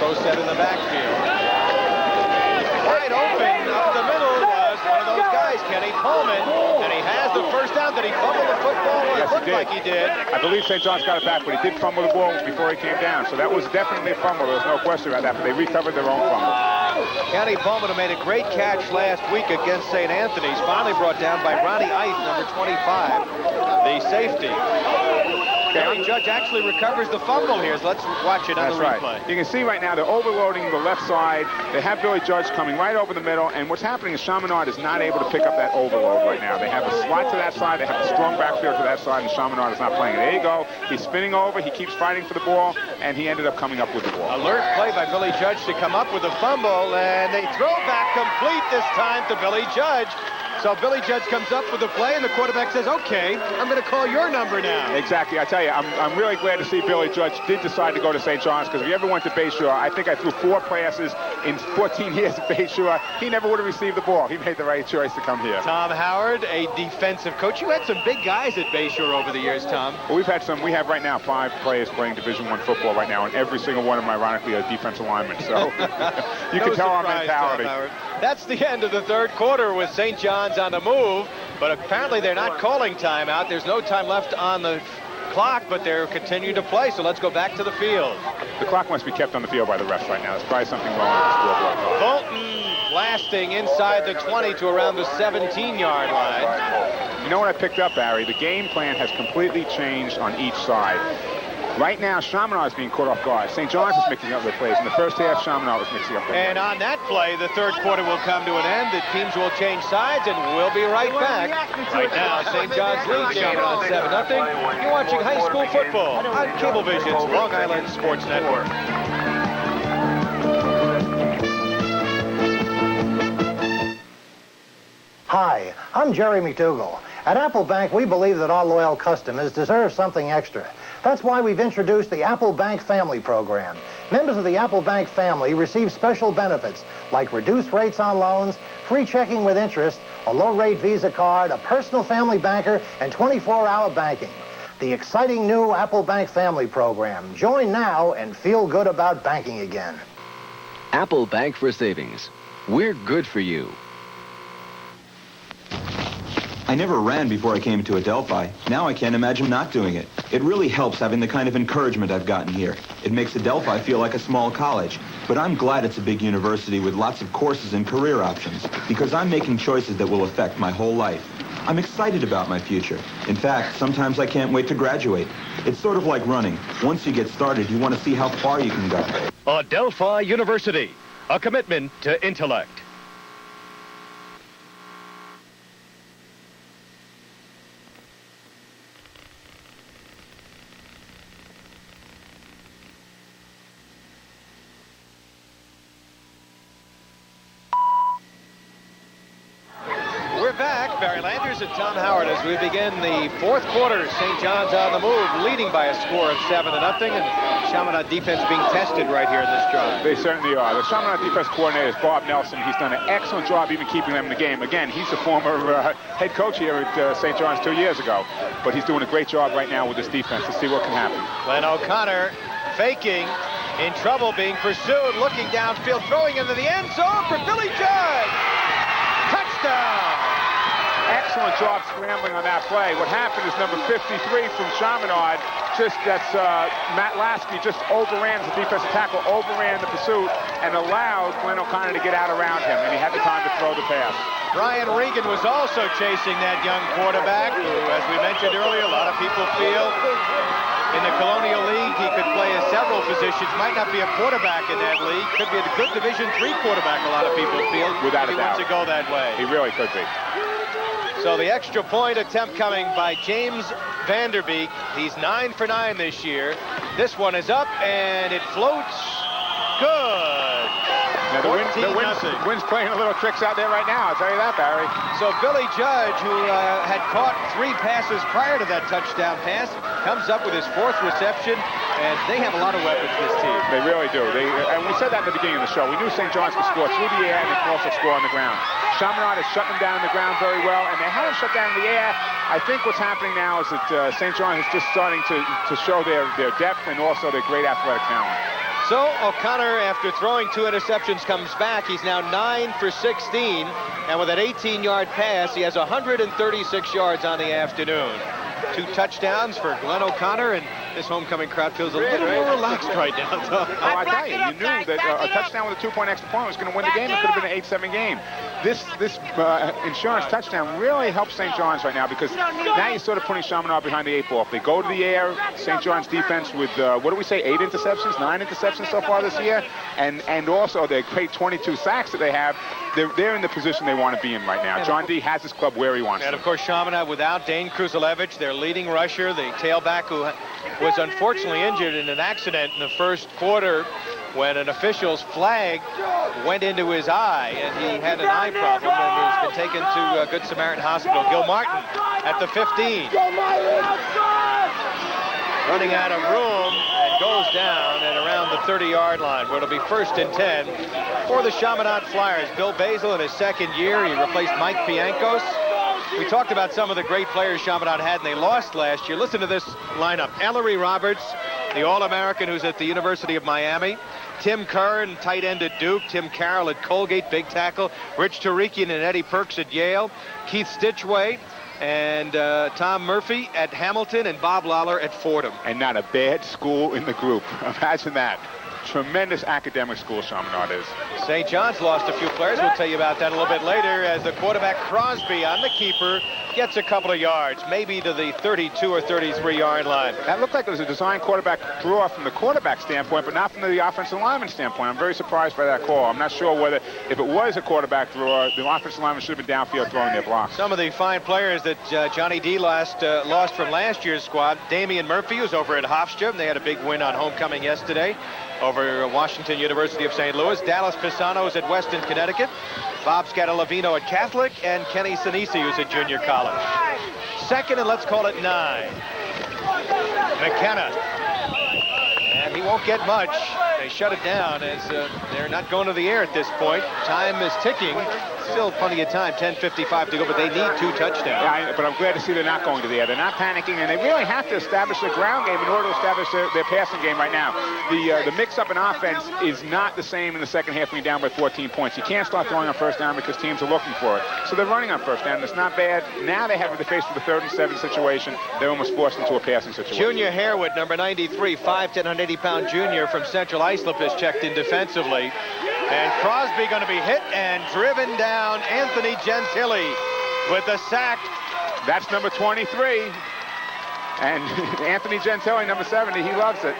Pro set in the backfield. Wide open up the middle was one of those guys, Kenny Pullman, and he has the first down. Did he fumble the football? Well, yes, it looked like he did. I believe St. John's got it back, but he did fumble the ball before he came down. So that was definitely a fumble. There's no question about that, but they recovered their own fumble. Kenny Pullman, who made a great catch last week against St. Anthony's, finally brought down by Ronnie Ice, number 25, the safety. Kenny Judge actually recovers the fumble here, so let's watch it on the replay. Right. You can see right now they're overloading the left side. They have Billy Judge coming right over the middle, and what's happening is Chaminade is not able to pick up that overload right now. They have a slot to that side, they have a strong backfield to that side, and Chaminade is not playing it. There you go. He's spinning over, he keeps fighting for the ball, and he ended up coming up with the ball. Alert play by Billy Judge to come up with a fumble, and they throw back complete this time to Billy Judge. So Billy Judge comes up with the play, and the quarterback says, okay, I'm going to call your number now. Exactly. I tell you, I'm really glad to see Billy Judge did decide to go to St. John's, because if he ever went to Bayshore, I think I threw 4 passes in 14 years at Bayshore. He never would have received the ball. He made the right choice to come here. Tom Howard, a defensive coach. You had some big guys at Bayshore over the years, Tom. Well, we have right now 5 players playing Division I football right now, and every single one of them, ironically, are defensive linemen. So you can tell our mentality. Tom Howard. That's the end of the third quarter with St. John's on the move, but apparently they're not calling timeout. There's no time left on the clock, but they're continuing to play, so let's go back to the field. The clock must be kept on the field by the refs right now. There's probably something wrong with the scoreboard. Bolton blasting inside the 20 to around the 17-yard line. You know what I picked up, Barry? The game plan has completely changed on each side. Right now, Chaminade is being caught off guard. St. John's is mixing up their plays. In the first half, Chaminade was mixing up their plays. And on that play, the third quarter will come to an end. The teams will change sides, and we'll be right back. Right now, St. John's leads Chaminade 7-0. You're watching high school football on Cablevision's Long Island Sports Network. Hi, I'm Jerry McDougall. At Apple Bank, we believe that our loyal customers deserve something extra. That's why we've introduced the Apple Bank Family Program. Members of the Apple Bank family receive special benefits like reduced rates on loans, free checking with interest, a low-rate Visa card, a personal family banker, and 24-hour banking. The exciting new Apple Bank Family Program. Join now and feel good about banking again. Apple Bank for Savings. We're good for you. I never ran before I came to Adelphi. Now I can't imagine not doing it. It really helps having the kind of encouragement I've gotten here. It makes Adelphi feel like a small college. But I'm glad it's a big university with lots of courses and career options, because I'm making choices that will affect my whole life. I'm excited about my future. In fact, sometimes I can't wait to graduate. It's sort of like running. Once you get started, you want to see how far you can go. Adelphi University, a commitment to intellect. And Tom Howard as we begin the fourth quarter. St. John's on the move, leading by a score of 7-0. And Chaminade defense being tested right here in this drive. They certainly are. The Chaminade defense coordinator is Bob Nelson. He's done an excellent job even keeping them in the game. Again, he's a former head coach here at St. John's 2 years ago, but he's doing a great job right now with this defense. Let's see what can happen. Glenn O'Connor faking, in trouble, being pursued, looking downfield, throwing into the end zone for Billy Judd. Touchdown! Excellent job scrambling on that play. What happened is number 53 from Chaminade, that's Matt Lasky, just overran the defensive tackle, overran the pursuit, and allowed Glenn O'Connor to get out around him, and he had the time to throw the pass. Brian Regan was also chasing that young quarterback, who, as we mentioned earlier, a lot of people feel in the Colonial League he could play several positions. Might not be a quarterback in that league. Could be a good Division III quarterback, a lot of people feel. Without a doubt. He wants to go that way. He really could be. So the extra point attempt coming by James Vanderbeek. He's 9 for 9 this year. This one is up, and it floats. Good. Now the wind's playing a little tricks out there right now, I'll tell you that, Barry. So Billy Judge, who had caught 3 passes prior to that touchdown pass, comes up with his 4th reception, and they have a lot of weapons, this team. They really do. And we said that at the beginning of the show. We knew St. John's could score through the air, and they can also score on the ground. Chaminade has shut them down on the ground very well, and they haven't shut down in the air. I think what's happening now is that St. John's is just starting to show their depth and also their great athletic talent. So O'Connor, after throwing 2 interceptions, comes back. He's now 9 for 16, and with an 18-yard pass, he has 136 yards on the afternoon. 2 touchdowns for Glenn O'Connor, and this homecoming crowd feels a little more relaxed right now. Oh, I tell you, you knew that a touchdown with a 2-point extra point was going to win the game. It could have been an 8-7 game. This insurance touchdown really helps St. John's right now, because now you're sort of putting Chaminade behind the 8 ball. If they go to the air, St. John's defense with, what do we say, 8 interceptions, 9 interceptions so far this year, and also their great 22 sacks that they have, they're in the position they want to be in right now. John D. has his club where he wants And, of course, Chaminade without Dane Kruzalevich, their leading rusher, the tailback who was unfortunately injured in an accident in the first quarter when an official's flag went into his eye, and he had an eye problem, and he's been taken to Good Samaritan Hospital. Gil Martin at the 15. Running out of room and goes down at around the 30-yard line, where it'll be 1st and 10 for the Chaminade Flyers. Bill Basil in his 2nd year. He replaced Mike Piankos. We talked about some of the great players Chaminade had, and they lost last year. Listen to this lineup. Ellery Roberts, the All-American who's at the University of Miami. Tim Curran, tight end at Duke. Tim Carroll at Colgate, big tackle. Rich Tarikian and Eddie Perks at Yale. Keith Stitchway and Tom Murphy at Hamilton, and Bob Lawler at Fordham. And not a bad school in the group. Imagine that. Tremendous academic school Chaminade is. St. John's lost a few players. We'll tell you about that a little bit later, as the quarterback Crosby on the keeper gets a couple of yards, maybe to the 32 or 33-yard line. That looked like it was a design quarterback draw from the quarterback standpoint, but not from the offensive lineman standpoint. I'm very surprised by that call. I'm not sure whether, if it was a quarterback draw, the offensive lineman should have been downfield throwing their blocks. Some of the fine players that Johnny D lost from last year's squad. Damian Murphy was over at Hofstra. They had a big win on homecoming yesterday over Washington University of St. Louis. Dallas Pisano is at Weston, Connecticut. Bob Scattalavino at Catholic, and Kenny Sinisi, who's at junior college. 2nd, and let's call it 9. McKenna. And he won't get much. They shut it down as they're not going to the air at this point. Time is ticking. Still plenty of time, 10:55 to go, but they need 2 touchdowns. Yeah, but I'm glad to see they're not going to the air. They're not panicking, and they really have to establish their ground game in order to establish their passing game right now. The mix-up in offense is not the same in the second half when you're down by 14 points. You can't start throwing on 1st down because teams are looking for it. So they're running on 1st down, and it's not bad. Now they have to face with a 3rd and 7 situation. They're almost forced into a passing situation. Junior Harewood, number 93, 5'10", 180-pound junior from Central Islip, has checked in defensively. And Crosby going to be hit and driven down. Anthony Gentili with the sack. That's number 23. And Anthony Gentili, number 70, he loves it.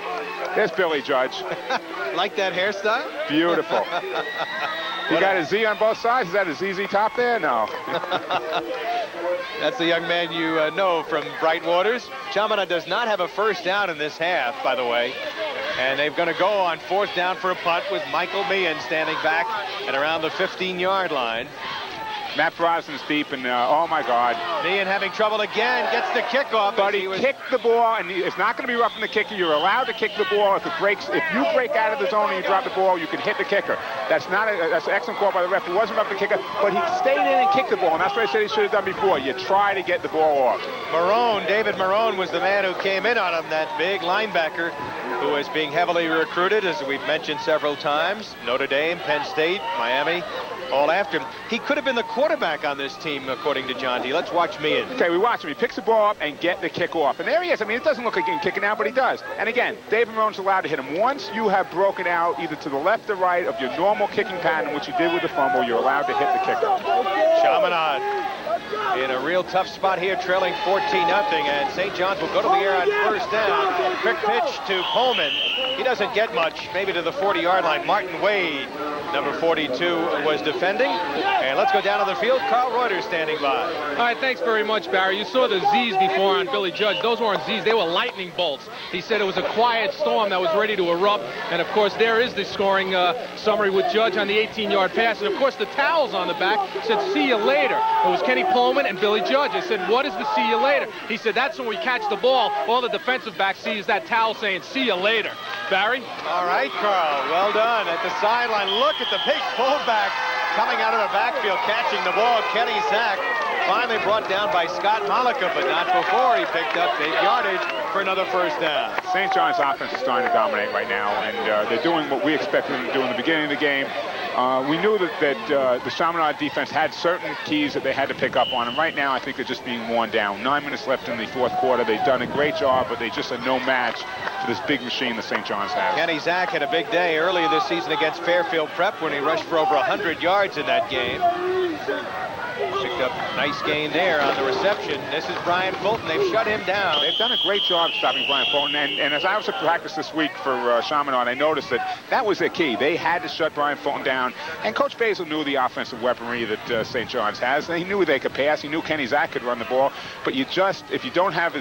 There's Billy Judge. Like that hairstyle? Beautiful. You got a Z on both sides? Is that a ZZ top there? No. That's the young man you know from Bright Waters. Chaminade does not have a 1st down in this half, by the way. And they're going to go on 4th down for a punt with Michael Meehan standing back at around the 15-yard line. Matt Brosnan's deep, and oh my God. Meehan having trouble again, gets the kickoff. But he kicked the ball, and it's not going to be roughing the kicker. You're allowed to kick the ball. If you break out of the zone and you drop the ball, you can hit the kicker. That's an excellent call by the ref. It wasn't roughing the kicker, but he stayed in and kicked the ball, and that's what I said he should have done before. You try to get the ball off. David Marone was the man who came in on him, that big linebacker who is being heavily recruited, as we've mentioned several times. Notre Dame, Penn State, Miami, all after him. He could have been the quarterback on this team, according to John D. Let's watch Meehan. Okay, we watch him. He picks the ball up and get the kick off. And there he is. I mean, it doesn't look like he can kick it out, but he does. And again, David Marone's allowed to hit him. Once you have broken out either to the left or right of your normal kicking pattern, which you did with the fumble, you're allowed to hit the kicker. Chaminade in a real tough spot here, trailing 14-0, and St. John's will go to the air on first down. Quick pitch to Coleman. He doesn't get much, maybe to the 40-yard line. Martin Wade, number 42, was defending. And let's go down to the field. Carl Reuter standing by. All right, thanks very much, Barry. You saw the Z's before on Billy Judge. Those weren't Z's, they were lightning bolts. He said it was a quiet storm that was ready to erupt. And, of course, there is the scoring summary with Judge on the 18-yard pass. And, of course, the towels on the back said, "See you later." It was Kenny Pullman and Billy Judge. I said, "What is the see you later?" He said, "That's when we catch the ball. All the defensive back sees that towel saying, 'See you later.'" Barry? All right, Carl. Well done. At the sideline, look at the big fullback coming out of the backfield, catching the ball. Kenny Zach finally brought down by Scott Malika, but not before he picked up big yardage for another first down. St. John's offense is starting to dominate right now, and they're doing what we expected them to do in the beginning of the game. We knew that the Chaminade defense had certain keys that they had to pick up on, and right now I think they're just being worn down. 9 minutes left in the fourth quarter. They've done a great job, but they just are no match for this big machine that St. John's has. Kenny Zach had a big day earlier this season against Fairfield Prep when he rushed for over 100 yards in that game. Picked up a nice gain there on the reception. This is Brian Fulton. They've shut him down. They've done a great job stopping Brian Fulton. And as I was at practice this week for Chaminade, I noticed that was their key. They had to shut Brian Fulton down. And Coach Basil knew the offensive weaponry that St. John's has. He knew they could pass. He knew Kenny Zach could run the ball. But if you don't have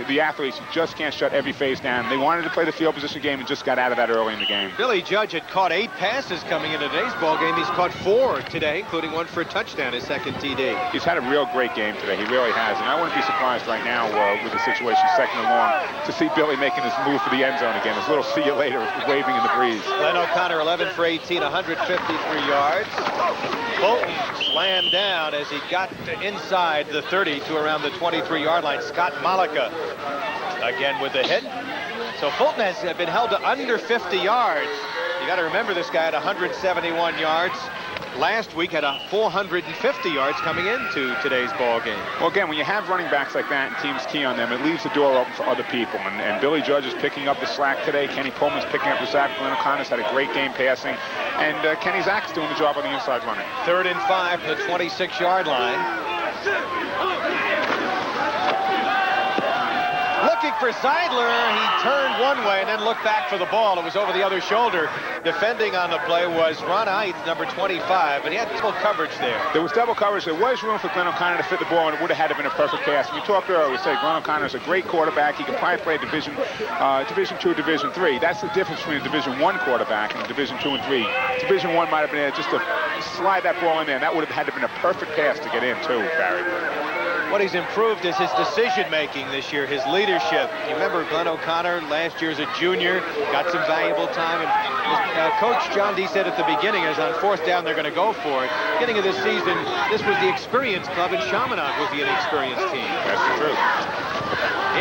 the athletes, you just can't shut every phase down. They wanted to play the field position game and just got out of that early in the game. Billy Judge had caught 8 passes coming into today's ball game. He's caught 4 today, including one for a touchdown, his second TD. He's had a real great game today. He really has. And I wouldn't be surprised right now with the situation second and long to see Billy making his move for the end zone again. His little see you later waving in the breeze. Glenn O'Connor, 11 for 18, 153 yards. Fulton slammed down as he got inside the 30 to around the 23-yard line. Scott Malika again with the hit. So Fulton has been held to under 50 yards. You got to remember this guy had 171 yards. Last week had 450 yards coming into today's ball game. Well, again, when you have running backs like that and teams key on them, it leaves the door open for other people. And Billy Judge is picking up the slack today. Kenny Pullman's picking up the slack. Glenn O'Connor's had a great game passing. And Kenny Zach's doing the job on the inside running. 3rd and 5 from the 26-yard line. Looking for Seidler. He turned one way and then looked back for the ball. It was over the other shoulder. Defending on the play was Ron Eith, number 25, but he had double coverage there. There was double coverage. There was room for Glenn O'Connor to fit the ball, and it would have had to been a perfect pass. We talked earlier, we said Glenn O'Connor is a great quarterback. He can probably play Division 2, Division 3. That's the difference between a Division 1 quarterback and a Division 2 and 3. Division 1 might have been able just to slide that ball in there, and that would have had to been a perfect pass to get in, too, Barry. What he's improved is his decision-making this year, his leadership. You remember Glenn O'Connor last year as a junior, got some valuable time. And Coach John D. said at the beginning, as on 4th down, they're going to go for it. Beginning of this season, this was the experienced club, and Chaminade was the inexperienced team. That's the truth.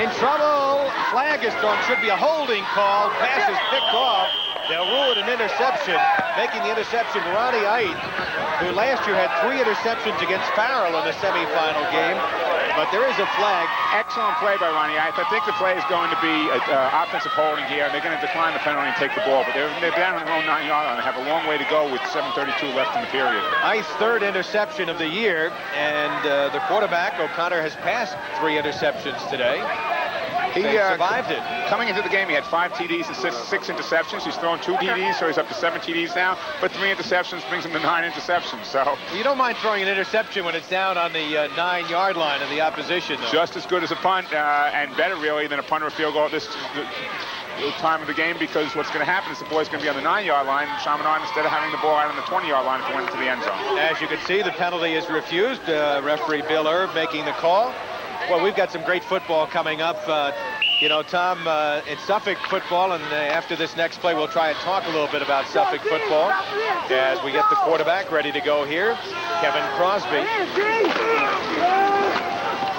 In trouble. Flag is thrown. Should be a holding call. Pass is picked off. They'll rule it an interception. Making the interception, Ronnie Eith, who last year had 3 interceptions against Farrell in the semifinal game. But there is a flag. Excellent play by Ronnie Eith. I think the play is going to be offensive holding here. They're going to decline the penalty and take the ball. But they're down on their own 9-yard line. They have a long way to go with 7:32 left in the period. Eith's 3rd interception of the year. And the quarterback, O'Connor, has passed 3 interceptions today. He survived it. Coming into the game, he had 5 TDs and 6 interceptions. He's thrown 2 TDs, so he's up to 7 TDs now. But 3 interceptions brings him to 9 interceptions. So you don't mind throwing an interception when it's down on the 9-yard line of the opposition, though. Just as good as a punt, and better really than a punt or a field goal. time of the game, because what's going to happen is the boy's going to be on the 9-yard line, and Chaminade, instead of having the ball out on the 20-yard line, if it went into the end zone. As you can see, the penalty is refused. Referee Bill Erb making the call. Well, we've got some great football coming up. You know, Tom, it's Suffolk football, and after this next play, we'll try and talk a little bit about Suffolk football as we get the quarterback ready to go here, Kevin Crosby.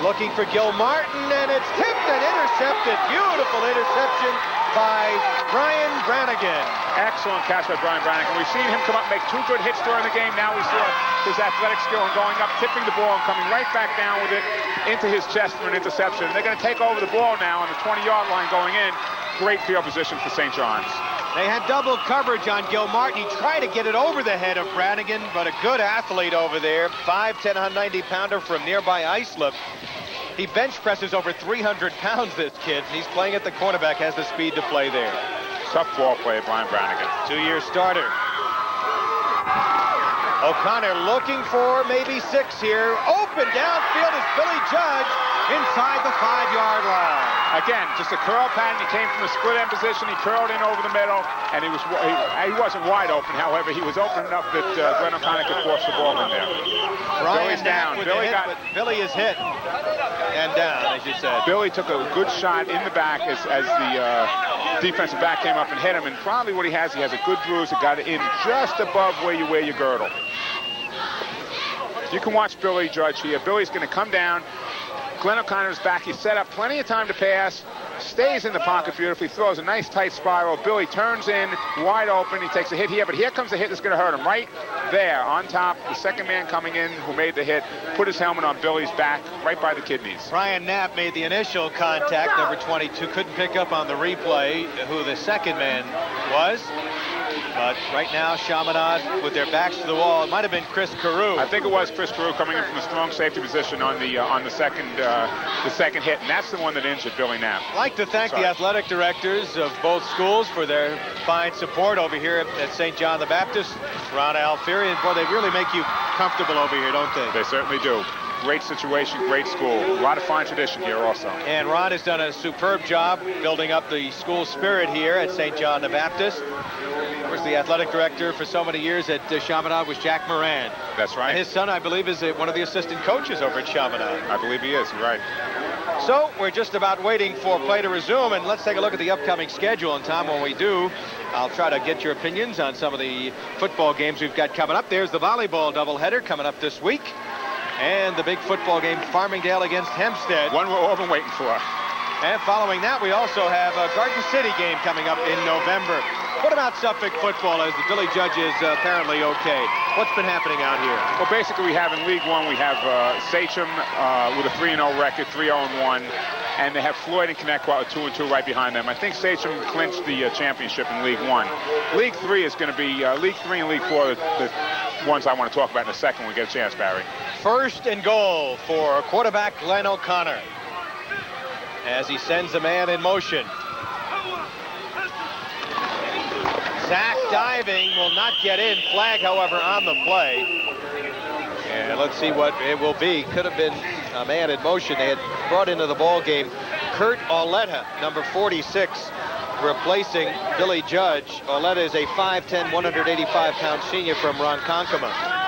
Looking for Gil Martin, and it's tipped and intercepted. Beautiful interception by Brian Brannigan. Excellent catch by Brian Brannigan. We've seen him come up and make 2 good hits during the game. Now we saw his athletic skill in going up, tipping the ball, and coming right back down with it into his chest for an interception. They're going to take over the ball now on the 20-yard line going in. Great field position for St. John's. They had double coverage on Gil Martin. He tried to get it over the head of Brannigan, but a good athlete over there. 5'10", 190-pounder from nearby Islip. He bench presses over 300 pounds, this kid, and he's playing at the cornerback, has the speed to play there. Tough ball play, Brian Brannigan. 2-year starter. O'Connor looking for maybe 6 here. Open downfield is Billy Judge inside the 5-yard line. Again, just a curl pattern. He came from a split end position. He curled in over the middle, and he wasn't wide open. However, he was open enough that Glenn O'Connor could force the ball in there. Brian's down. But Billy is hit and down, as you said. Billy took a good shot in the back as the defensive back came up and hit him, and probably what he has a good bruise that got it in just above where you wear your girdle. You can watch Billy Judge here. Billy's going to come down. Glenn O'Connor's back. He's set up plenty of time to pass. Stays in the pocket beautifully. Throws a nice tight spiral. Billy turns in wide open. He takes a hit here, but here comes the hit that's going to hurt him. Right there on top. The second man coming in who made the hit put his helmet on Billy's back right by the kidneys. Brian Knapp made the initial contact. Number 22 couldn't pick up on the replay who the second man was. But right now, Chaminade with their backs to the wall. It might have been Chris Carew. I think it was Chris Carew coming in from a strong safety position on the second hit, and that's the one that injured Billy Knapp. I'd like to thank the athletic directors of both schools for their fine support over here at St. John the Baptist. Ron Alfieri, and boy, they really make you comfortable over here, don't they? They certainly do. Great situation, great school. A lot of fine tradition here also. And Ron has done a superb job building up the school spirit here at St. John the Baptist. Of course, the athletic director for so many years at Chaminade was Jack Moran. That's right. And his son, I believe, is one of the assistant coaches over at Chaminade. I believe he is, you're right. So we're just about waiting for play to resume, and let's take a look at the upcoming schedule. And Tom, when we do, I'll try to get your opinions on some of the football games we've got coming up. There's the volleyball doubleheader coming up this week. And the big football game, Farmingdale against Hempstead. One we're all been waiting for. And following that, we also have a Garden City game coming up in November. What about Suffolk football, as the Billy Judge is apparently okay? What's been happening out here? Well, basically, we have in League One, we have Sachem with a 3-0 record, 3-0-1. And they have Floyd and Connecticut with 2-2 right behind them. I think Sachem clinched the championship in League One. League 3 is going to be League 3 and League 4, the ones I want to talk about in a second when we get a chance, Barry. First and goal for quarterback Glenn O'Connor as he sends a man in motion. Zach diving will not get in. Flag, however, on the play. And let's see what it will be. Could have been a man in motion. They had brought into the ball game Kurt Auletta, number 46, replacing Billy Judge. Auletta is a 5'10", 185-pound senior from Ronkonkoma.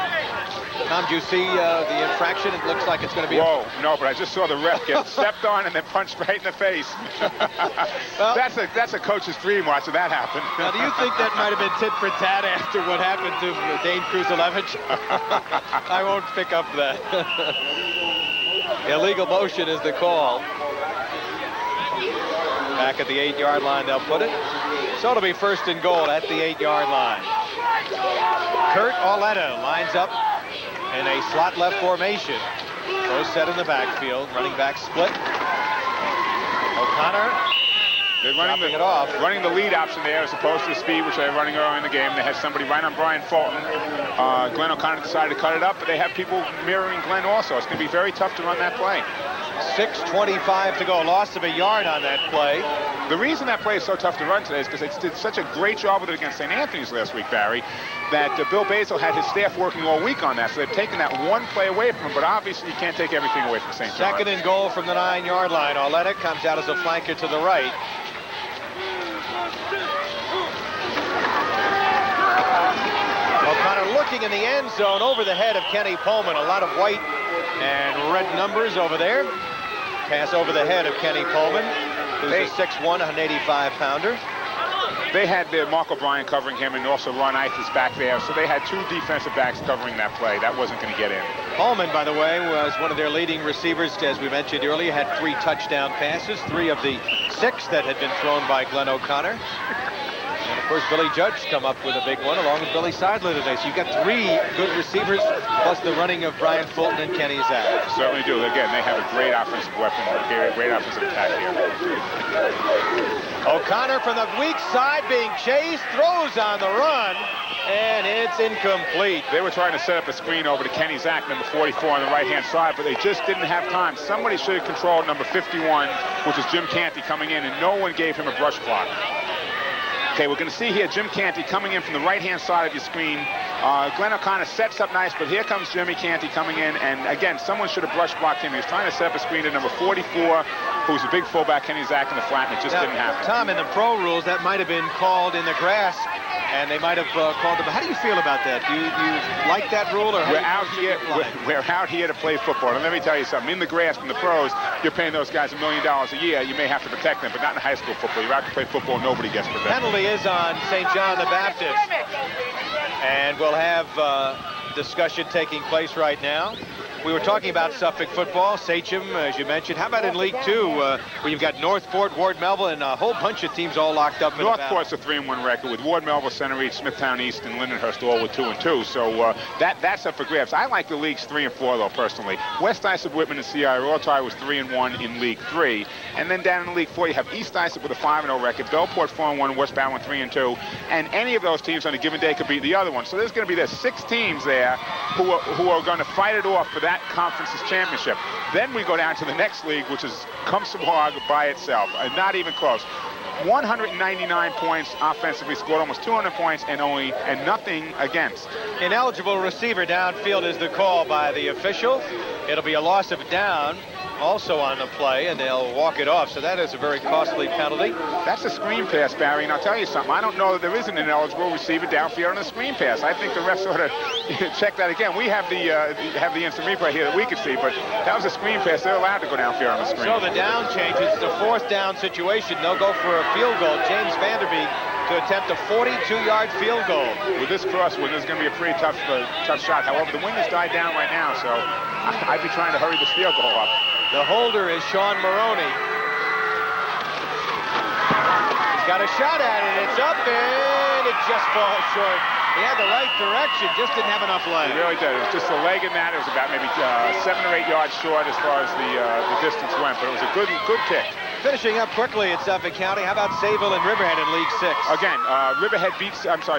Tom, do you see the infraction? It looks like it's going to be... Whoa, no, but I just saw the ref get stepped on and then punched right in the face. Well, that's a coach's dream watching that happen. Now, do you think that might have been tit for tat after what happened to Dane Kruzalevich? I won't pick up that. Illegal motion is the call. Back at the 8-yard line, they'll put it. So it'll be first and goal at the 8-yard line. Kurt Auletta lines up in a slot left formation. Throw set in the backfield. Running back split. O'Connor. They're running the lead option there as opposed to the speed, which they're running early in the game. They had somebody right on Brian Fulton. Glenn O'Connor decided to cut it up, but they have people mirroring Glenn also. It's going to be very tough to run that play. 6:25 to go. Loss of a yard on that play. The reason that play is so tough to run today is because they did such a great job with it against St. Anthony's last week, Barry, that Bill Basil had his staff working all week on that. So they've taken that one play away from him, but obviously you can't take everything away from St. John. Second and goal from the 9-yard line. Auletta comes out as a flanker to the right. O'Connor looking in the end zone over the head of Kenny Pullman. A lot of white and red numbers over there. Pass over the head of Kenny Pullman, who's a 6'1", 185-pounder. They had Mark O'Brien covering him and also Ron Eifers back there, so they had two defensive backs covering that play. That wasn't going to get in. Pullman, by the way, was one of their leading receivers, as we mentioned earlier, had 3 touchdown passes, 3 of the 6 that had been thrown by Glenn O'Connor. And, of course, Billy Judge come up with a big one, along with Billy Seidler today. So you've got 3 good receivers, plus the running of Brian Fulton and Kenny Zack. Certainly do. Again, they have a great offensive weapon, a great offensive attack here. O'Connor from the weak side being chased, throws on the run, and it's incomplete. They were trying to set up a screen over to Kenny Zack, number 44 on the right-hand side, but they just didn't have time. Somebody should have controlled number 51, which is Jim Canty coming in, and no one gave him a brush block. Okay, we're going to see here Jim Canty coming in from the right-hand side of your screen. Glenn O'Connor sets up nice, but here comes Jimmy Canty coming in, and again, someone should have brush blocked him. He was trying to set up a screen to number 44, who's a big fullback, Kenny Zack, in the flat, and it just didn't happen. Tom, in the pro rules, that might have been called in the grass, and they might have called him. How do you feel about that? Do you like that rule? Or we're out here to play football. And let me tell you something. In the grass, from the pros, you're paying those guys $1 million a year. You may have to protect them, but not in high school football. You're out to play football. Nobody gets protected. Penalty is on St. John the Baptist. And we'll have discussion taking place right now. We were talking about Suffolk football, Sachem, as you mentioned. How about in League Two, where you've got Northport, Ward Melville, and a whole bunch of teams all locked up in Northport's a 3-1 record with Ward Melville, Center East, Smithtown East, and Lindenhurst all with 2-2. So that's up for grabs. I like the leagues 3 and 4 though personally. West Islip, Whitman, and CI all tied was 3-1 in League 3, and then down in League 4 you have East Islip with a 5-0 record, Bellport 4-1, West Bowen 3-2, and any of those teams on a given day could beat the other one. So there's going to be 6 teams there who are going to fight it off for that conference's championship. Then we go down to the next league, which is Cumsabog by itself, not even close. 199 points offensively, scored almost 200 points, and nothing against. Ineligible receiver downfield is the call by the official. It'll be a loss of down also on the play, and they'll walk it off. So that is a very costly penalty. That's a screen pass, Barry, and I'll tell you something. I don't know that there is an ineligible receiver downfield on a screen pass. I think the refs ought to check that again. We have the instant replay here that we could see, but that was a screen pass. They're allowed to go downfield on the screen. So the down changes. It's a 4th down situation. They'll go for a field goal. James Vanderbeek to attempt a 42-yard field goal. With this crosswind, this is going to be a pretty tough shot. However, the wind has died down right now, so I'd be trying to hurry this field goal up. The holder is Sean Maroney. He's got a shot at it. It's up, and it just falls short. He had the right direction, just didn't have enough leg. He really did. It was just a leg in that. It was about maybe 7 or 8 yards short as far as the distance went, but it was a good kick. Finishing up quickly at Suffolk County, how about Sayville and Riverhead in League 6? Again,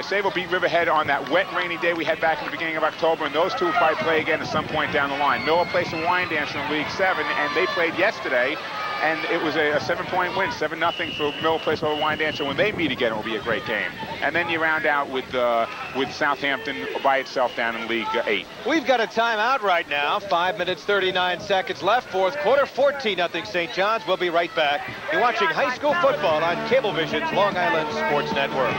Sayville beat Riverhead on that wet, rainy day we had back in the beginning of October, and those two will probably play again at some point down the line. Miller plays a Wyandancer in League 7, and they played yesterday, and it was a 7-point win, 7-0 for Miller Place over Wyandancer. When they meet again, it will be a great game. And then you round out with Southampton by itself down in League 8. We've got a timeout right now. 5 minutes, 39 seconds left. 4th quarter, 14-0 St. John's. We'll be right back. You're watching high school football on Cablevision's Long Island Sports Network.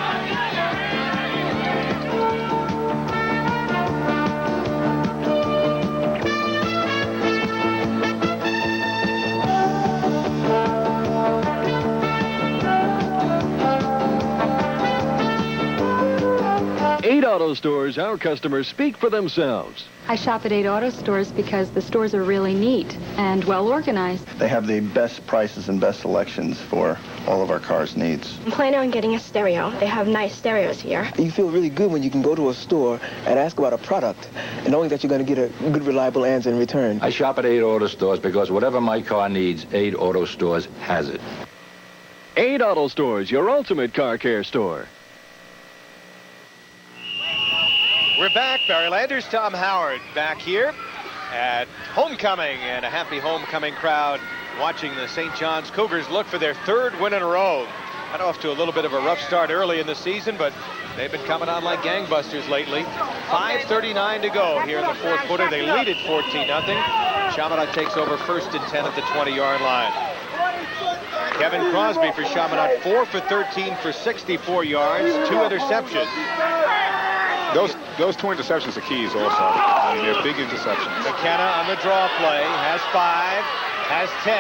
8 Auto Stores, our customers speak for themselves. I shop at 8 Auto Stores because the stores are really neat and well organized. They have the best prices and best selections for all of our cars' needs. I'm planning on getting a stereo. They have nice stereos here. You feel really good when you can go to a store and ask about a product and knowing that you're going to get a good, reliable answer in return. I shop at 8 Auto Stores because whatever my car needs, 8 Auto Stores has it. 8 Auto Stores, your ultimate car care store. We're back. Barry Landers, Tom Howard back here at homecoming, and a happy homecoming crowd watching the St. John's Cougars look for their 3rd win in a row. Got off to a little bit of a rough start early in the season, but they've been coming on like gangbusters lately. 5:39 to go here in the 4th quarter. They lead it 14-0. Chaminade takes over 1st and 10 at the 20-yard line. Kevin Crosby for Chaminade, 4 for 13 for 64 yards, 2 interceptions. Those two interceptions are keys also. I mean, they're big interceptions. McKenna on the draw play, has 5, has 10,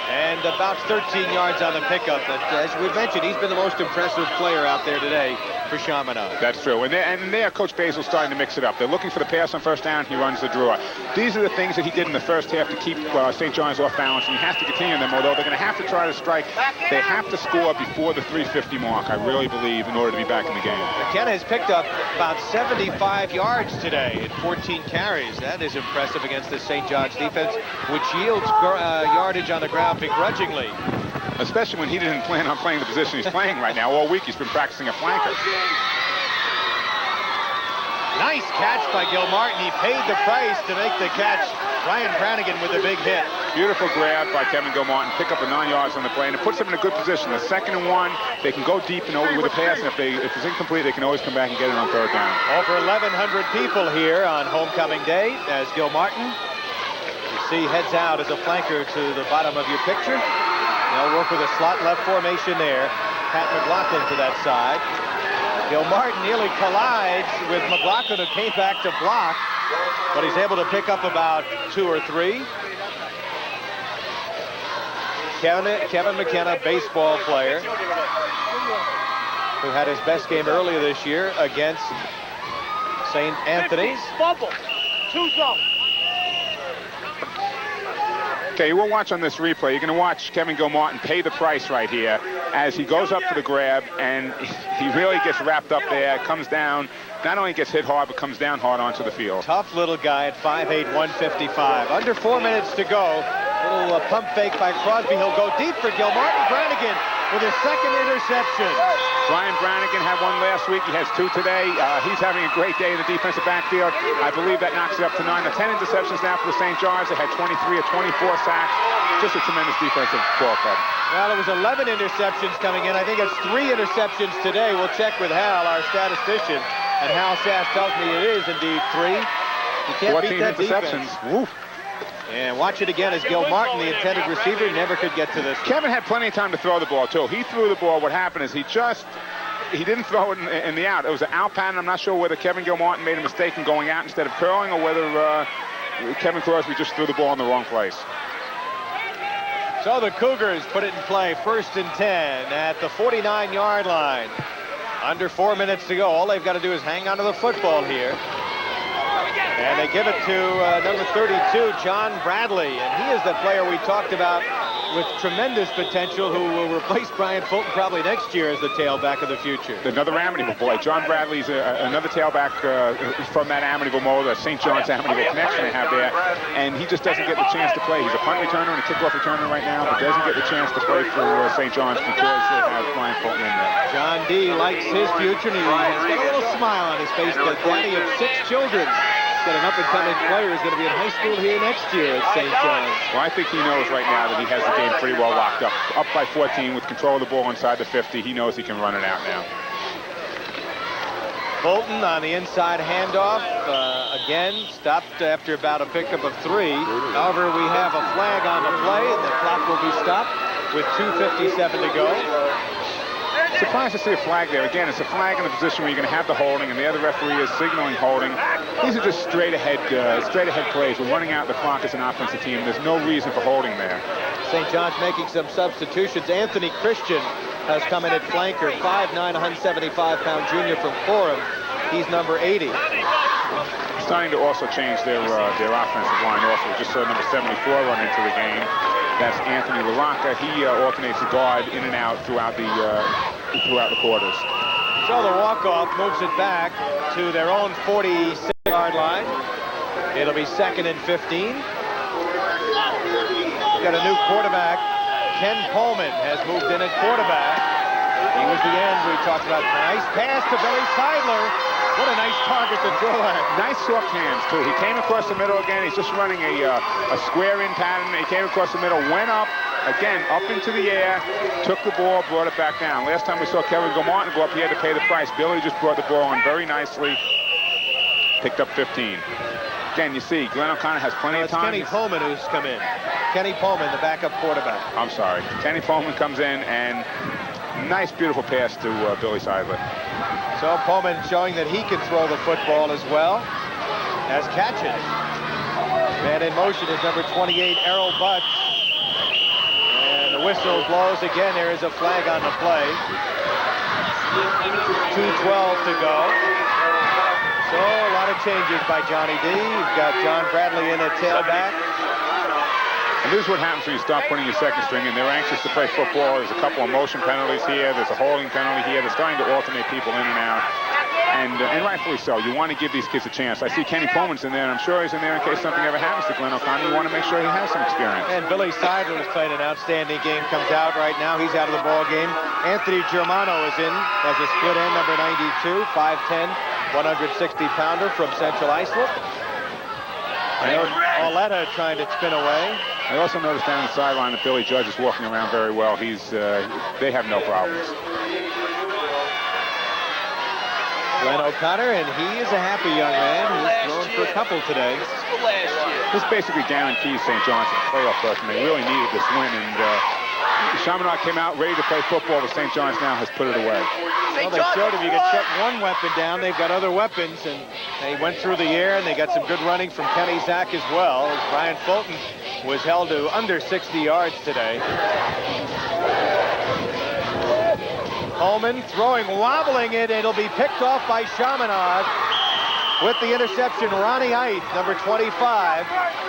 and about 13 yards on the pickup. But as we mentioned, he's been the most impressive player out there today for Chaminade. That's true. And there, Coach Basil's starting to mix it up. They're looking for the pass on first down. He runs the draw. These are the things that he did in the first half to keep St. John's off balance, and he has to continue them, although they're going to have to try to strike. They have to score before the 350 mark, I really believe, in order to be back in the game. McKenna has picked up about 75 yards today in 14 carries. That is impressive against the St. John's defense, which yields yardage on the ground begrudgingly. Especially when he didn't plan on playing the position he's playing right now. All week he's been practicing a flanker. Nice catch by Gilmartin. He paid the price to make the catch. Ryan Brannigan with a big hit. Beautiful grab by Kevin Gilmartin. Pick up the 9 yards on the play, and it puts them in a good position. The 2nd and 1, they can go deep and over with a pass, and if it's incomplete, they can always come back and get it on third down. Over 1,100 people here on homecoming day as Gilmartin, you see, heads out as a flanker to the bottom of your picture. They'll work with a slot left formation there. Pat McLaughlin to that side. Gilmartin nearly collides with McLaughlin, who came back to block, but he's able to pick up about 2 or 3. Kevin McKenna, baseball player, who had his best game earlier this year against St. Anthony's. Fumble. 2 go. Okay, we'll watch on this replay. You're going to watch Kevin Gilmartin pay the price right here as he goes up for the grab, and he really gets wrapped up there, comes down, not only gets hit hard, but comes down hard onto the field. Tough little guy at 5'8", 155. Under 4 minutes to go. Little pump fake by Crosby. He'll go deep for Gilmartin. Brannigan with his 2nd interception. Brian Brannigan had one last week. He has 2 today. He's having a great day in the defensive backfield. I believe that knocks it up to 9 or 10 interceptions now for the St. John's. They had 23 or 24 sacks. Just a tremendous defensive ball club. Well, it was 11 interceptions coming in. I think it's 3 interceptions today. We'll check with Hal, our statistician. And Hal Sass tells me it is indeed 3. You can't 14 beat that interceptions. Defense. Woof. And watch it again as Gilmartin, the intended receiver, never could get to this. Kevin had plenty of time to throw the ball, too. He threw the ball. What happened is he didn't throw it in the out. It was an out pattern. I'm not sure whether Kevin Gilmartin made a mistake in going out instead of curling, or whether Kevin Crosby just threw the ball in the wrong place. So the Cougars put it in play, 1st and 10 at the 49-yard line. Under 4 minutes to go. All they've got to do is hang on to the football here. And they give it to number 32, John Bradley. And he is the player we talked about with tremendous potential, who will replace Brian Fulton probably next year as the tailback of the future. Another Amityville boy. John Bradley's another tailback from that Amityville mold, that St. John's Amityville connection they have there. And he just doesn't get the chance to play. He's a punt returner and a kickoff returner right now, but doesn't get the chance to play for St. John's because they have Brian Fulton in there. John D. likes his future, and he's got a little smile on his face. The daddy of 6 children. Got an up-and-coming player who's going to be in high school here next year at St. John's. Well, I think he knows right now that he has the game pretty well locked up. Up by 14 with control of the ball inside the 50. He knows he can run it out now. Fulton on the inside handoff. Again, stopped after about a pickup of 3. However, we have a flag on the play, and the clock will be stopped with 2:57 to go. Surprised to see a flag there. Again, it's a flag in the position where you're going to have the holding, and the other referee is signaling holding. These are just straight ahead plays. We're running out the clock as an offensive team. There's no reason for holding there. St. John's making some substitutions. Anthony Christian has come in at flanker, 5'9", 175-pound junior from Coram. He's number 80. Starting to also change their offensive line also. Just saw number 74 run into the game. That's Anthony LaRocca. He alternates the guard in and out throughout the quarters. So the walk-off moves it back to their own 46-yard line. It'll be 2nd and 15. We've got a new quarterback. Ken Pullman has moved in at quarterback. He was the end we talked about. Nice pass to Billy Seidler. What a nice target to throw at. Nice soft hands, too. He came across the middle again. He's just running a square-in pattern. He came across the middle, went up, again, up into the air, took the ball, brought it back down. Last time we saw Kevin Gilmartin go up, he had to pay the price. Billy just brought the ball on very nicely. Picked up 15. Again, you see, Glenn O'Connor has plenty of time. Kenny Pullman who's come in. Kenny Pullman, the backup quarterback. I'm sorry. Kenny Pullman comes in, and nice, beautiful pass to Billy Seidler. So Pullman showing that he can throw the football as well as catch it. Man in motion is number 28, Errol Butts. And the whistle blows again. There is a flag on the play. 2:12 to go. So a lot of changes by Johnny D. You've got John Bradley in at tailback. And this is what happens when you start putting your second string in. They're anxious to play football. There's a couple of motion penalties here. There's a holding penalty here. They're starting to alternate people in and out. And rightfully so. You want to give these kids a chance. I see Kenny Pullman's in there, and I'm sure he's in there in case something ever happens to Glenn O'Connor. You want to make sure he has some experience. And Billy Seidel is playing an outstanding game. Comes out right now. He's out of the ball game. Anthony Germano is in as a split end, number 92, 5'10", 160-pounder from Central Islip. Oletta trying to spin away. I also noticed down the sideline that Billy Judge is walking around very well. They have no problems. Glenn O'Connor, and he is a happy young man. He's thrown for a couple today. This basically guarantees St. John's a playoff berth, and they really needed this win. And Chaminade came out ready to play football, but St. John's now has put it away. Well, they showed if you can shut one weapon down, they've got other weapons, and they went through the air, and they got some good running from Kenny Zach as well. Brian Fulton was held to under 60 yards today. Holman throwing, wobbling it, and it'll be picked off by Chaminade. With the interception, Ronnie Ite, number 25.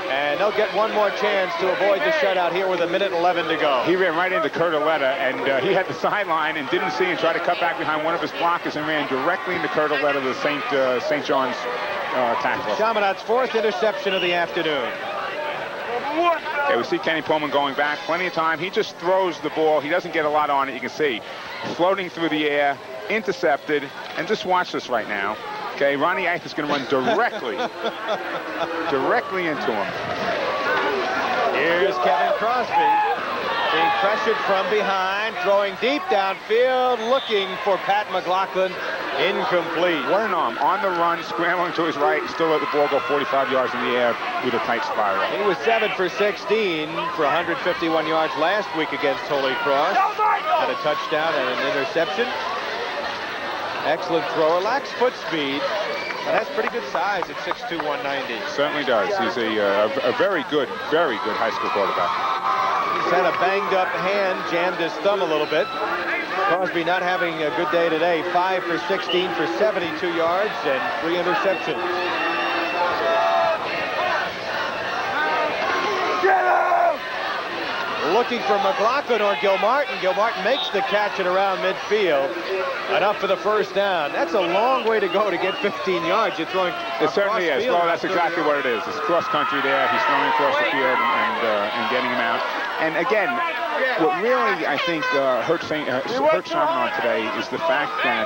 And they'll get one more chance to avoid the shutout here with 1:11 to go. He ran right into Kurt Oletta, and he had the sideline and didn't see and tried to cut back behind one of his blockers and ran directly into Kurt Oletta, the St. John's tackler. Chaminade's fourth interception of the afternoon. Okay, we see Kenny Pullman going back. Plenty of time. He just throws the ball. He doesn't get a lot on it, you can see. Floating through the air, intercepted, and just watch this right now. Okay, Ronnie Ike is going to run directly into him. Here's Kevin Crosby being pressured from behind, throwing deep downfield, looking for Pat McLaughlin. Incomplete. What an arm. On the run, scrambling to his right, still let the ball go 45 yards in the air with a tight spiral. He was 7 for 16 for 151 yards last week against Holy Cross. Had a touchdown and an interception. Excellent thrower, lacks foot speed, but has pretty good size at 6'2", 190. Certainly does. He's a very good high school quarterback. He's had a banged-up hand, jammed his thumb a little bit. Crosby not having a good day today. 5 for 16 for 72 yards and 3 interceptions. Looking for McLaughlin or Gilmartin. Gilmartin makes the catch at around midfield. Enough for the first down. That's a long way to go to get 15 yards. You're throwing. It certainly is. Well, that's exactly what it is. It's cross country there. He's throwing across the field and getting him out. And again, what really I think hurt Chaminade today is the fact that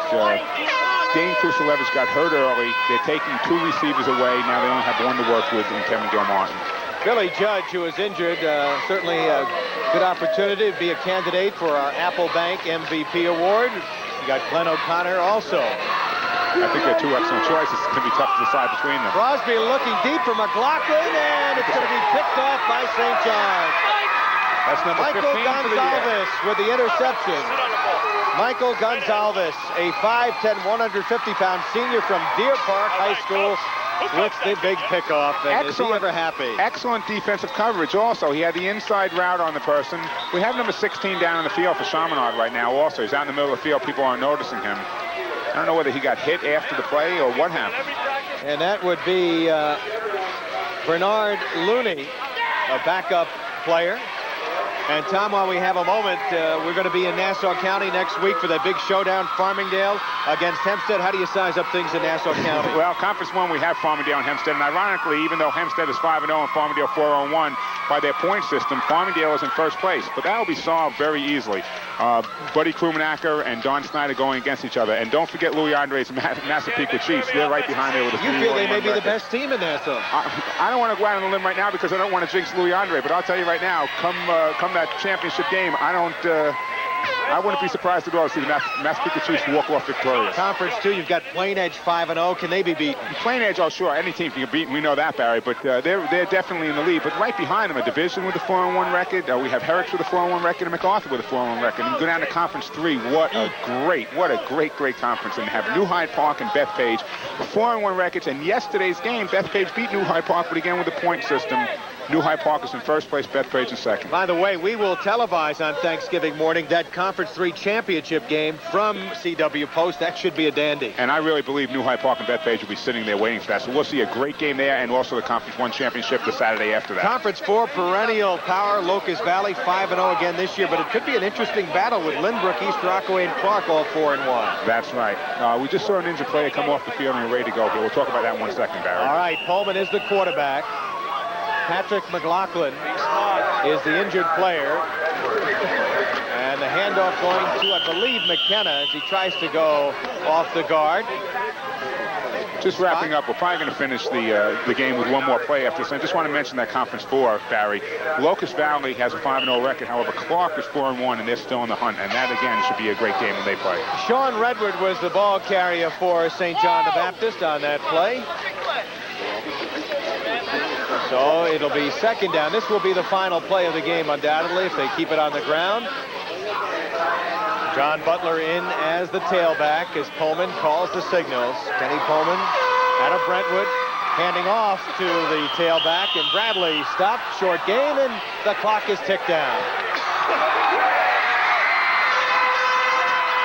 Dane Kusalevich got hurt early. They're taking 2 receivers away. Now they only have 1 to work with in Kevin Gilmartin. Billy Judge, who was injured, certainly a good opportunity to be a candidate for our Apple Bank MVP award. You got Glenn O'Connor also. I think they're 2 excellent choices. It's going to be tough to decide between them. Crosby looking deep for McLaughlin, and it's going to be picked off by St. John's. That's number 15 Michael Gonzalez with the interception. Michael Gonzalez, a 5'10", 150-pound senior from Deer Park High School, with the big pickoff, and is he ever happy? Excellent defensive coverage also. He had the inside route on the person. We have number 16 down in the field for Chaminade right now also. He's out in the middle of the field. People aren't noticing him. I don't know whether he got hit after the play or what happened. And that would be Bernard Looney, a backup player. And Tom, while we have a moment, we're going to be in Nassau County next week for that big showdown, Farmingdale against Hempstead. How do you size up things in Nassau County? Well, Conference 1, we have Farmingdale and Hempstead. And ironically, even though Hempstead is 5-0 and Farmingdale 4-1, by their point system, Farmingdale is in first place. But that will be solved very easily. Buddy Krumenacker and Don Snyder going against each other. And don't forget Louis Andre's Massapequa Chiefs. They're right behind there with a 3-1 You feel they may be record. the best team in Nassau? I don't want to go out on a limb right now because I don't want to jinx Louis Andre. But I'll tell you right now, come that championship game, I I wouldn't be surprised at all to see the Massapequa Chiefs walk off victorious. Conference 2, you've got Plain Edge 5-0. Can they be beaten? Plain Edge, oh sure, any team can get beaten. We know that, Barry. But they're definitely in the lead. But right behind them, a division with a 4-1 record. We have Herrick's with a 4-1 record and MacArthur with a 4-1 record. And you go down to Conference 3. What a great conference. And have New Hyde Park and Bethpage, 4-1 records. And yesterday's game, Bethpage beat New Hyde Park, but again with the point system. New Hyde Park is in first place, Bethpage in second. By the way, we will televise on Thanksgiving morning that Conference 3 championship game from CW Post. That should be a dandy. And I really believe New Hyde Park and Bethpage will be sitting there waiting for that. So we'll see a great game there, and also the Conference 1 championship the Saturday after that. Conference 4, perennial power, Locust Valley, 5-0 again this year, but it could be an interesting battle with Lynbrook, East Rockaway, and Clark all 4-1. That's right. We just saw an injured player come off the field and ready to go, but we'll talk about that in 1 second, Barry. All right, Pullman is the quarterback. Patrick McLaughlin is the injured player. And the handoff going to, I believe, McKenna as he tries to go off the guard. Just wrapping up, we're probably going to finish the game with one more play after this. I just want to mention that Conference 4, Barry. Locust Valley has a 5-0 record. However, Clark is 4-1, and they're still in the hunt. And that, again, should be a great game when they play. Sean Redwood was the ball carrier for St. John the Baptist on that play. So it'll be second down. This will be the final play of the game, undoubtedly, if they keep it on the ground. John Butler in as the tailback as Pullman calls the signals. Kenny Pullman out of Brentwood, handing off to the tailback, and Bradley stopped, short gain, and the clock is ticked down.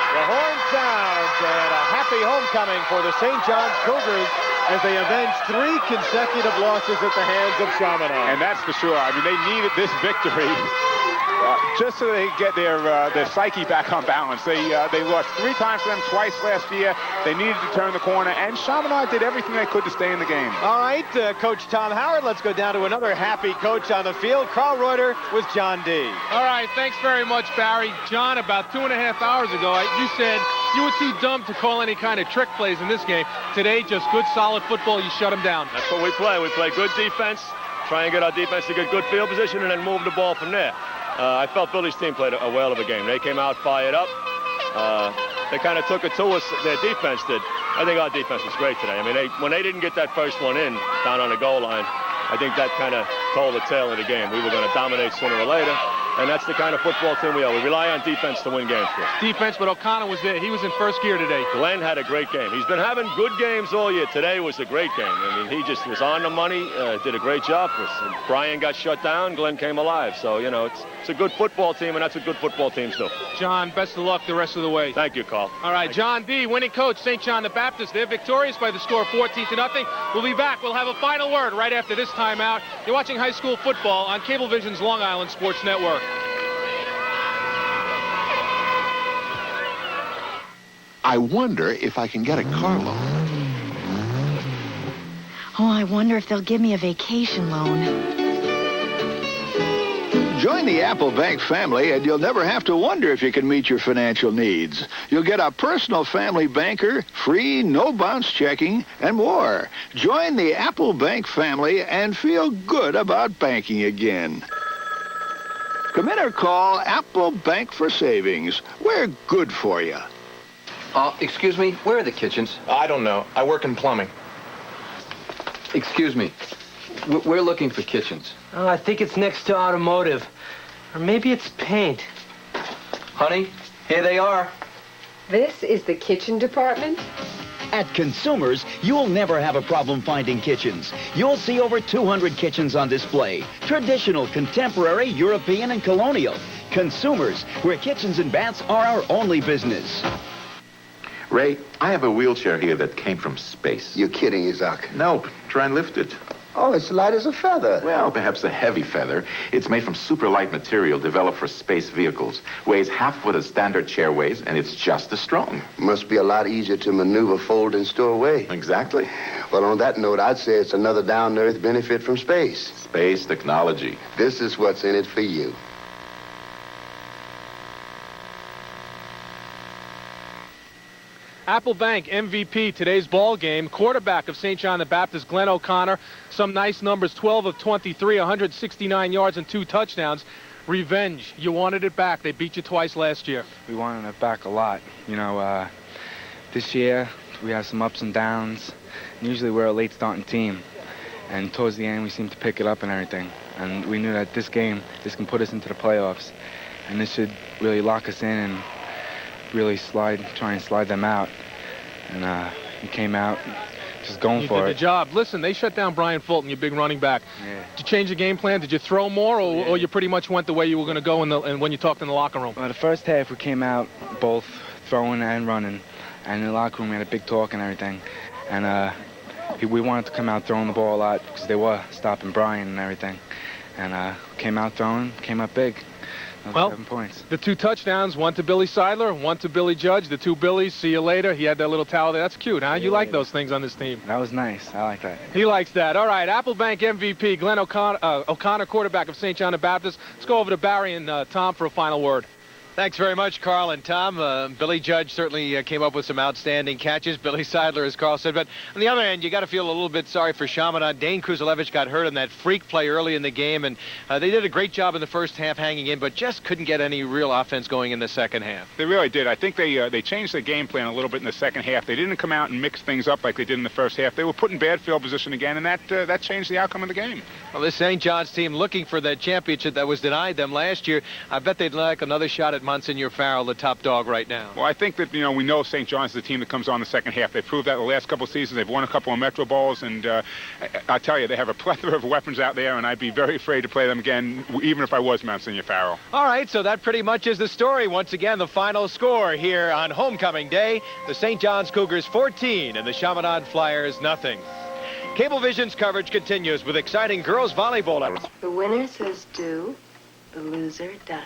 The horn sounds, and a happy homecoming for the St. John's Cougars as they avenge 3 consecutive losses at the hands of Chaminade. And that's for sure. I mean, they needed this victory just so they get their psyche back on balance. They lost 3 times to them, twice last year. They needed to turn the corner, and Chaminade did everything they could to stay in the game. All right, Coach Tom Howard, let's go down to another happy coach on the field. Carl Reuter with John D. All right, thanks very much, Barry. John, about 2.5 hours ago, you said you were too dumb to call any kind of trick plays in this game. Today, just good, solid football. You shut them down. That's what we play. We play good defense, try and get our defense to get good field position, and then move the ball from there. I felt Billy's team played a whale of a game. They came out fired up. They kind of took it to us, their defense did. I think our defense was great today. I mean, when they didn't get that first one in down on the goal line, I think that kind of told the tale of the game. We were going to dominate sooner or later. And that's the kind of football team we are. We rely on defense to win games for us. Defense, but O'Connor was there. He was in first gear today. Glenn had a great game. He's been having good games all year. Today was a great game. I mean, he just was on the money, did a great job for us. And Brian got shut down. Glenn came alive. So, you know, it's a good football team, and that's what good football teams do. John, best of luck the rest of the way. Thank you, Carl. All right, John D., winning coach, St. John the Baptist. They're victorious by the score 14-0. We'll be back. We'll have a final word right after this timeout. You're watching high school football on Cablevision's Long Island Sports Network. I wonder if I can get a car loan. Oh, I wonder if they'll give me a vacation loan. Join the Apple Bank family, and you'll never have to wonder if you can meet your financial needs. You'll get a personal family banker, free, no bounce checking, and more. Join the Apple Bank family and feel good about banking again. Come in or call Apple Bank for Savings. We're good for you. Excuse me, where are the kitchens? I don't know. I work in plumbing. Excuse me. We're looking for kitchens. Oh, I think it's next to automotive. Or maybe it's paint. Honey, here they are. This is the kitchen department? At Consumers, you'll never have a problem finding kitchens. You'll see over 200 kitchens on display. Traditional, contemporary, European, and colonial. Consumers, where kitchens and baths are our only business. Ray, I have a wheelchair here that came from space. You're kidding, Isaac. Nope. Try and lift it. Oh, it's light as a feather. Well, perhaps a heavy feather. It's made from super light material developed for space vehicles. Weighs half what a standard chair weighs, and it's just as strong. Must be a lot easier to maneuver, fold, and store away. Exactly. Well, on that note, I'd say it's another down-to-earth benefit from space. Space technology. This is what's in it for you. Apple Bank MVP today's ball game. Quarterback of St. John the Baptist, Glenn O'Connor. Some nice numbers, 12 of 23, 169 yards and 2 touchdowns. Revenge. You wanted it back. They beat you twice last year. We wanted it back a lot. You know, this year we have some ups and downs. Usually we're a late starting team. And towards the end, we seem to pick it up and everything. And we knew that this game, this can put us into the playoffs. And this should really lock us in and really try and slide them out. And we came out just going for it. You did the job. Listen, they shut down Brian Fulton, your big running back. Yeah. Did you change the game plan? Did you throw more, or you pretty much went the way you were going to go and when you talked in the locker room? Well, the first half, we came out both throwing and running. And in the locker room, we had a big talk and everything. And we wanted to come out throwing the ball a lot because they were stopping Brian and everything. And came out throwing, came up big. Well, 7 points. The 2 touchdowns, one to Billy Seidler, one to Billy Judge. The 2 Billies, see you later. He had that little towel there. That's cute, huh? You like those things on this team. That was nice. I like that. He likes that. All right, Applebank MVP, Glenn O'Connor, quarterback of St. John the Baptist. Let's go over to Barry and Tom for a final word. Thanks very much, Carl and Tom. Billy Judge certainly came up with some outstanding catches. Billy Seidler, as Carl said. But on the other hand, you got to feel a little bit sorry for Chaminade. Dane Kruzalevich got hurt on that freak play early in the game, and they did a great job in the first half hanging in, but just couldn't get any real offense going in the second half. They really did. I think they changed the game plan a little bit in the second half. They didn't come out and mix things up like they did in the first half. They were put in bad field position again, and that changed the outcome of the game. Well, this St. John's team looking for that championship that was denied them last year. I bet they'd like another shot at Monsignor Farrell, the top dog right now. Well, I think that, we know St. John's is the team that comes on the second half. They proved that the last couple of seasons. They've won a couple of Metro Bowls, and I tell you, they have a plethora of weapons out there, and I'd be very afraid to play them again, even if I was Monsignor Farrell. All right, so that pretty much is the story. Once again, the final score here on Homecoming Day, the St. John's Cougars 14 and the Chaminade Flyers nothing. Cablevision's coverage continues with exciting girls volleyball. The winner says do, the loser does.